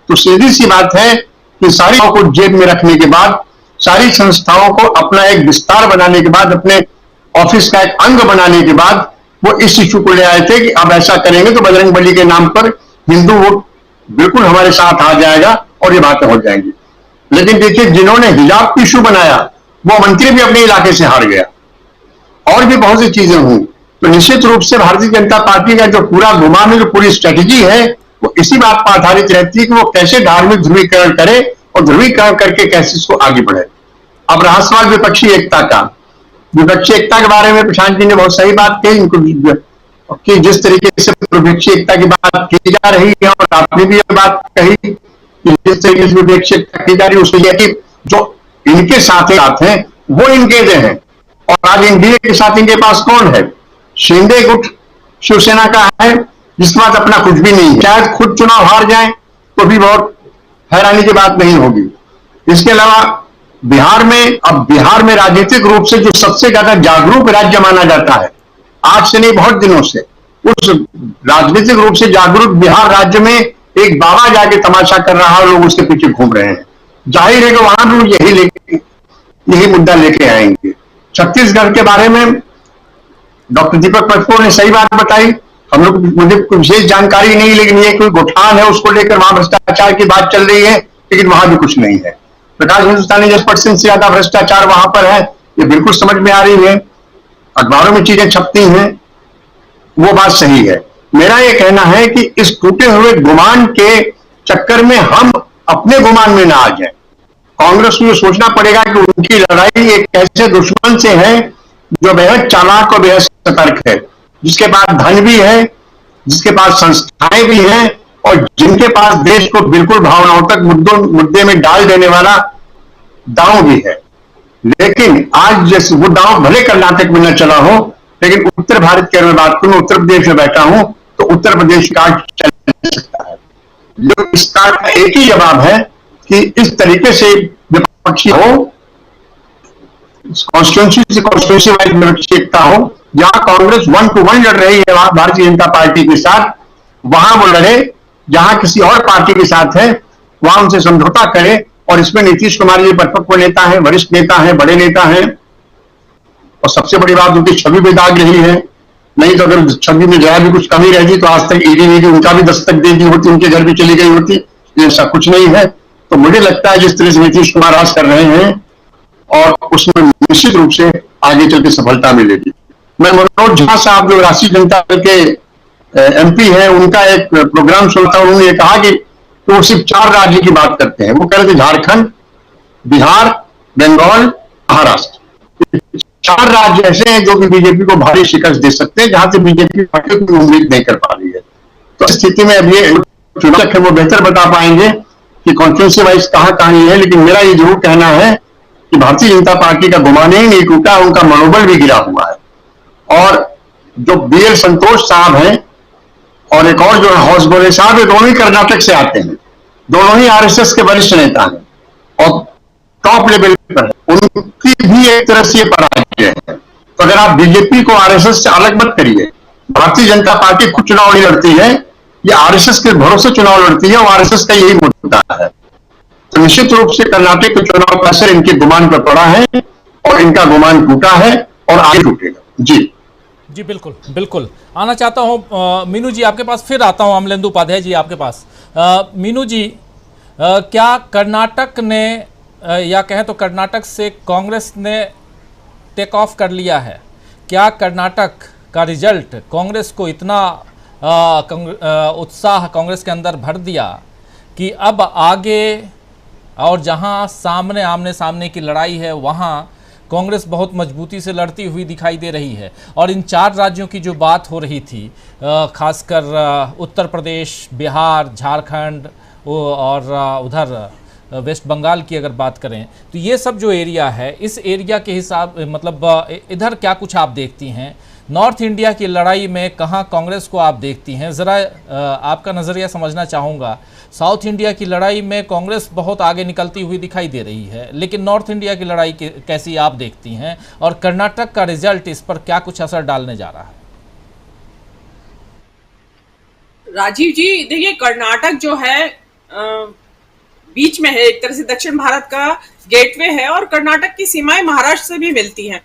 तो सीधी सी बात है कि सारी को जेब में रखने के बाद, सारी संस्थाओं को अपना एक विस्तार बनाने के बाद, अपने ऑफिस का एक अंग बनाने के बाद वो इस इशू को ले आए थे कि अब ऐसा करेंगे तो बजरंग बली के नाम पर हिंदू वोट बिल्कुल हमारे साथ आ जाएगा और ये बातें हो जाएंगी। लेकिन देखिए, जिन्होंने हिजाब को इशू बनाया वो मंत्री भी अपने इलाके से हार गया और भी बहुत सी चीजें हुई। तो निश्चित रूप से भारतीय जनता पार्टी का जो पूरा गुमान है, जो पूरी स्ट्रेटेजी है, वो इसी बात पर आधारित रहती है कि वो कैसे धार्मिक ध्रुवीकरण करे और ध्रुवीकरण करके कैसे इसको आगे बढ़े। अब रहा सवाल विपक्षी एकता का। विपक्षी एकता के बारे में प्रशांत जी ने बहुत सही बात कही कि जिस तरीके से विपक्षी एकता की बात की जा रही है, और आपने भी ये बात कही कि जिस तरीके से विपक्षी एकता की जा रही है उसके लिए कि जो इनके साथ हैं वो इनके हैं, और आज एनडीए के साथ इनके पास कौन है? शिंदे गुट शिवसेना का है, जिसके पास अपना कुछ भी नहीं है। शायद खुद चुनाव हार जाए तो भी बहुत हैरानी की बात नहीं होगी। इसके अलावा बिहार में राजनीतिक रूप से जो सबसे ज्यादा जागरूक राज्य माना जाता है, आज से नहीं बहुत दिनों से, उस राजनीतिक रूप से जागरूक बिहार राज्य में एक बाबा जाके तमाशा कर रहा है, लोग उसके पीछे घूम रहे हैं। जाहिर है कि वहां भी यही मुद्दा लेके आएंगे। छत्तीसगढ़ के बारे में डॉक्टर दीपक पटकोर ने सही बात बताई। हम लोग, मुझे कोई विशेष जानकारी नहीं, लेकिन ये कोई गोठान है, उसको लेकर वहां भ्रष्टाचार की बात चल रही है, लेकिन वहां भी कुछ नहीं है। प्रकाश हिंदुस्तानी 10% से ज्यादा भ्रष्टाचार वहां पर है, ये बिल्कुल समझ में आ रही है। अखबारों में चीजें छपती हैं, वो बात सही है। मेरा ये कहना है कि इस टूटे हुए गुमान के चक्कर में हम अपने गुमान में ना आ जाए। कांग्रेस को ये सोचना पड़ेगा कि उनकी लड़ाई एक ऐसे दुश्मन से है जो बेहद चालाक और बेहद सतर्क है, जिसके पास धन भी है, जिसके पास संस्थाएं भी हैं, और जिनके पास देश को बिल्कुल भावनात्मक मुद्दे में डाल देने वाला दांव भी है। लेकिन आज जैसे वो दांव भले कर्नाटक में न चला हो, लेकिन उत्तर भारत की अगर मैं बात करूं, उत्तर प्रदेश में बैठा हूं, तो उत्तर प्रदेश का चल सकता है। जो इसका एक ही जवाब है कि इस तरीके से विपक्षी हो, कॉन्स्टिट्यूंसी से कॉन्स्टिट्यूंसी वाइज विपक्षी एकता हो, जहां कांग्रेस 1 to 1 लड़ रही है भारतीय जनता पार्टी के साथ, वहां वो लड़े। जहां किसी और पार्टी के साथ है वहां उनसे समझौता करे। और इसमें नीतीश कुमार जी परिपक्व नेता हैं, वरिष्ठ नेता हैं, बड़े नेता हैं, और सबसे बड़ी बात उनकी छवि भी दाग रही है। नहीं तो अगर छवि में जरा भी कुछ कमी रह गई तो आज तक ईडी उनका भी दस्तक दे दी होती, उनके घर भी चली गई होती। ऐसा कुछ नहीं है। तो मुझे लगता है जिस तरह से नीतीश कुमार राज कर रहे हैं, और उसमें निश्चित रूप से आगे चल के सफलता मिलेगी। मैं मनोज झा साहब जो राष्ट्रीय जनता दल के एमपी है, उनका एक प्रोग्राम सुनता, उन्होंने ये कहा कि वो सिर्फ 4 राज्य की बात करते हैं। वो कह रहे थे झारखंड, बिहार, बंगाल, महाराष्ट्र, 4 राज्य ऐसे हैं जो कि बीजेपी को भारी शिकस्त दे सकते हैं, जहां से बीजेपी पार्टी को उम्मीद नहीं कर पा रही है। तो इस स्थिति में अब ये चुनाव है, वो बेहतर बता पाएंगे कि कॉन्स्टिट्यूंसी वाइज कहां कहानी है। लेकिन मेरा ये जरूर कहना है कि भारतीय जनता पार्टी का गुमान ही नहीं टूटा, उनका मनोबल भी गिरा हुआ है। और जो BL संतोष साहब हैं और एक और जो हौस बोले साहब, ये दोनों ही कर्नाटक से आते हैं, दोनों ही RSS के वरिष्ठ नेता हैं और टॉप लेवल पर है। उनकी भी एक तरह से पराजय है। तो अगर आप बीजेपी को RSS से अलग मत करिए। भारतीय जनता पार्टी खुद चुनाव नहीं लड़ती है, ये RSS के भरोसे चुनाव लड़ती है, और RSS का यही मुद्दा है। तो निश्चित रूप से कर्नाटक के चुनाव का असर इनके गुमान पर पड़ा है, और इनका गुमान टूटा है और आगे टूटेगा। जी जी बिल्कुल बिल्कुल, आना चाहता हूँ मीनू जी आपके पास, फिर आता हूँ अमलेंदु उपाध्याय जी आपके पास। मीनू जी, क्या कर्नाटक ने या कहें तो कर्नाटक से कांग्रेस ने टेक ऑफ कर लिया है? क्या कर्नाटक का रिजल्ट कांग्रेस को इतना उत्साह कांग्रेस के अंदर भर दिया कि अब आगे और जहां सामने आमने सामने की लड़ाई है वहां कांग्रेस बहुत मजबूती से लड़ती हुई दिखाई दे रही है? और इन 4 राज्यों की जो बात हो रही थी, खासकर उत्तर प्रदेश, बिहार, झारखंड और उधर वेस्ट बंगाल की अगर बात करें, तो ये सब जो एरिया है, इस एरिया के हिसाब मतलब इधर क्या कुछ आप देखती हैं? नॉर्थ इंडिया की लड़ाई में कहाँ कांग्रेस को आप देखती हैं? ज़रा आपका नज़रिया समझना चाहूँगा। साउथ इंडिया की लड़ाई में कांग्रेस बहुत आगे निकलती हुई दिखाई दे रही है, लेकिन नॉर्थ इंडिया की लड़ाई कैसी आप देखती हैं? और कर्नाटक का रिजल्ट इस पर क्या कुछ असर डालने जा रहा है? राजीव जी, देखिए कर्नाटक जो है बीच में है, एक तरह से दक्षिण भारत का गेटवे है, और कर्नाटक की सीमाएं महाराष्ट्र से भी मिलती हैं,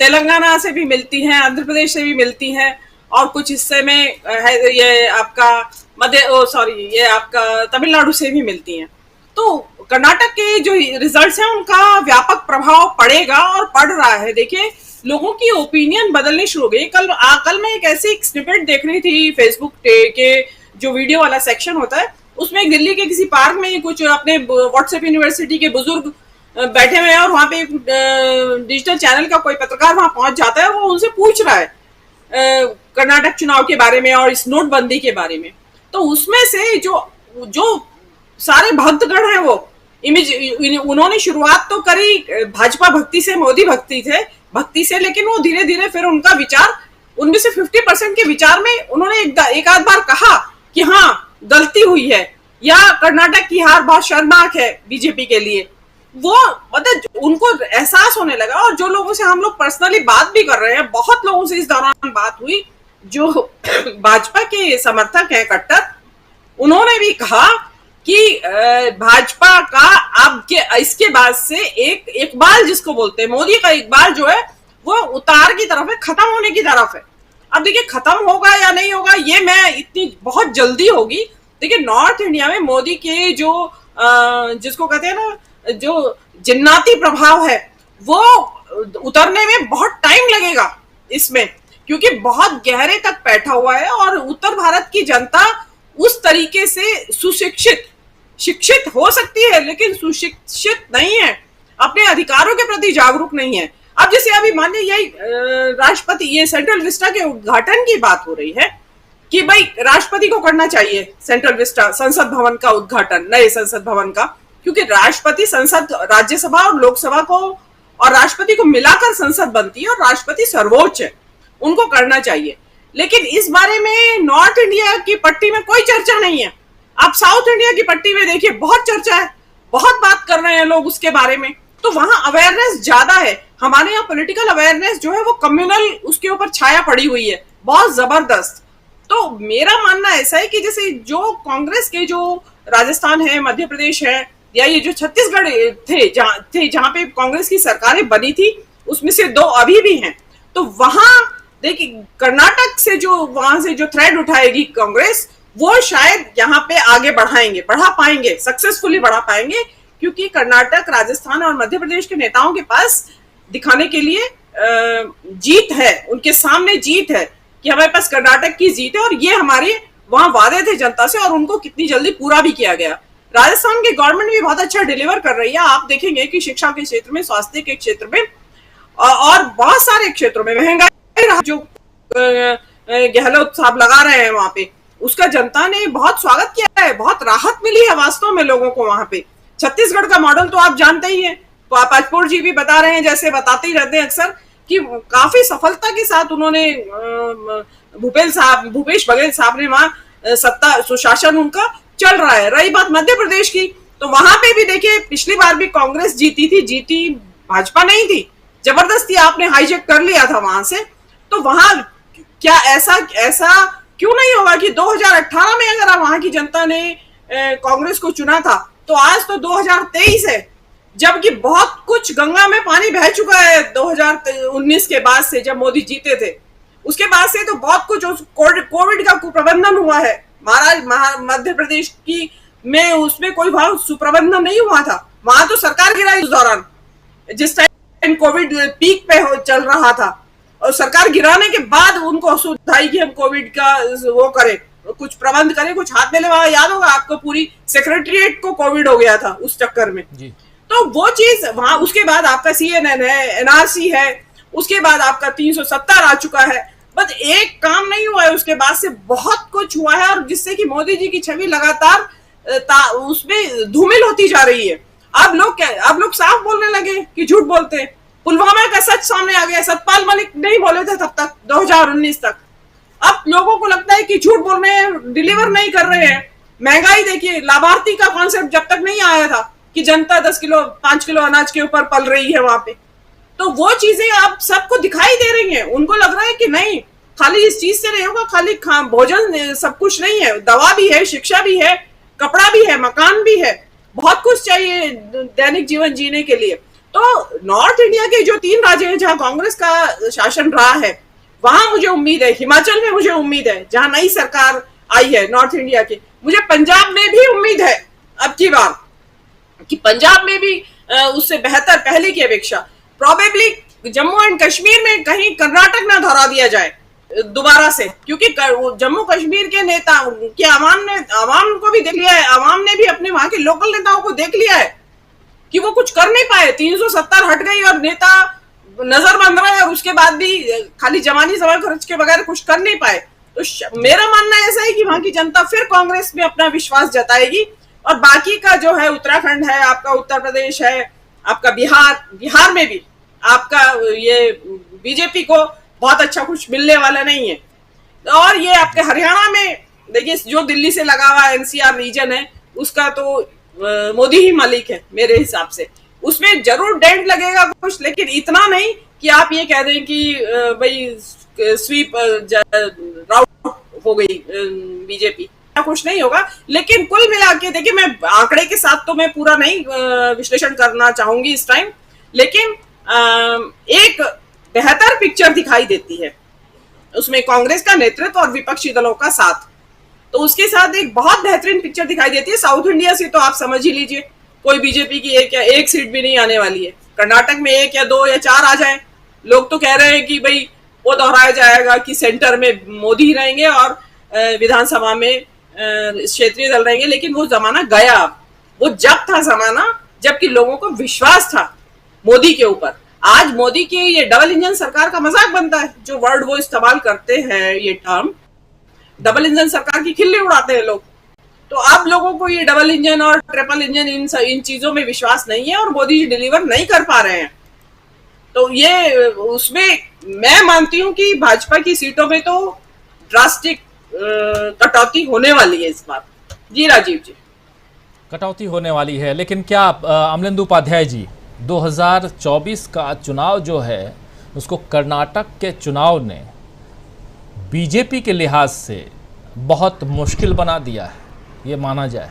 तेलंगाना से भी मिलती हैं, आंध्र प्रदेश से भी मिलती हैं, और कुछ हिस्से में है ये आपका ये आपका तमिलनाडु से भी मिलती हैं। तो कर्नाटक के जो रिजल्ट्स हैं उनका व्यापक प्रभाव पड़ेगा और पड़ रहा है। देखिए, लोगों की ओपिनियन बदलनी शुरू हो गई। कल मैं एक ऐसी स्निपेट देख रही थी फेसबुक के जो वीडियो वाला सेक्शन होता है, उसमें एक दिल्ली के किसी पार्क में कुछ अपने व्हाट्सएप यूनिवर्सिटी के बुजुर्ग बैठे हुए हैं, और वहां पे डिजिटल चैनल का कोई पत्रकार वहां पहुंच जाता है, वो उनसे पूछ रहा है कर्नाटक चुनाव के बारे में और इस नोटबंदी के बारे में। तो उसमें से जो सारे भक्तगण हैं, वो उन्होंने शुरुआत तो करी भाजपा भक्ति से, मोदी भक्ति से, लेकिन वो धीरे धीरे फिर उनका विचार, उनमें से 50% के विचार में उन्होंने एक आध बार कहा कि हाँ गलती हुई है, या कर्नाटक की हार बहुत शर्मनाक है बीजेपी के लिए। वो मतलब उनको एहसास होने लगा, और जो लोगों से हम लोग पर्सनली बात भी कर रहे हैं, बहुत लोगों से इस दौरान बात हुई जो भाजपा के समर्थक हैं कट्टर, उन्होंने भी कहा कि भाजपा का अब इसके बाद से एक इकबाल जिसको बोलते हैं, मोदी का इकबाल जो है वो उतार की तरफ है, खत्म होने की तरफ है। अब देखिए खत्म होगा या नहीं होगा ये मैं इतनी बहुत जल्दी होगी। देखिए नॉर्थ इंडिया में मोदी के जो जिसको कहते हैं ना, जो जिन्नाती प्रभाव है वो उतरने में बहुत टाइम लगेगा इसमें, क्योंकि बहुत गहरे तक बैठा हुआ है, और उत्तर भारत की जनता उस तरीके से शिक्षित हो सकती है लेकिन सुशिक्षित नहीं है, अपने अधिकारों के प्रति जागरूक नहीं है। अब जैसे अभी मानिए यही राष्ट्रपति, ये सेंट्रल विस्टा के उद्घाटन की बात हो रही है कि भाई राष्ट्रपति को करना चाहिए सेंट्रल विस्टा संसद भवन का उद्घाटन, नए संसद भवन का, क्योंकि राष्ट्रपति संसद, राज्यसभा और लोकसभा को और राष्ट्रपति को मिलाकर संसद बनती है, और राष्ट्रपति सर्वोच्च है, उनको करना चाहिए। लेकिन इस बारे में नॉर्थ इंडिया की पट्टी में कोई चर्चा नहीं है। आप साउथ इंडिया की पट्टी में देखिए, बहुत चर्चा है, बहुत बात कर रहे हैं लोग उसके बारे में, तो वहां अवेयरनेस ज्यादा है। हमारे यहाँ पॉलिटिकल अवेयरनेस जो है वो कम्युनल उसके ऊपर छाया पड़ी हुई है, बहुत जबरदस्त। तो मेरा मानना ऐसा है कि जैसे जो कांग्रेस के जो राजस्थान है, मध्य प्रदेश है, या ये जो छत्तीसगढ़ थे जहां पे कांग्रेस की सरकारें बनी थी, उसमें से 2 अभी भी हैं, तो वहां देखिए कर्नाटक से जो वहां से जो थ्रेड उठाएगी कांग्रेस, वो शायद यहाँ पे आगे बढ़ा पाएंगे, सक्सेसफुली बढ़ा पाएंगे, क्योंकि कर्नाटक, राजस्थान और मध्य प्रदेश के नेताओं के पास दिखाने के लिए जीत है, उनके सामने जीत है कि हमारे पास कर्नाटक की जीत है, और ये हमारे वहां वादे थे जनता से, और उनको कितनी जल्दी पूरा भी किया गया। राजस्थान की गवर्नमेंट भी बहुत अच्छा डिलीवर कर रही है। आप देखेंगे कि शिक्षा के क्षेत्र में, स्वास्थ्य के क्षेत्र में, और बहुत सारे क्षेत्रों में महंगाई जो गहलोत साहब लगा रहे हैं वहां पे, उसका जनता ने बहुत स्वागत किया है, बहुत राहत मिली है वास्तव में लोगों को वहां पे। छत्तीसगढ़ का मॉडल तो आप जानते ही हैं, पाजपुर जी भी बता रहे हैं, जैसे बताते ही रहते हैं अक्सर, कि काफी सफलता के साथ उन्होंने भूपेश बघेल साहब ने वहां सत्ता सुशासन उनका चल रहा है। रही बात मध्य प्रदेश की, तो वहां पे भी देखिए पिछली बार भी कांग्रेस जीती भाजपा नहीं थी, जबरदस्ती आपने हाईजेक कर लिया था वहां से। तो वहां क्या ऐसा क्यों नहीं होगा कि 2018 में अगर वहां की जनता ने कांग्रेस को चुना था, तो आज तो 2023 है, जबकि बहुत कुछ गंगा में पानी बह चुका है 2019 के बाद से, जब मोदी जीते थे। उसके बाद से तो बहुत कुछ कोविड का कुप्रबंधन हुआ है। मध्य प्रदेश की में उसमें कोई भाव सुप्रबंधन नहीं हुआ था। वहां तो सरकार गिराई उस दौरान, जिस टाइम कोविड पीक पे चल रहा था, और सरकार गिराने के बाद उनको सुधाई कि हम कोविड का वो करें, कुछ प्रबंध करें, कुछ हाथ में ले। वहां याद होगा आपको, पूरी सेक्रेटरीट को कोविड हो गया था उस चक्कर में जी। तो वो चीज वहां, उसके बाद आपका CNN है, NRC है, उसके बाद आपका 370 आ चुका है, बस एक काम नहीं हुआ है। उसके बाद से बहुत कुछ हुआ है, और जिससे कि मोदी जी की छवि लगातार उसमें धूमिल होती जा रही है। अब लोग साफ बोलने लगे कि झूठ बोलते हैं। पुलवामा का सच सामने आ गया। सतपाल मलिक नहीं बोले थे तब तक, 2019 तक। अब लोगों को लगता है कि झूठ बोल रहे हैं, डिलीवर नहीं कर रहे हैं। महंगाई देखिए, लाभार्थी का कॉन्सेप्ट जब तक नहीं आया था कि जनता 10 किलो 5 किलो अनाज के ऊपर पल रही है वहां पे, तो वो चीजें अब सबको दिखाई दे रही हैं। उनको लग रहा है कि नहीं, खाली इस चीज से नहीं होगा, खाली भोजन सब कुछ नहीं है, दवा भी है, शिक्षा भी है, कपड़ा भी है, मकान भी है, बहुत कुछ चाहिए दैनिक जीवन जीने के लिए। तो नॉर्थ इंडिया के जो 3 राज्य हैं जहां कांग्रेस का शासन रहा है, वहां मुझे उम्मीद है, हिमाचल में मुझे उम्मीद है, जहां नई सरकार आई है नॉर्थ इंडिया की, मुझे पंजाब में भी उम्मीद है अब की बार कि पंजाब में भी उससे बेहतर पहले की अपेक्षा। प्रोबेबली जम्मू एंड कश्मीर में कहीं कर्नाटक ना दोहरा दिया जाए दोबारा से, क्योंकि जम्मू कश्मीर के नेता की आवाम को भी देख लिया है, आवाम ने भी अपने वहां के लोकल नेताओं को देख लिया है कि वो कुछ कर नहीं पाए। 370 हट गई और नेता नजर बंद रहे, और उसके बाद भी खाली जवानी सवाल खर्च के बगैर कुछ कर नहीं पाए। तो मेरा मानना ऐसा है कि वहां की जनता फिर कांग्रेस में अपना विश्वास जताएगी, और बाकी का जो है उत्तराखंड है, आपका उत्तर प्रदेश है, आपका बिहार में भी आपका ये बीजेपी को बहुत अच्छा कुछ मिलने वाला नहीं है। और ये आपके हरियाणा में देखिए, जो दिल्ली से लगा हुआ NCR रीजन है, उसका तो मोदी ही मालिक है मेरे हिसाब से। उसमें जरूर डेंट लगेगा कुछ, लेकिन इतना नहीं कि आप ये कह दें कि भाई स्वीप राउट हो गई बीजेपी, कुछ नहीं होगा। लेकिन कुल मिला के देखिए, मैं आंकड़े के साथ तो मैं पूरा नहीं विश्लेषण करना चाहूंगी इस टाइम, लेकिन एक बेहतर पिक्चर दिखाई देती है उसमें कांग्रेस का नेतृत्व और विपक्षी दलों का साथ। तो उसके साथ एक बहुत बेहतरीन पिक्चर दिखाई देती है। साउथ इंडिया से तो आप समझ ही लीजिए, कोई बीजेपी की एक सीट भी नहीं आने वाली है। कर्नाटक में 1 या 2 या 4 आ जाए। लोग तो कह रहे हैं कि भाई वो दोहराया जाएगा कि सेंटर में मोदी रहेंगे और विधानसभा में क्षेत्रीय दल रहेंगे, लेकिन वो जमाना गया। वो जब था जमाना जबकि लोगों को विश्वास था मोदी के ऊपर। आज मोदी की ये डबल इंजन सरकार का मजाक बनता है, जो वर्ड वो इस्तेमाल करते हैं, ये टर्म डबल इंजन सरकार की खिल्ली उड़ाते हैं लोग। तो अब लोगों को ये डबल इंजन और ट्रिपल इंजन इन चीजों में विश्वास नहीं है, और मोदी जी डिलीवर नहीं कर पा रहे हैं। तो ये उसमें मैं मानती हूं कि भाजपा की सीटों में तो ड्रास्टिक कटौती होने वाली है इस बार। जी राजीव जी, कटौती होने वाली है, लेकिन क्या अमलेंदु उपाध्याय जी, 2024 का चुनाव जो है उसको कर्नाटक के चुनाव ने बीजेपी के लिहाज से बहुत मुश्किल बना दिया है, ये माना जाए।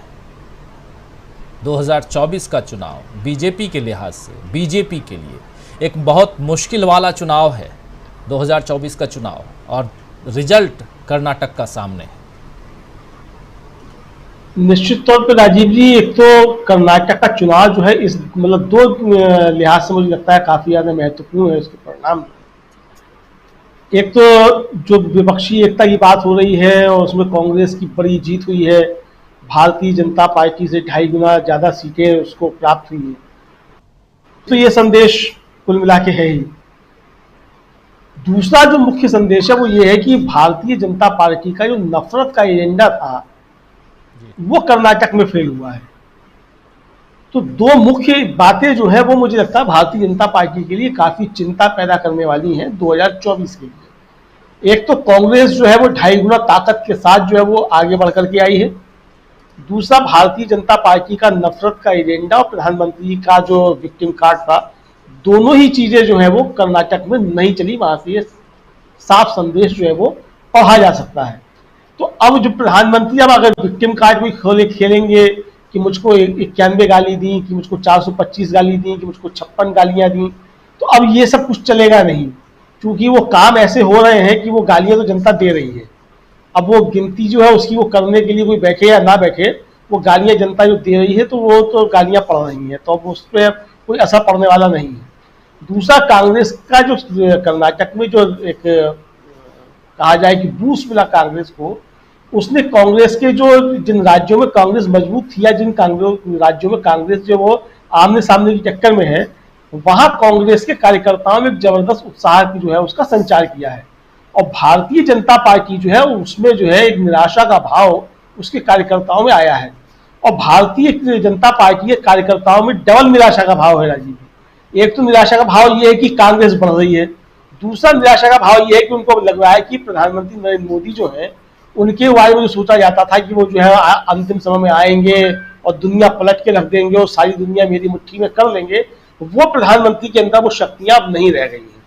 2024 का चुनाव बीजेपी के लिहाज से, बीजेपी के लिए एक बहुत मुश्किल वाला चुनाव है 2024 का चुनाव, और रिजल्ट कर्नाटक का सामने है। निश्चित तौर पर राजीव जी, एक तो कर्नाटक का चुनाव जो है इस मतलब 2 लिहाज से मुझे लगता है काफी ज्यादा महत्वपूर्ण है इसके परिणाम। एक तो जो विपक्षी एकता की बात हो रही है और उसमें कांग्रेस की बड़ी जीत हुई है, भारतीय जनता पार्टी से 2.5 गुना ज्यादा सीटें उसको प्राप्त हुई है, तो ये संदेश कुल मिला के है ही। दूसरा जो मुख्य संदेश है वो ये है कि भारतीय जनता पार्टी का जो नफरत का एजेंडा था वो कर्नाटक में फेल हुआ है। तो 2 मुख्य बातें जो है वो मुझे लगता है भारतीय जनता पार्टी के लिए काफी चिंता पैदा करने वाली हैं 2024 के लिए। एक तो कांग्रेस जो है वो 2.5 गुना ताकत के साथ जो है वो आगे बढ़ करके आई है। दूसरा, भारतीय जनता पार्टी का नफरत का एजेंडा और प्रधानमंत्री का जो विक्टिम कार्ड था, दोनों ही चीजें जो है वो कर्नाटक में नहीं चली। वहां से साफ संदेश जो है वो पढ़ा जा सकता है। तो अब जो प्रधानमंत्री अब अगर विक्टिम कार्ड भी खेलेंगे कि मुझको 91 गाली दी, कि मुझको 425 गाली दी, कि मुझको 56 गालियां दी, तो अब ये सब कुछ चलेगा नहीं, क्योंकि वो काम ऐसे हो रहे हैं कि वो गालियां तो जनता दे रही है। अब वो गिनती जो है उसकी वो करने के लिए कोई बैठे या ना बैठे, वो गालियां जनता जो दे रही है तो वो तो गालियां पड़ रही हैं, तो अब उस पर कोई असर पड़ने वाला नहीं है। दूसरा, कांग्रेस का जो कर्नाटक में जो एक कहा जाए कि बूस्ट मिला कांग्रेस को, उसने कांग्रेस के जो जिन राज्यों में कांग्रेस मजबूत थी या जिन राज्यों में कांग्रेस जो वो आमने सामने की टक्कर में है, वहां कांग्रेस के कार्यकर्ताओं में एक जबरदस्त उत्साह की जो है उसका संचार किया है। और भारतीय जनता पार्टी जो है उसमें जो है एक निराशा का भाव उसके कार्यकर्ताओं में आया है। और भारतीय जनता पार्टी के कार्यकर्ताओं में डबल निराशा का भाव है राजीव जी। एक तो निराशा का भाव ये है कि कांग्रेस बढ़ रही है, दूसरा निराशा का भाव ये है कि उनको लग रहा है कि प्रधानमंत्री नरेंद्र मोदी जो है उनके बारे में जो सोचा जाता था कि वो जो है अंतिम समय में आएंगे और दुनिया पलट के रख देंगे और सारी दुनिया मेरी मुट्ठी में कर लेंगे, वो प्रधानमंत्री के अंदर वो शक्तियां अब नहीं रह गई हैं।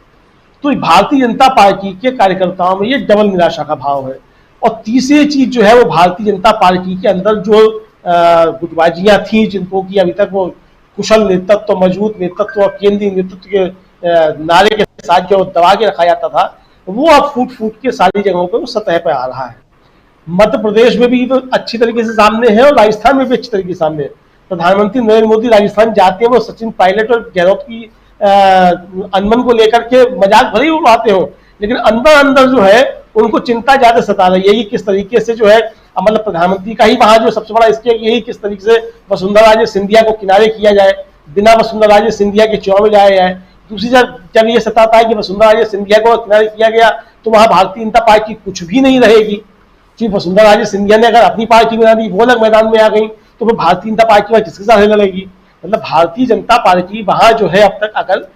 तो भारतीय जनता पार्टी के कार्यकर्ताओं में ये डबल निराशा का भाव है। और तीसरी चीज जो है वो भारतीय जनता पार्टी के अंदर जो गुटबाजियां थी, जिनको कि अभी तक वो कुशल नेतृत्व, मजबूत नेतृत्व और केंद्रीय नेतृत्व के नारे के साथ जो दबा के रखा जाता था, वो अब फूट फूट के सारी जगहों पर वो सतह पर आ रहा है। मध्य प्रदेश में भी तो अच्छी तरीके से सामने है और राजस्थान में भी अच्छी तरीके से सामने है। प्रधानमंत्री नरेंद्र मोदी राजस्थान जाते हैं, वो सचिन पायलट और गहलोत की अनबन को लेकर के मजाक भले ही उड़ाते हो, लेकिन अंदर अंदर जो है उनको चिंता ज्यादा सता रही है कि किस तरीके से जो है मतलब प्रधानमंत्री का ही वहां जो सबसे बड़ा इसके यही किस तरीके से वसुंधरा राजे सिंधिया को किनारे किया जाए, बिना वसुंधरा राजे सिंधिया के चुनाव में जाया जाए। दूसरी जब ये सताता है कि वसुंधरा राजे सिंधिया को किनारे किया गया तो वहां भारतीय जनता पार्टी कुछ भी नहीं रहेगी, क्योंकि वसुंधरा राजे सिंधिया ने अगर अपनी पार्टी बना दी, वो अलग मैदान में आ गई, तो फिर भारतीय जनता पार्टी वहां किसके साथ लड़ेगी। मतलब भारतीय जनता पार्टी वहां जो है अब तक, अगर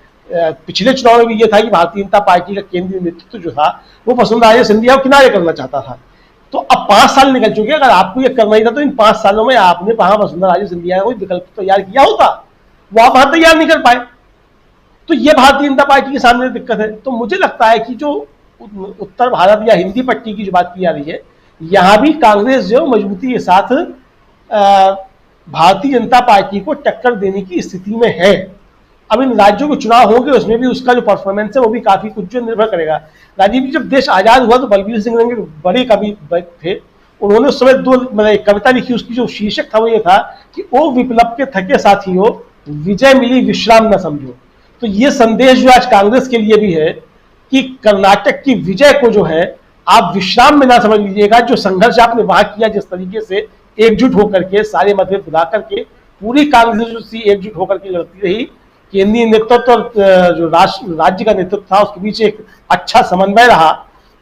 पिछले चुनाव में भी ये था कि भारतीय जनता पार्टी का केंद्रीय नेतृत्व जो था वो वसुंधरा राजे सिंधिया को किनारे करना चाहता था। तो अब 5 साल निकल चुके, अगर आपको ये करना ही था तो इन 5 सालों में आपने वहां वसुंधरा राजे सिंधिया का कोई विकल्प तैयार किया होता, वो आप वहां तैयार नहीं कर पाए। तो ये भारतीय जनता पार्टी के सामने दिक्कत है। तो मुझे लगता है कि जो उत्तर भारत या हिंदी पट्टी की जो बात की जा रही है, यहां भी कांग्रेस जो मजबूती के साथ भारतीय जनता पार्टी को टक्कर देने की स्थिति में है। अब इन राज्यों के चुनाव होंगे, उसमें भी उसका जो परफॉर्मेंस है वो भी काफी कुछ निर्भर करेगा। राजीव जी, जब देश आजाद हुआ तो बलबीर सिंह रंगे बड़े कवि थे, उन्होंने उस समय 2 कविता लिखी, उसकी जो शीर्षक था वो ये था कि ओ विप्लव के थके साथियों, विजय मिली विश्राम न समझो। तो ये संदेश जो आज कांग्रेस के लिए भी है कि कर्नाटक की विजय को जो है आप विश्राम में ना समझ लीजिएगा। जो संघर्ष आपने वहां किया, जिस तरीके से एकजुट होकर के सारे मतभेद भुला करके पूरी कांग्रेस एकजुट होकर के लड़ती रही, केंद्रीय नेतृत्व और जो राज्य का नेतृत्व था उसके बीच एक अच्छा समन्वय रहा,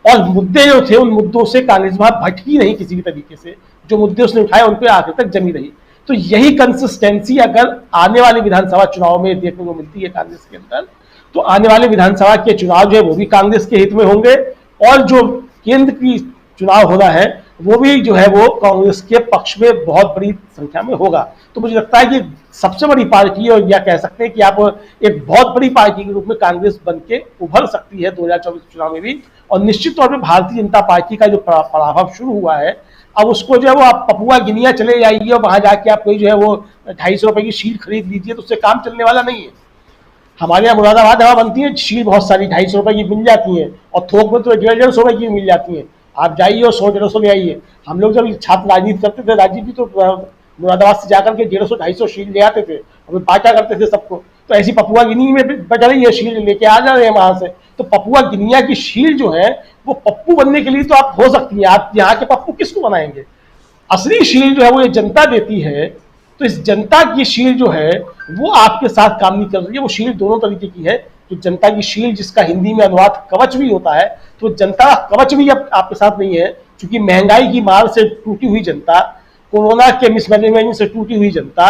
और मुद्दे जो थे उन मुद्दों से कांग्रेस वहां भटकी नहीं किसी भी तरीके से, जो मुद्दे उसने उठाए उन पर आखिर तक जमी रही। तो यही कंसिस्टेंसी अगर आने वाले विधानसभा चुनाव में देखने को मिलती है कांग्रेस के अंदर, तो आने वाले विधानसभा के चुनाव जो है वो भी कांग्रेस के हित में होंगे, और जो केंद्र की चुनाव होना है वो भी जो है वो कांग्रेस के पक्ष में बहुत बड़ी संख्या में होगा। तो मुझे लगता है कि सबसे बड़ी पार्टी, और या कह सकते हैं कि आप एक बहुत बड़ी पार्टी के रूप में कांग्रेस बन के उभर सकती है 2024 चुनाव में भी। और निश्चित तौर पर भारतीय जनता पार्टी का जो पराभव शुरू हुआ है, अब उसको जो है वो आप पपुआ गिनिया चले जाइए और वहां जाके आप कोई जो है वो 250 रुपए की शील खरीद लीजिए, तो उससे काम चलने वाला नहीं है। हमारे यहाँ मुरादाबाद हवा बनती है, शील बहुत सारी 250 रुपए की मिल जाती है, और थोक में तो 150 रुपए की मिल जाती है। आप जाइए और 100-150 ले आइए। हम लोग जब छात्र राजनीति करते थे राजीव जी, तो मुरादाबाद से जाकर के 150-250 शील ले आते थे, हमें बांटा करते थे सबको। तो ऐसी पपुआ गिनी में बैठ रही है, शील लेके आ जा रहे हैं वहां से। तो पपुआ गिनिया की शील जो है वो पप्पू बनने के लिए तो आप हो सकती है, आप यहाँ के पप्पू किसको बनाएंगे? असली शील जो है वो ये जनता देती है। तो इस जनता की शील जो है वो आपके साथ काम नहीं कर रही है। वो शील दोनों तरीके की है। जो जनता की शील, जिसका हिंदी में अनुवाद कवच भी होता है, तो जनता कवच भी अब आपके साथ नहीं है, क्योंकि महंगाई की मार से टूटी हुई जनता, कोरोना के मिसमैनेजमेंट से टूटी हुई जनता,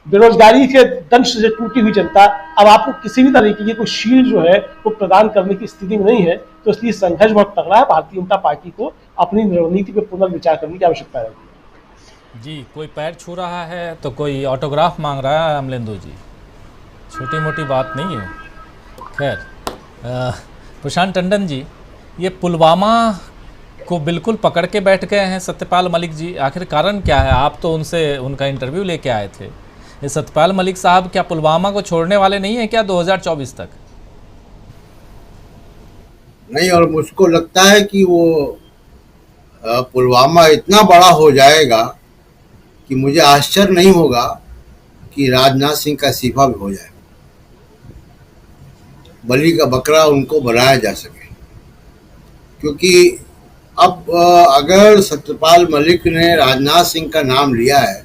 बेरोजगारी के दंश से टूटी हुई जनता, अब आपको किसी भी तरीके की कोई शील जो है वो प्रदान करने की स्थिति में नहीं है। तो इसलिए संघर्ष बहुत तगड़ा है। भारतीय जनता पार्टी को अपनी रणनीति पर पुनर्विचार करने की आवश्यकता है। जी, कोई पैर छू रहा है तो कोई ऑटोग्राफ मांग रहा है अमलेंदु जी, छोटी मोटी बात नहीं है। खैर, प्रशांत टंडन जी, ये पुलवामा को बिल्कुल पकड़ के बैठ गए हैं सत्यपाल मलिक जी, आखिर कारण क्या है? आप तो उनसे उनका इंटरव्यू लेके आए थे। ये सत्यपाल मलिक साहब क्या पुलवामा को छोड़ने वाले नहीं हैं क्या 2024 तक? नहीं, और मुझको लगता है कि वो पुलवामा इतना बड़ा हो जाएगा कि मुझे आश्चर्य नहीं होगा कि राजनाथ सिंह का इस्तीफा भी हो जाए, बलि का बकरा उनको बनाया जा सके। क्योंकि अब अगर सत्यपाल मलिक ने राजनाथ सिंह का नाम लिया है,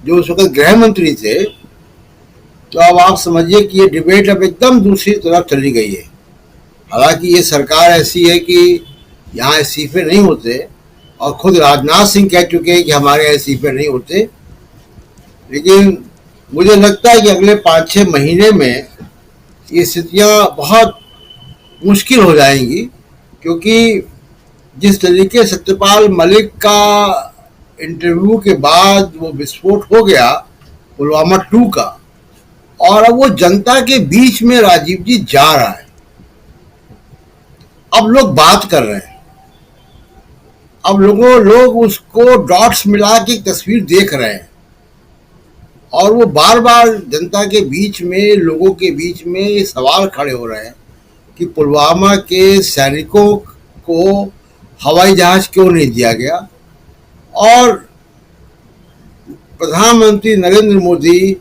जो उस वक्त गृह मंत्री थे, तो अब आप समझिए कि ये डिबेट अब एकदम दूसरी तरफ चली गई है। हालांकि ये सरकार ऐसी है कि यहाँ इस्तीफे नहीं होते, और खुद राजनाथ सिंह कह चुके हैं कि हमारे यहाँ इस्तीफे नहीं होते, लेकिन मुझे लगता है कि अगले 5-6 महीने में ये स्थितियाँ बहुत मुश्किल हो जाएंगी। क्योंकि जिस तरीके सत्यपाल मलिक का इंटरव्यू के बाद वो विस्फोट हो गया पुलवामा 2 का, और अब वो जनता के बीच में राजीव जी जा रहा है, अब लोग बात कर रहे हैं, अब लोग उसको डॉट्स मिला के तस्वीर देख रहे हैं, और वो बार बार जनता के बीच में, लोगों के बीच में सवाल खड़े हो रहे हैं कि पुलवामा के सैनिकों को हवाई जहाज क्यों नहीं दिया गया, और प्रधानमंत्री नरेंद्र मोदी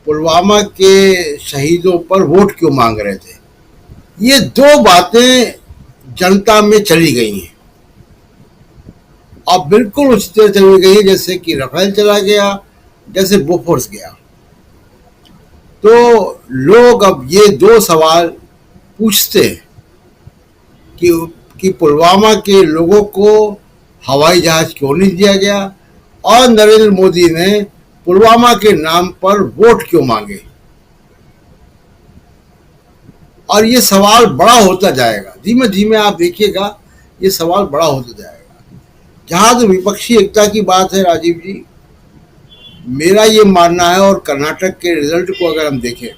पुलवामा के शहीदों पर वोट क्यों मांग रहे थे। ये 2 बातें जनता में चली गई हैं, और बिल्कुल उसी तरह चली गई है जैसे कि राफेल चला गया, जैसे बोफोर्स गया। तो लोग अब ये 2 सवाल पूछते हैं कि पुलवामा के लोगों को हवाई जहाज क्यों नहीं दिया गया, और नरेंद्र मोदी ने पुलवामा के नाम पर वोट क्यों मांगे। और ये सवाल बड़ा होता जाएगा, धीमे धीमे आप देखिएगा ये सवाल बड़ा होता जाएगा। जहां तो विपक्षी एकता की बात है राजीव जी, मेरा ये मानना है, और कर्नाटक के रिजल्ट को अगर हम देखें,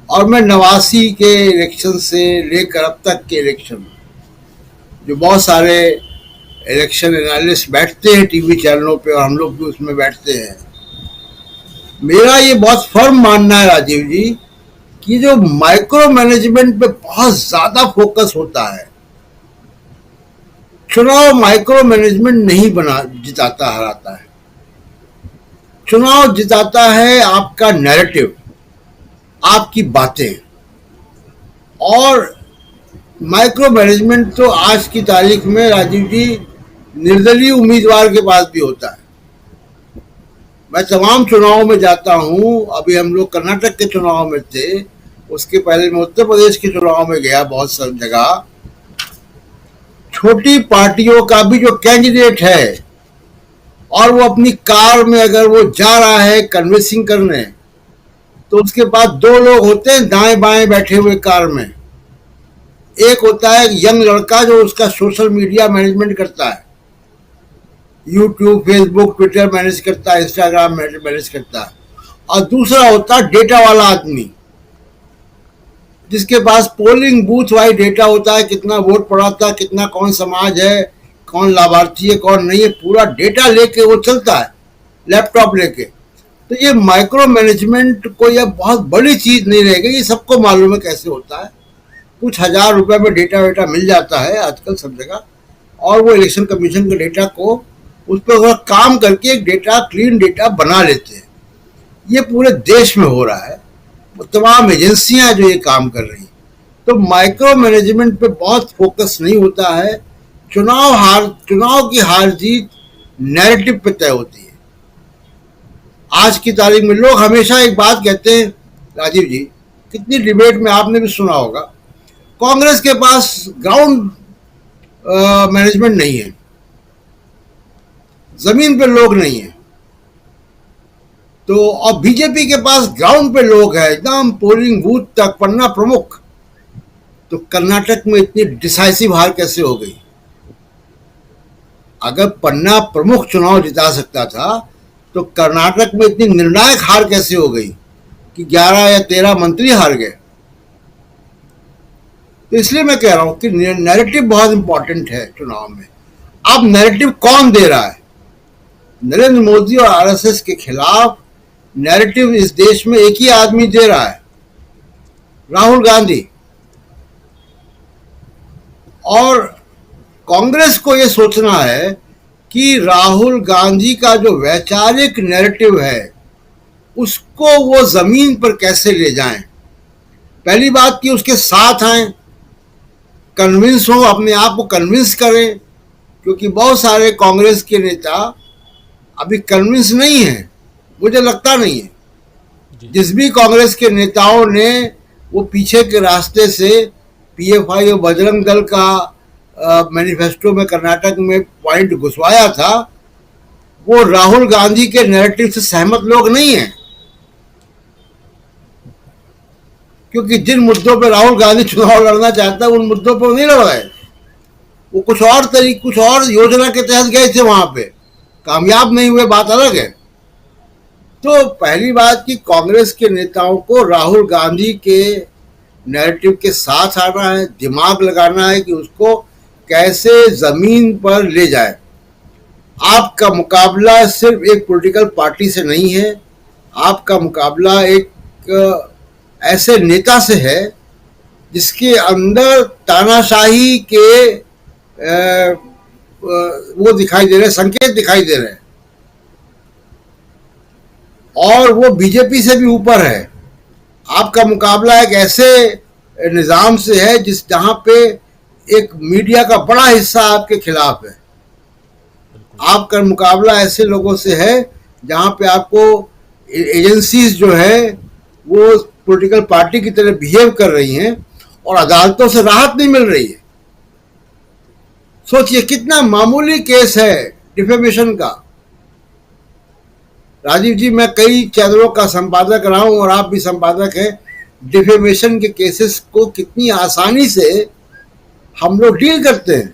और मैं 89 के इलेक्शन से लेकर अब तक के इलेक्शन, जो बहुत सारे इलेक्शन एनालिस्ट बैठते हैं टीवी चैनलों पे, और हम लोग भी उसमें बैठते हैं, मेरा ये बहुत फर्म मानना है राजीव जी कि जो माइक्रो मैनेजमेंट पे बहुत ज्यादा फोकस होता है, चुनाव माइक्रो मैनेजमेंट नहीं जिताता हराता है। चुनाव जिताता है आपका नैरेटिव, आपकी बातें। और माइक्रो मैनेजमेंट तो आज की तारीख में राजीव जी निर्दलीय उम्मीदवार के पास भी होता है। मैं तमाम चुनावों में जाता हूं, अभी हम लोग कर्नाटक के चुनाव में थे, उसके पहले मैं उत्तर प्रदेश के चुनाव में गया बहुत सारी जगह। छोटी पार्टियों का भी जो कैंडिडेट है, और वो अपनी कार में अगर वो जा रहा है कन्विंसिंग करने, तो उसके पास 2 लोग होते हैं दाएं बाएं बैठे हुए कार में। एक होता है यंग लड़का जो उसका सोशल मीडिया मैनेजमेंट करता है, यूट्यूब, फेसबुक, ट्विटर मैनेज करता है, इंस्टाग्राम मैनेज करता है, और दूसरा होता है डेटा वाला आदमी, जिसके पास पोलिंग बूथ वाइज डेटा होता है, कितना वोट पड़ा था, कितना कौन समाज है, कौन लाभार्थी है, कौन नहीं है, पूरा डेटा लेके वो चलता है लैपटॉप लेके। तो ये माइक्रो मैनेजमेंट कोई अब बहुत बड़ी चीज नहीं रहेगी, ये सबको मालूम है कैसे होता है। कुछ हजार रुपए में डेटा वेटा मिल जाता है आजकल सब जगह, और वो इलेक्शन कमीशन के डेटा को उस पर काम करके एक डेटा, क्लीन डेटा बना लेते हैं। ये पूरे देश में हो रहा है, तमाम एजेंसियां जो ये काम कर रही हैं। तो माइक्रो मैनेजमेंट पे बहुत फोकस नहीं होता है। चुनाव की हार जीत नैरेटिव पे तय होती है। आज की तारीख में लोग हमेशा एक बात कहते हैं राजीव जी, कितनी डिबेट में आपने भी सुना होगा, कांग्रेस के पास ग्राउंड मैनेजमेंट नहीं है, जमीन पे लोग नहीं है। तो और बीजेपी के पास ग्राउंड पे लोग हैं, एकदम पोलिंग बूथ तक, पन्ना प्रमुख। तो कर्नाटक में इतनी डिसाइसिव हार कैसे हो गई? अगर पन्ना प्रमुख चुनाव जिता सकता था, तो कर्नाटक में इतनी निर्णायक हार कैसे हो गई कि 11 या 13 मंत्री हार गए? तो इसलिए मैं कह रहा हूं कि नैरेटिव बहुत इंपॉर्टेंट है चुनाव में। अब नैरेटिव कौन दे रहा है? नरेंद्र मोदी और आरएसएस के खिलाफ नैरेटिव इस देश में एक ही आदमी दे रहा है, राहुल गांधी। और कांग्रेस को ये सोचना है कि राहुल गांधी का जो वैचारिक नैरेटिव है उसको वो जमीन पर कैसे ले जाएं। पहली बात कि उसके साथ आए, कन्विंस हो, अपने आप को कन्विंस करें, क्योंकि बहुत सारे कांग्रेस के नेता अभी कन्विंस नहीं है, मुझे लगता नहीं है। जिस भी कांग्रेस के नेताओं ने वो पीछे के रास्ते से पीएफआई और बजरंग दल का मैनिफेस्टो में कर्नाटक में पॉइंट घुसवाया था, वो राहुल गांधी के नैरेटिव से सहमत लोग नहीं हैं। क्योंकि जिन मुद्दों पर राहुल गांधी चुनाव लड़ना चाहता है उन मुद्दों पर नहीं लड़ रहे। वो कुछ और योजना के तहत गए थे, वहां पे कामयाब नहीं हुए, बात अलग है। तो पहली बात कि कांग्रेस के नेताओं को राहुल गांधी के नैरेटिव के साथ आना है, दिमाग लगाना है कि उसको कैसे जमीन पर ले जाए। आपका मुकाबला सिर्फ एक पॉलिटिकल पार्टी से नहीं है, आपका मुकाबला एक ऐसे नेता से है जिसके अंदर तानाशाही के वो दिखाई दे रहे, संकेत दिखाई दे रहे हैं, और वो बीजेपी से भी ऊपर है। आपका मुकाबला एक ऐसे निजाम से है जहां पे एक मीडिया का बड़ा हिस्सा आपके खिलाफ है। आपका मुकाबला ऐसे लोगों से है जहां पे आपको एजेंसीज जो है वो पॉलिटिकल पार्टी की तरह बिहेव कर रही हैं और अदालतों से राहत नहीं मिल रही है। सोचिए कितना मामूली केस है डिफेमेशन का। राजीव जी, मैं कई चैनलों का संपादक रहा हूं और आप भी संपादक हैं। डिफेमेशन के केसेस को कितनी आसानी से हम लोग डील करते हैं।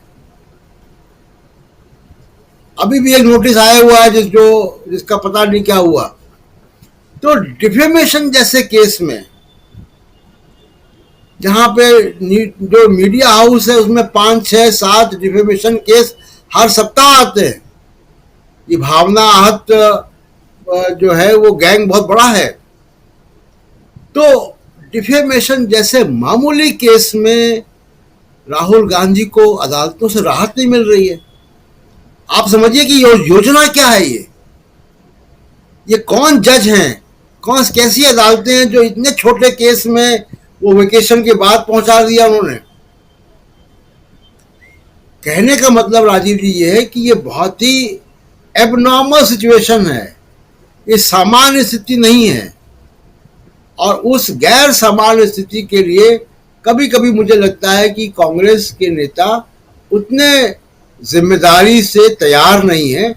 अभी भी एक नोटिस आया हुआ है जिसका पता नहीं क्या हुआ। तो डिफेमेशन जैसे केस में जहां पे जो मीडिया हाउस है उसमें 5, 6, 7 डिफेमेशन केस हर सप्ताह आते हैं। ये भावना आहत जो है वो गैंग बहुत बड़ा है। तो डिफेमेशन जैसे मामूली केस में राहुल गांधी को अदालतों से राहत नहीं मिल रही है। आप समझिए कि योजना क्या है। ये कौन जज हैं, कैसी अदालतें हैं जो इतने छोटे केस में वो वेकेशन के बाद पहुंचा दिया उन्होंने। कहने का मतलब राजीव जी ये है कि ये बहुत ही एबनॉर्मल सिचुएशन है, ये सामान्य स्थिति नहीं है। और उस गैर सामान्य स्थिति के लिए कभी कभी मुझे लगता है कि कांग्रेस के नेता उतने जिम्मेदारी से तैयार नहीं है,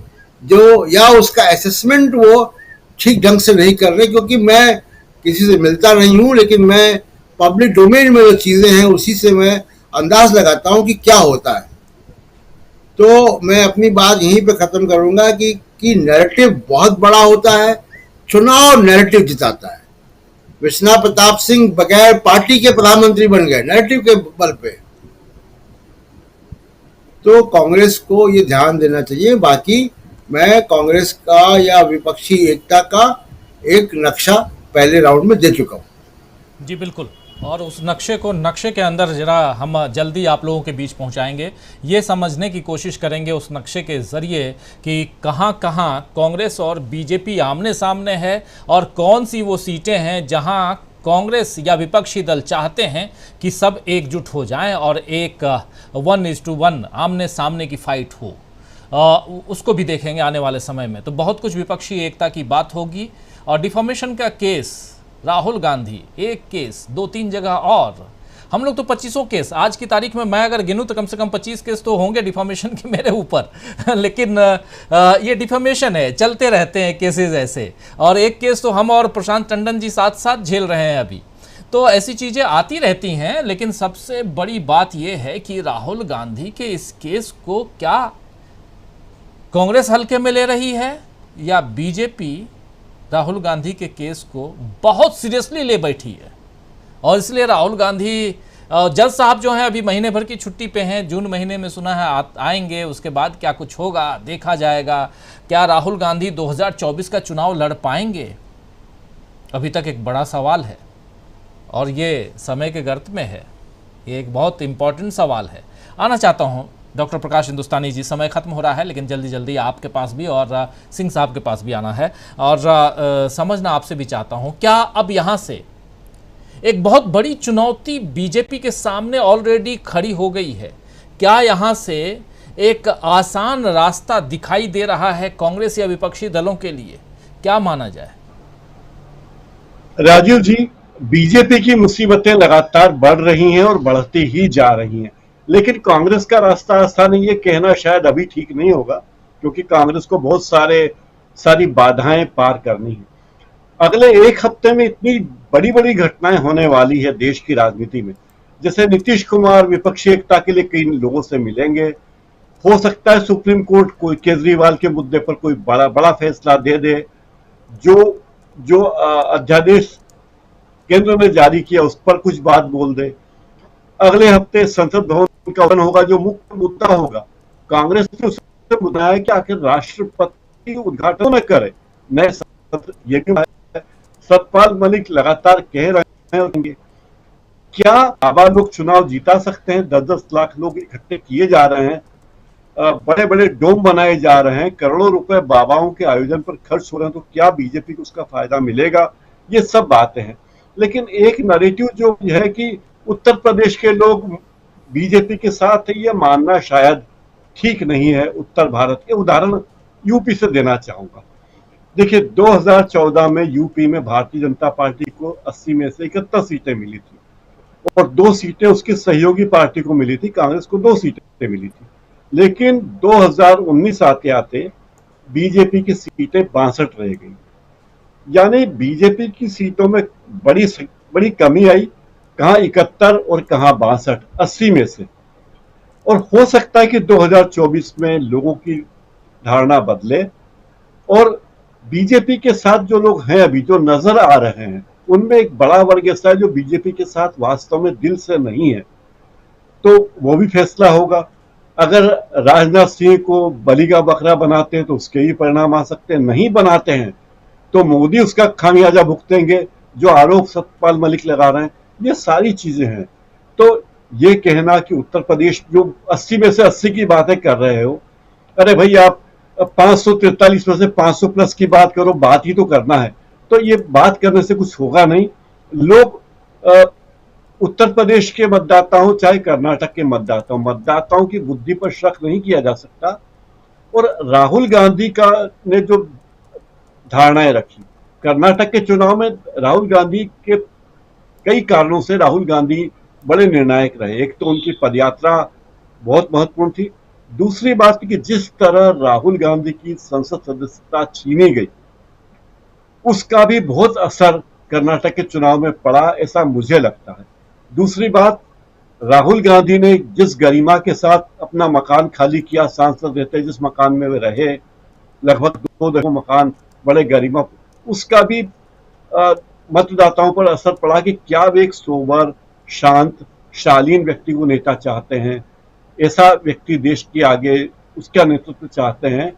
या उसका असेसमेंट वो ठीक ढंग से नहीं कर रहे। क्योंकि मैं किसी से मिलता नहीं हूं, लेकिन मैं पब्लिक डोमेन में जो चीजें हैं उसी से मैं अंदाज लगाता हूं कि क्या होता है। तो मैं अपनी बात यहीं पे खत्म करूंगा कि नैरेटिव बहुत बड़ा होता है, चुनाव नैरेटिव जिताता है। विश्वनाथ प्रताप सिंह बगैर पार्टी के प्रधानमंत्री बन गए नैरेटिव के बल पे। तो कांग्रेस को ये ध्यान देना चाहिए। बाकी मैं कांग्रेस का या विपक्षी एकता का एक नक्शा पहले राउंड में दे चुका हूं। जी बिल्कुल, और उस नक्शे के अंदर जरा हम जल्दी आप लोगों के बीच पहुंचाएंगे। ये समझने की कोशिश करेंगे उस नक्शे के ज़रिए कि कहां कहां कांग्रेस और बीजेपी आमने सामने है और कौन सी वो सीटें हैं जहां कांग्रेस या विपक्षी दल चाहते हैं कि सब एकजुट हो जाएं और एक 1:1 आमने सामने की फाइट हो। उसको भी देखेंगे आने वाले समय में। तो बहुत कुछ विपक्षी एकता की बात होगी। और डिफॉर्मेशन का केस, राहुल गांधी एक केस, 2-3 जगह और हम लोग तो 25 केस आज की तारीख में मैं अगर गिनूं तो कम से कम 25 केस तो होंगे डिफॉर्मेशन के मेरे ऊपर। लेकिन ये डिफॉर्मेशन है, चलते रहते हैं केसेस ऐसे। और एक केस तो हम और प्रशांत टंडन जी साथ साथ झेल रहे हैं अभी। तो ऐसी चीज़ें आती रहती हैं। लेकिन सबसे बड़ी बात यह है कि राहुल गांधी के इस केस को क्या कांग्रेस हल्के में ले रही है या बीजेपी राहुल गांधी के केस को बहुत सीरियसली ले बैठी है। और इसलिए राहुल गांधी, जज साहब जो हैं अभी महीने भर की छुट्टी पे हैं, जून महीने में सुना है आएंगे, उसके बाद क्या कुछ होगा देखा जाएगा। क्या राहुल गांधी 2024 का चुनाव लड़ पाएंगे, अभी तक एक बड़ा सवाल है और ये समय के गर्त में है। ये एक बहुत इम्पॉर्टेंट सवाल है। आना चाहता हूँ डॉक्टर प्रकाश हिंदुस्तानी जी, समय खत्म हो रहा है लेकिन जल्दी जल्दी आपके पास भी और सिंह साहब के पास भी आना है और समझना आपसे भी चाहता हूँ, क्या अब यहाँ से एक बहुत बड़ी चुनौती बीजेपी के सामने ऑलरेडी खड़ी हो गई है? क्या यहाँ से एक आसान रास्ता दिखाई दे रहा है कांग्रेस या विपक्षी दलों के लिए? क्या माना जाए? राजीव जी, बीजेपी की मुसीबतें लगातार बढ़ रही हैं और बढ़ती ही जा रही हैं, लेकिन कांग्रेस का रास्ता आसान है ये कहना शायद अभी ठीक नहीं होगा, क्योंकि कांग्रेस को बहुत सारी बाधाएं पार करनी है। अगले एक हफ्ते में इतनी बड़ी बड़ी घटनाएं होने वाली है देश की राजनीति में। जैसे नीतीश कुमार विपक्षी एकता के लिए कई लोगों से मिलेंगे, हो सकता है सुप्रीम कोर्ट कोई केजरीवाल के मुद्दे पर कोई बड़ा फैसला दे दे, जो अध्यादेश केंद्र ने जारी किया उस पर कुछ बात बोल दे। अगले हफ्ते संसद भवन का उद्घाटन होगा, जो मुख्य मुद्दा होगा। कांग्रेस ने उससे बुलाया कि आखिर राष्ट्रपति उद्घाटन न करे नए संसद, ये क्यों? सतपाल मलिक लगातार कह रहे हैं क्या बाबा लोग चुनाव जीता सकते हैं? 10-10 लाख लोग इकट्ठे किए जा रहे हैं, बड़े बड़े डोम बनाए जा रहे हैं, करोड़ों रुपए बाबाओं के आयोजन पर खर्च हो रहे हैं, तो क्या बीजेपी को उसका फायदा मिलेगा? ये सब बातें हैं। लेकिन एक नैरेटिव जो है कि उत्तर प्रदेश के लोग बीजेपी के साथ है, ये मानना शायद ठीक नहीं है। उत्तर भारत के उदाहरण यूपी से देना चाहूंगा। देखिए, 2014 में यूपी में भारतीय जनता पार्टी को 80 में से 71 सीटें मिली थी और 2 सीटें उसकी सहयोगी पार्टी को मिली थी, कांग्रेस को 2 सीटें मिली थी। लेकिन 2019 आते आते बीजेपी की सीटें 62 रह गई, यानी बीजेपी की सीटों में बड़ी कमी आई, कहां 71 और कहां 62, 80 में से। और हो सकता है कि 2024 में लोगों की धारणा बदले और बीजेपी के साथ जो लोग हैं अभी जो नजर आ रहे हैं उनमें एक बड़ा वर्ग ऐसा है जो बीजेपी के साथ वास्तव में दिल से नहीं है, तो वो भी फैसला होगा। अगर राजनाथ सिंह को बलि का बकरा बनाते हैं तो उसके ही परिणाम आ सकते हैं, नहीं बनाते हैं तो मोदी उसका खामियाजा भुगतेंगे, जो आरोप सतपाल मलिक लगा रहे हैं। ये सारी चीजें हैं। तो ये कहना कि उत्तर प्रदेश जो 80 में से 80 की बातें कर रहे हो, अरे भाई आप 543 में से 500 प्लस की बात करो, बात ही तो करना है। तो ये बात करने से कुछ होगा नहीं। लोग उत्तर प्रदेश के मतदाताओं चाहे कर्नाटक के मतदाताओं की बुद्धि पर शक नहीं किया जा सकता। और राहुल गांधी ने जो धारणाएं रखी कर्नाटक के चुनाव में, राहुल गांधी के कई कारणों से राहुल गांधी बड़े निर्णायक रहे। एक तो उनकी पदयात्रा बहुत महत्वपूर्ण थी, दूसरी बात कि जिस तरह राहुल गांधी की संसद सदस्यता छीनी गई उसका भी बहुत असर कर्नाटक के चुनाव में पड़ा, ऐसा मुझे लगता है। दूसरी बात, राहुल गांधी ने जिस गरिमा के साथ अपना मकान खाली किया, सांसद रहते जिस मकान में वे रहे, लगभग 2 मकान बड़े गरिमा, उसका भी मतदाताओं पर असर पड़ा कि क्या वे एक सोबर, शांत, शालीन व्यक्ति को नेता चाहते हैं, ऐसा व्यक्ति देश के आगे उसका नेतृत्व चाहते हैं,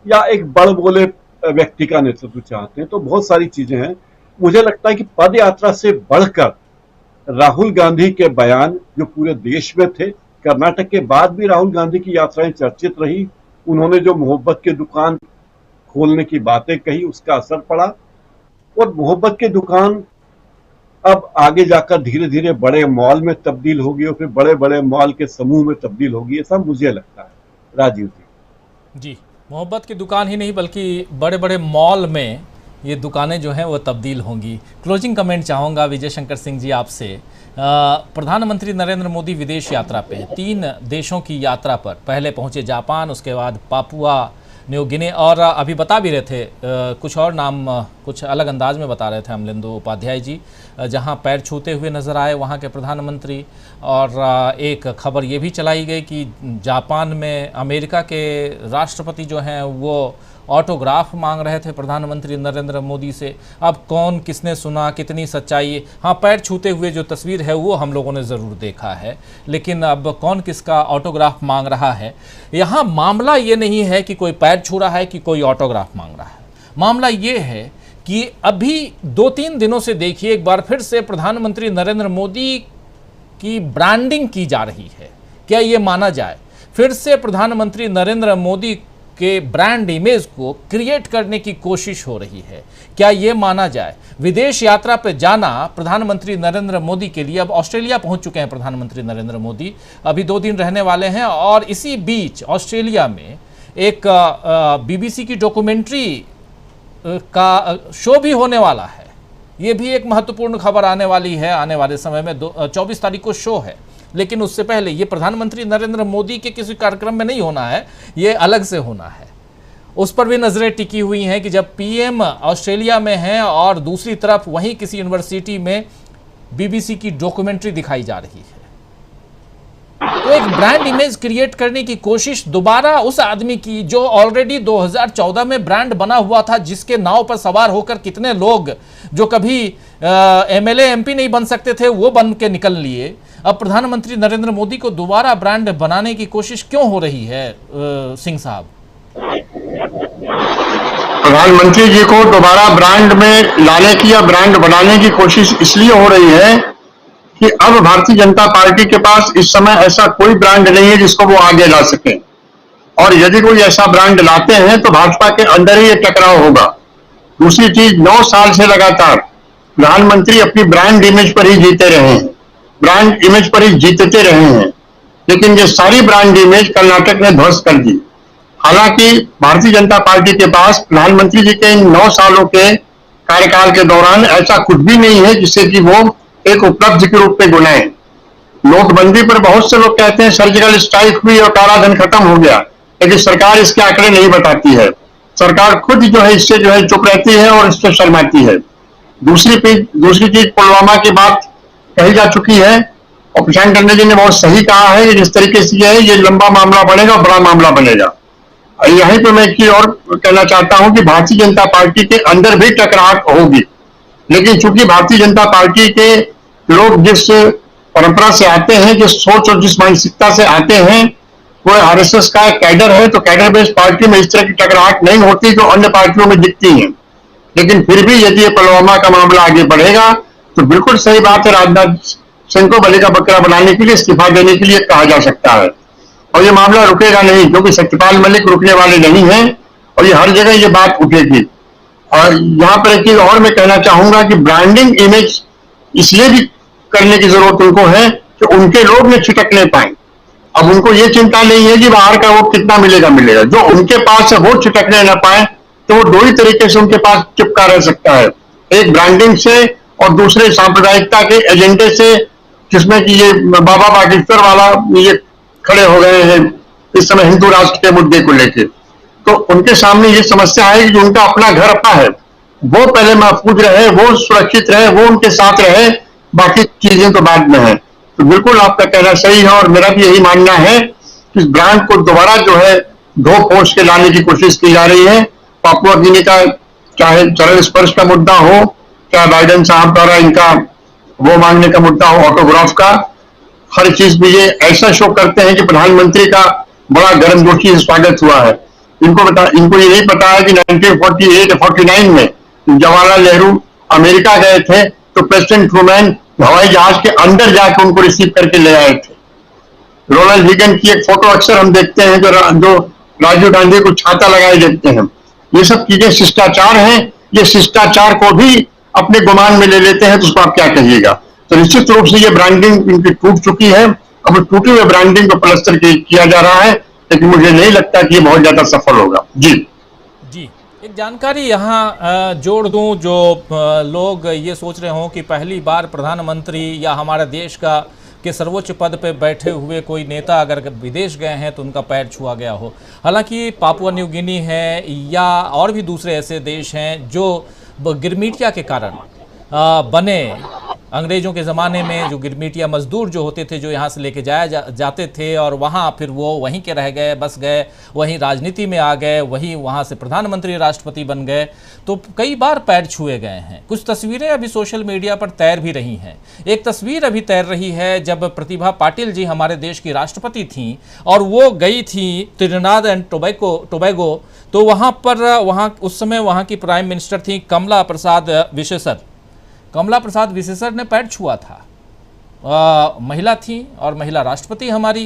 या एक बड़ बोले व्यक्ति का नेतृत्व चाहते हैं। तो बहुत सारी चीजें हैं। मुझे लगता है कि पद यात्रा से बढ़कर राहुल गांधी के बयान जो पूरे देश में थे, कर्नाटक के बाद भी राहुल गांधी की यात्राएं चर्चित रही, उन्होंने जो मोहब्बत की दुकान खोलने की बातें कही उसका असर पड़ा। और मोहब्बत की दुकान अब आगे जाकर धीरे धीरे बड़े मॉल में तब्दील होगी और फिर बड़े बड़े मॉल के समूह में तब्दील होगी, ऐसा मुझे लगता है। राजीव जी, मोहब्बत की दुकान ही नहीं बल्कि बड़े बड़े मॉल में ये दुकानें जो हैं वो तब्दील होंगी। क्लोजिंग कमेंट चाहूँगा विजय शंकर सिंह जी आपसे। प्रधानमंत्री नरेंद्र मोदी विदेश यात्रा पे 3 देशों की यात्रा पर, पहले पहुँचे जापान, उसके बाद पापुआ न्यू गिनी, और अभी बता भी रहे थे कुछ और नाम कुछ अलग अंदाज में बता रहे थे अमलिंदु उपाध्याय जी, जहां पैर छूते हुए नज़र आए वहां के प्रधानमंत्री। और एक खबर ये भी चलाई गई कि जापान में अमेरिका के राष्ट्रपति जो हैं वो ऑटोग्राफ मांग रहे थे प्रधानमंत्री नरेंद्र मोदी से। अब कौन किसने सुना, कितनी सच्चाई, हाँ पैर छूते हुए जो तस्वीर है वो हम लोगों ने ज़रूर देखा है, लेकिन अब कौन किसका ऑटोग्राफ मांग रहा है, यहाँ मामला ये नहीं है कि कोई पैर छू रहा है कि कोई ऑटोग्राफ मांग रहा है। मामला ये है कि अभी 2-3 दिनों से देखिए एक बार फिर से प्रधानमंत्री नरेंद्र मोदी की ब्रांडिंग की जा रही है क्या ये माना जाए फिर से प्रधानमंत्री नरेंद्र मोदी के ब्रांड इमेज को क्रिएट करने की कोशिश हो रही है? क्या ये माना जाए विदेश यात्रा पर जाना प्रधानमंत्री नरेंद्र मोदी के लिए? अब ऑस्ट्रेलिया पहुंच चुके हैं प्रधानमंत्री नरेंद्र मोदी, अभी 2 दिन रहने वाले हैं और इसी बीच ऑस्ट्रेलिया में एक बीबीसी की डॉक्यूमेंट्री का शो भी होने वाला है। ये भी एक महत्वपूर्ण खबर आने वाली है, आने वाले समय में 24 तारीख को शो है। लेकिन उससे पहले ये प्रधानमंत्री नरेंद्र मोदी के किसी कार्यक्रम में नहीं होना है, ये अलग से होना है। उस पर भी नजरें टिकी हुई हैं कि जब पीएम ऑस्ट्रेलिया में हैं और दूसरी तरफ वहीं किसी यूनिवर्सिटी में बीबीसी की डॉक्यूमेंट्री दिखाई जा रही है, तो एक ब्रांड इमेज क्रिएट करने की कोशिश दोबारा उस आदमी की जो ऑलरेडी 2014 में ब्रांड बना हुआ था, जिसके नाव पर सवार होकर कितने लोग जो कभी एमएलए एमपी नहीं बन सकते थे वो बन के निकल लिए। अब प्रधानमंत्री नरेंद्र मोदी को दोबारा ब्रांड बनाने की कोशिश क्यों हो रही है सिंह साहब? प्रधानमंत्री जी को दोबारा ब्रांड में लाने की या ब्रांड बनाने की कोशिश इसलिए हो रही है कि अब भारतीय जनता पार्टी के पास इस समय ऐसा कोई ब्रांड नहीं है जिसको वो आगे ला सके, और यदि कोई ऐसा ब्रांड लाते हैं तो भाजपा के अंदर ही ये टकराव होगा। दूसरी चीज, 9 साल से लगातार प्रधानमंत्री अपनी ब्रांड इमेज पर ही जीते रहे हैं, ब्रांड इमेज पर ही जीतते रहे हैं, लेकिन ये सारी ब्रांड इमेज कर्नाटक ने ध्वस्त कर दी। हालांकि भारतीय जनता पार्टी के पास प्रधानमंत्री जी के इन 9 सालों के कार्यकाल के दौरान ऐसा कुछ भी नहीं है जिससे कि वो एक उपलब्धि के रूप में गुनाएं। नोटबंदी पर बहुत से लोग कहते हैं सर्जिकल स्ट्राइक हुई और काला धन खत्म हो गया, लेकिन सरकार इसके आंकड़े नहीं बताती है। सरकार खुद जो है इससे जो है चुप रहती है और इससे शर्माती है। दूसरी चीज, पुलवामा की बात कही जा चुकी है और प्रशांत टंडन जी ने बहुत सही कहा है कि जिस तरीके से ये लंबा मामला बनेगा, बड़ा मामला बनेगा। यहीं पर मैं एक चीज और कहना चाहता हूं कि भारतीय जनता पार्टी के अंदर भी टकराहट होगी, लेकिन चूंकि भारतीय जनता पार्टी के लोग जिस परंपरा से आते हैं, जिस सोच और जिस मानसिकता से आते हैं, वो आरएसएस का कैडर है, तो कैडर बेस्ड पार्टी में इस तरह की टकराहट नहीं होती जो अन्य पार्टियों में दिखती है। लेकिन फिर भी यदि ये पुलवामा का मामला आगे बढ़ेगा तो बिल्कुल सही बात है, राजनाथ सिंह को बलि का बकरा बनाने के लिए, इस्तीफा देने के लिए कहा जा सकता है। और ये मामला रुकेगा नहीं, क्योंकि सत्यपाल मलिक रुकने वाले नहीं हैं और ये हर जगह ये बात उठेगी। और यहाँ पर एक चीज और मैं कहना चाहूंगा कि ब्रांडिंग इमेज इसलिए भी करने की जरूरत उनको है कि उनके लोग ने छिटक नहीं पाए। अब उनको ये चिंता नहीं है कि बाहर का वोट कितना मिलेगा, जो उनके पास है वो छिटकने न पाए, तो वो 2 ही तरीके से उनके पास चिपका रह सकता है, एक ब्रांडिंग से और दूसरे सांप्रदायिकता के एजेंडे से, जिसमें कि ये बाबा बागेश्वर वाला ये खड़े हो गए हैं इस समय हिंदू राष्ट्र के मुद्दे को लेकर। तो उनके सामने ये समस्या है कि उनका अपना घर अपना है, वो पहले महफूज रहे, वो सुरक्षित रहे, वो उनके साथ रहे, बाकी चीजें तो बाद में है। तो बिल्कुल आपका कहना सही है और मेरा भी यही मानना है कि इस ब्रांड को दोबारा जो है धो पोंछ के लाने की कोशिश की जा रही है। पापुआ गिनी का चाहे चरण स्पर्श का मुद्दा हो, चाहे बाइडेन साहब द्वारा इनका वो मांगने का मुद्दा हो, ऑटोग्राफ का, हर चीज में ये ऐसा शो करते हैं कि प्रधानमंत्री का बड़ा गर्मजोशी से स्वागत हुआ है। इनको ये नहीं पता है कि 1948-49 में जवाहरलाल नेहरू अमेरिका गए थे तो प्रेसिडेंट ट्रूमैन हवाई जहाज के अंदर जाकर उनको रिसीव करके ले आए थे। रोनाल्ड रीगन की एक फोटो अक्सर हम देखते हैं जो राजीव गांधी को छाता लगाए देखते हैं। ये सब चीजें शिष्टाचार हैं, ये शिष्टाचार को भी अपने गुमान में ले लेते हैं, तो उसको आप क्या कहिएगा। तो निश्चित रूप से ये ब्रांडिंग इनकी टूट चुकी है, अब टूटी हुई ब्रांडिंग को प्लास्टर किया जा रहा है, लेकिन मुझे नहीं लगता कि ये बहुत ज्यादा सफल होगा। जी एक जानकारी यहाँ जोड़ दूं, जो लोग ये सोच रहे हों कि पहली बार प्रधानमंत्री या हमारे देश के सर्वोच्च पद पे बैठे हुए कोई नेता अगर विदेश गए हैं तो उनका पैर छुआ गया हो। हालांकि पापुआ न्यू गिनी है या और भी दूसरे ऐसे देश हैं जो गिरमिटिया के कारण बने। अंग्रेज़ों के ज़माने में जो गिरमिटिया मजदूर जो होते थे, जो यहाँ से लेके जाते थे और वहाँ फिर वो वहीं के रह गए, बस गए, वहीं राजनीति में आ गए, वहाँ से प्रधानमंत्री राष्ट्रपति बन गए, तो कई बार पैर छुए गए हैं। कुछ तस्वीरें अभी सोशल मीडिया पर तैर भी रही हैं। एक तस्वीर अभी तैर रही है जब प्रतिभा पाटिल जी हमारे देश की राष्ट्रपति थीं और वो गई थी त्रिनिदाद एंड टोबैगो, तो वहाँ उस समय वहाँ की प्राइम मिनिस्टर थी कमला प्रसाद विशेषर ने पैर छुआ था। महिला थी और महिला राष्ट्रपति हमारी,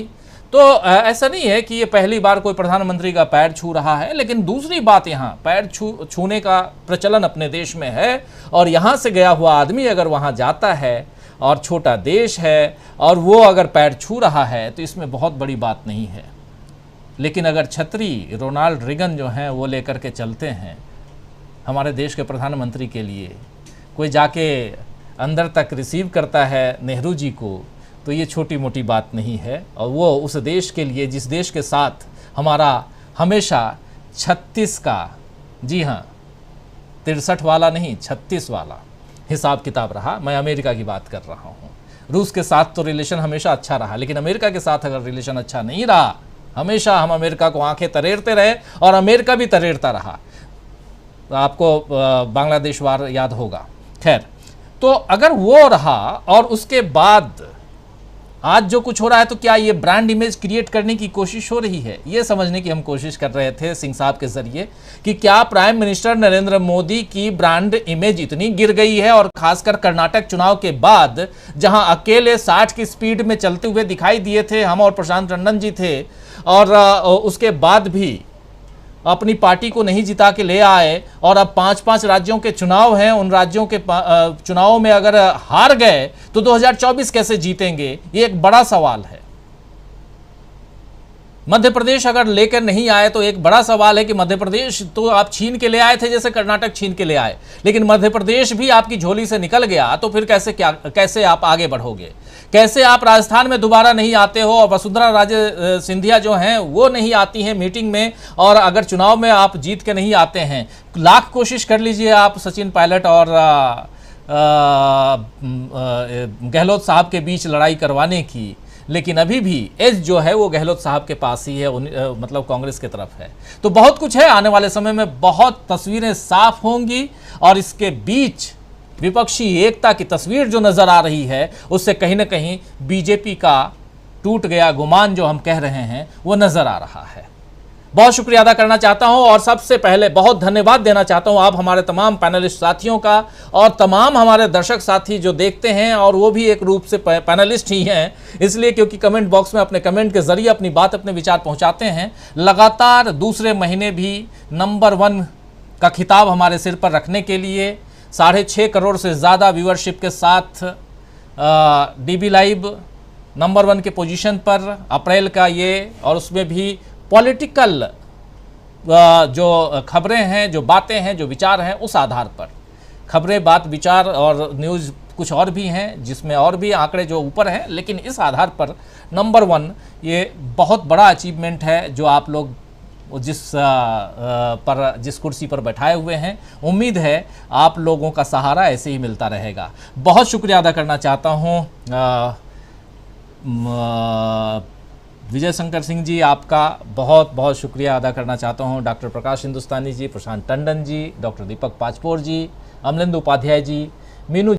तो ऐसा नहीं है कि ये पहली बार कोई प्रधानमंत्री का पैर छू रहा है, लेकिन दूसरी बात, यहाँ पैर छूने का प्रचलन अपने देश में है, और यहाँ से गया हुआ आदमी अगर वहाँ जाता है और छोटा देश है और वो अगर पैर छू रहा है तो इसमें बहुत बड़ी बात नहीं है। लेकिन अगर छतरी रोनाल्ड रीगन जो हैं वो लेकर के चलते हैं हमारे देश के प्रधानमंत्री के लिए, कोई जाके अंदर तक रिसीव करता है नेहरू जी को, तो ये छोटी मोटी बात नहीं है। और वो उस देश के लिए जिस देश के साथ हमारा हमेशा 36 का, जी हाँ 63 वाला नहीं 36 वाला हिसाब किताब रहा। मैं अमेरिका की बात कर रहा हूँ। रूस के साथ तो रिलेशन हमेशा अच्छा रहा, लेकिन अमेरिका के साथ अगर रिलेशन अच्छा नहीं रहा, हमेशा हम अमेरिका को आंखें तरेरते रहे और अमेरिका भी तरेरता रहा, तो आपको बांग्लादेश वार याद होगा। खैर, तो अगर वो रहा और उसके बाद आज जो कुछ हो रहा है, तो क्या ये ब्रांड इमेज क्रिएट करने की कोशिश हो रही है? ये समझने की हम कोशिश कर रहे थे सिंह साहब के जरिए कि क्या प्राइम मिनिस्टर नरेंद्र मोदी की ब्रांड इमेज इतनी गिर गई है, और खासकर कर्नाटक चुनाव के बाद जहां अकेले 60 की स्पीड में चलते हुए दिखाई दिए थे हम और प्रशांत टंडन जी थे, और उसके बाद भी अपनी पार्टी को नहीं जिता के ले आए, और अब 5-5 राज्यों के चुनाव हैं, उन राज्यों के चुनावों में अगर हार गए तो 2024 कैसे जीतेंगे, ये एक बड़ा सवाल है। मध्य प्रदेश अगर लेकर नहीं आए तो एक बड़ा सवाल है कि मध्य प्रदेश तो आप छीन के ले आए थे जैसे कर्नाटक छीन के ले आए, लेकिन मध्य प्रदेश भी आपकी झोली से निकल गया, तो फिर कैसे आप आगे बढ़ोगे? कैसे आप राजस्थान में दोबारा नहीं आते हो, और वसुंधरा राजे सिंधिया जो हैं वो नहीं आती हैं मीटिंग में, और अगर चुनाव में आप जीत के नहीं आते हैं, लाख कोशिश कर लीजिए आप सचिन पायलट और गहलोत साहब के बीच लड़ाई करवाने की, लेकिन अभी भी एज जो है वो गहलोत साहब के पास ही है, मतलब कांग्रेस की तरफ है। तो बहुत कुछ है, आने वाले समय में बहुत तस्वीरें साफ होंगी, और इसके बीच विपक्षी एकता की तस्वीर जो नजर आ रही है, उससे कहीं ना कहीं बीजेपी का टूट गया गुमान जो हम कह रहे हैं वो नजर आ रहा है। बहुत शुक्रिया अदा करना चाहता हूं, और सबसे पहले बहुत धन्यवाद देना चाहता हूं आप हमारे तमाम पैनलिस्ट साथियों का, और तमाम हमारे दर्शक साथी जो देखते हैं, और वो भी एक रूप से पैनलिस्ट ही हैं, इसलिए क्योंकि कमेंट बॉक्स में अपने कमेंट के जरिए अपनी बात, अपने विचार पहुंचाते हैं। लगातार दूसरे महीने भी नंबर 1 का खिताब हमारे सिर पर रखने के लिए 6.5 करोड़ से ज़्यादा व्यूअरशिप के साथ डीबी लाइव नंबर 1 के पोजीशन पर अप्रैल का ये, और उसमें भी पॉलिटिकल जो खबरें हैं, जो बातें हैं, जो विचार हैं, उस आधार पर खबरें, बात, विचार और न्यूज़ कुछ और भी हैं जिसमें और भी आंकड़े जो ऊपर हैं, लेकिन इस आधार पर नंबर 1 ये बहुत बड़ा अचीवमेंट है जो आप लोग जिस कुर्सी पर बैठाए हुए हैं। उम्मीद है आप लोगों का सहारा ऐसे ही मिलता रहेगा। बहुत शुक्रिया अदा करना चाहता हूँ विजय शंकर सिंह जी, आपका बहुत बहुत शुक्रिया अदा करना चाहता हूँ। डॉक्टर प्रकाश हिंदुस्तानी जी, प्रशांत टंडन जी, डॉक्टर दीपक पाचपोर जी, अमलेंदु उपाध्याय जी, मीनू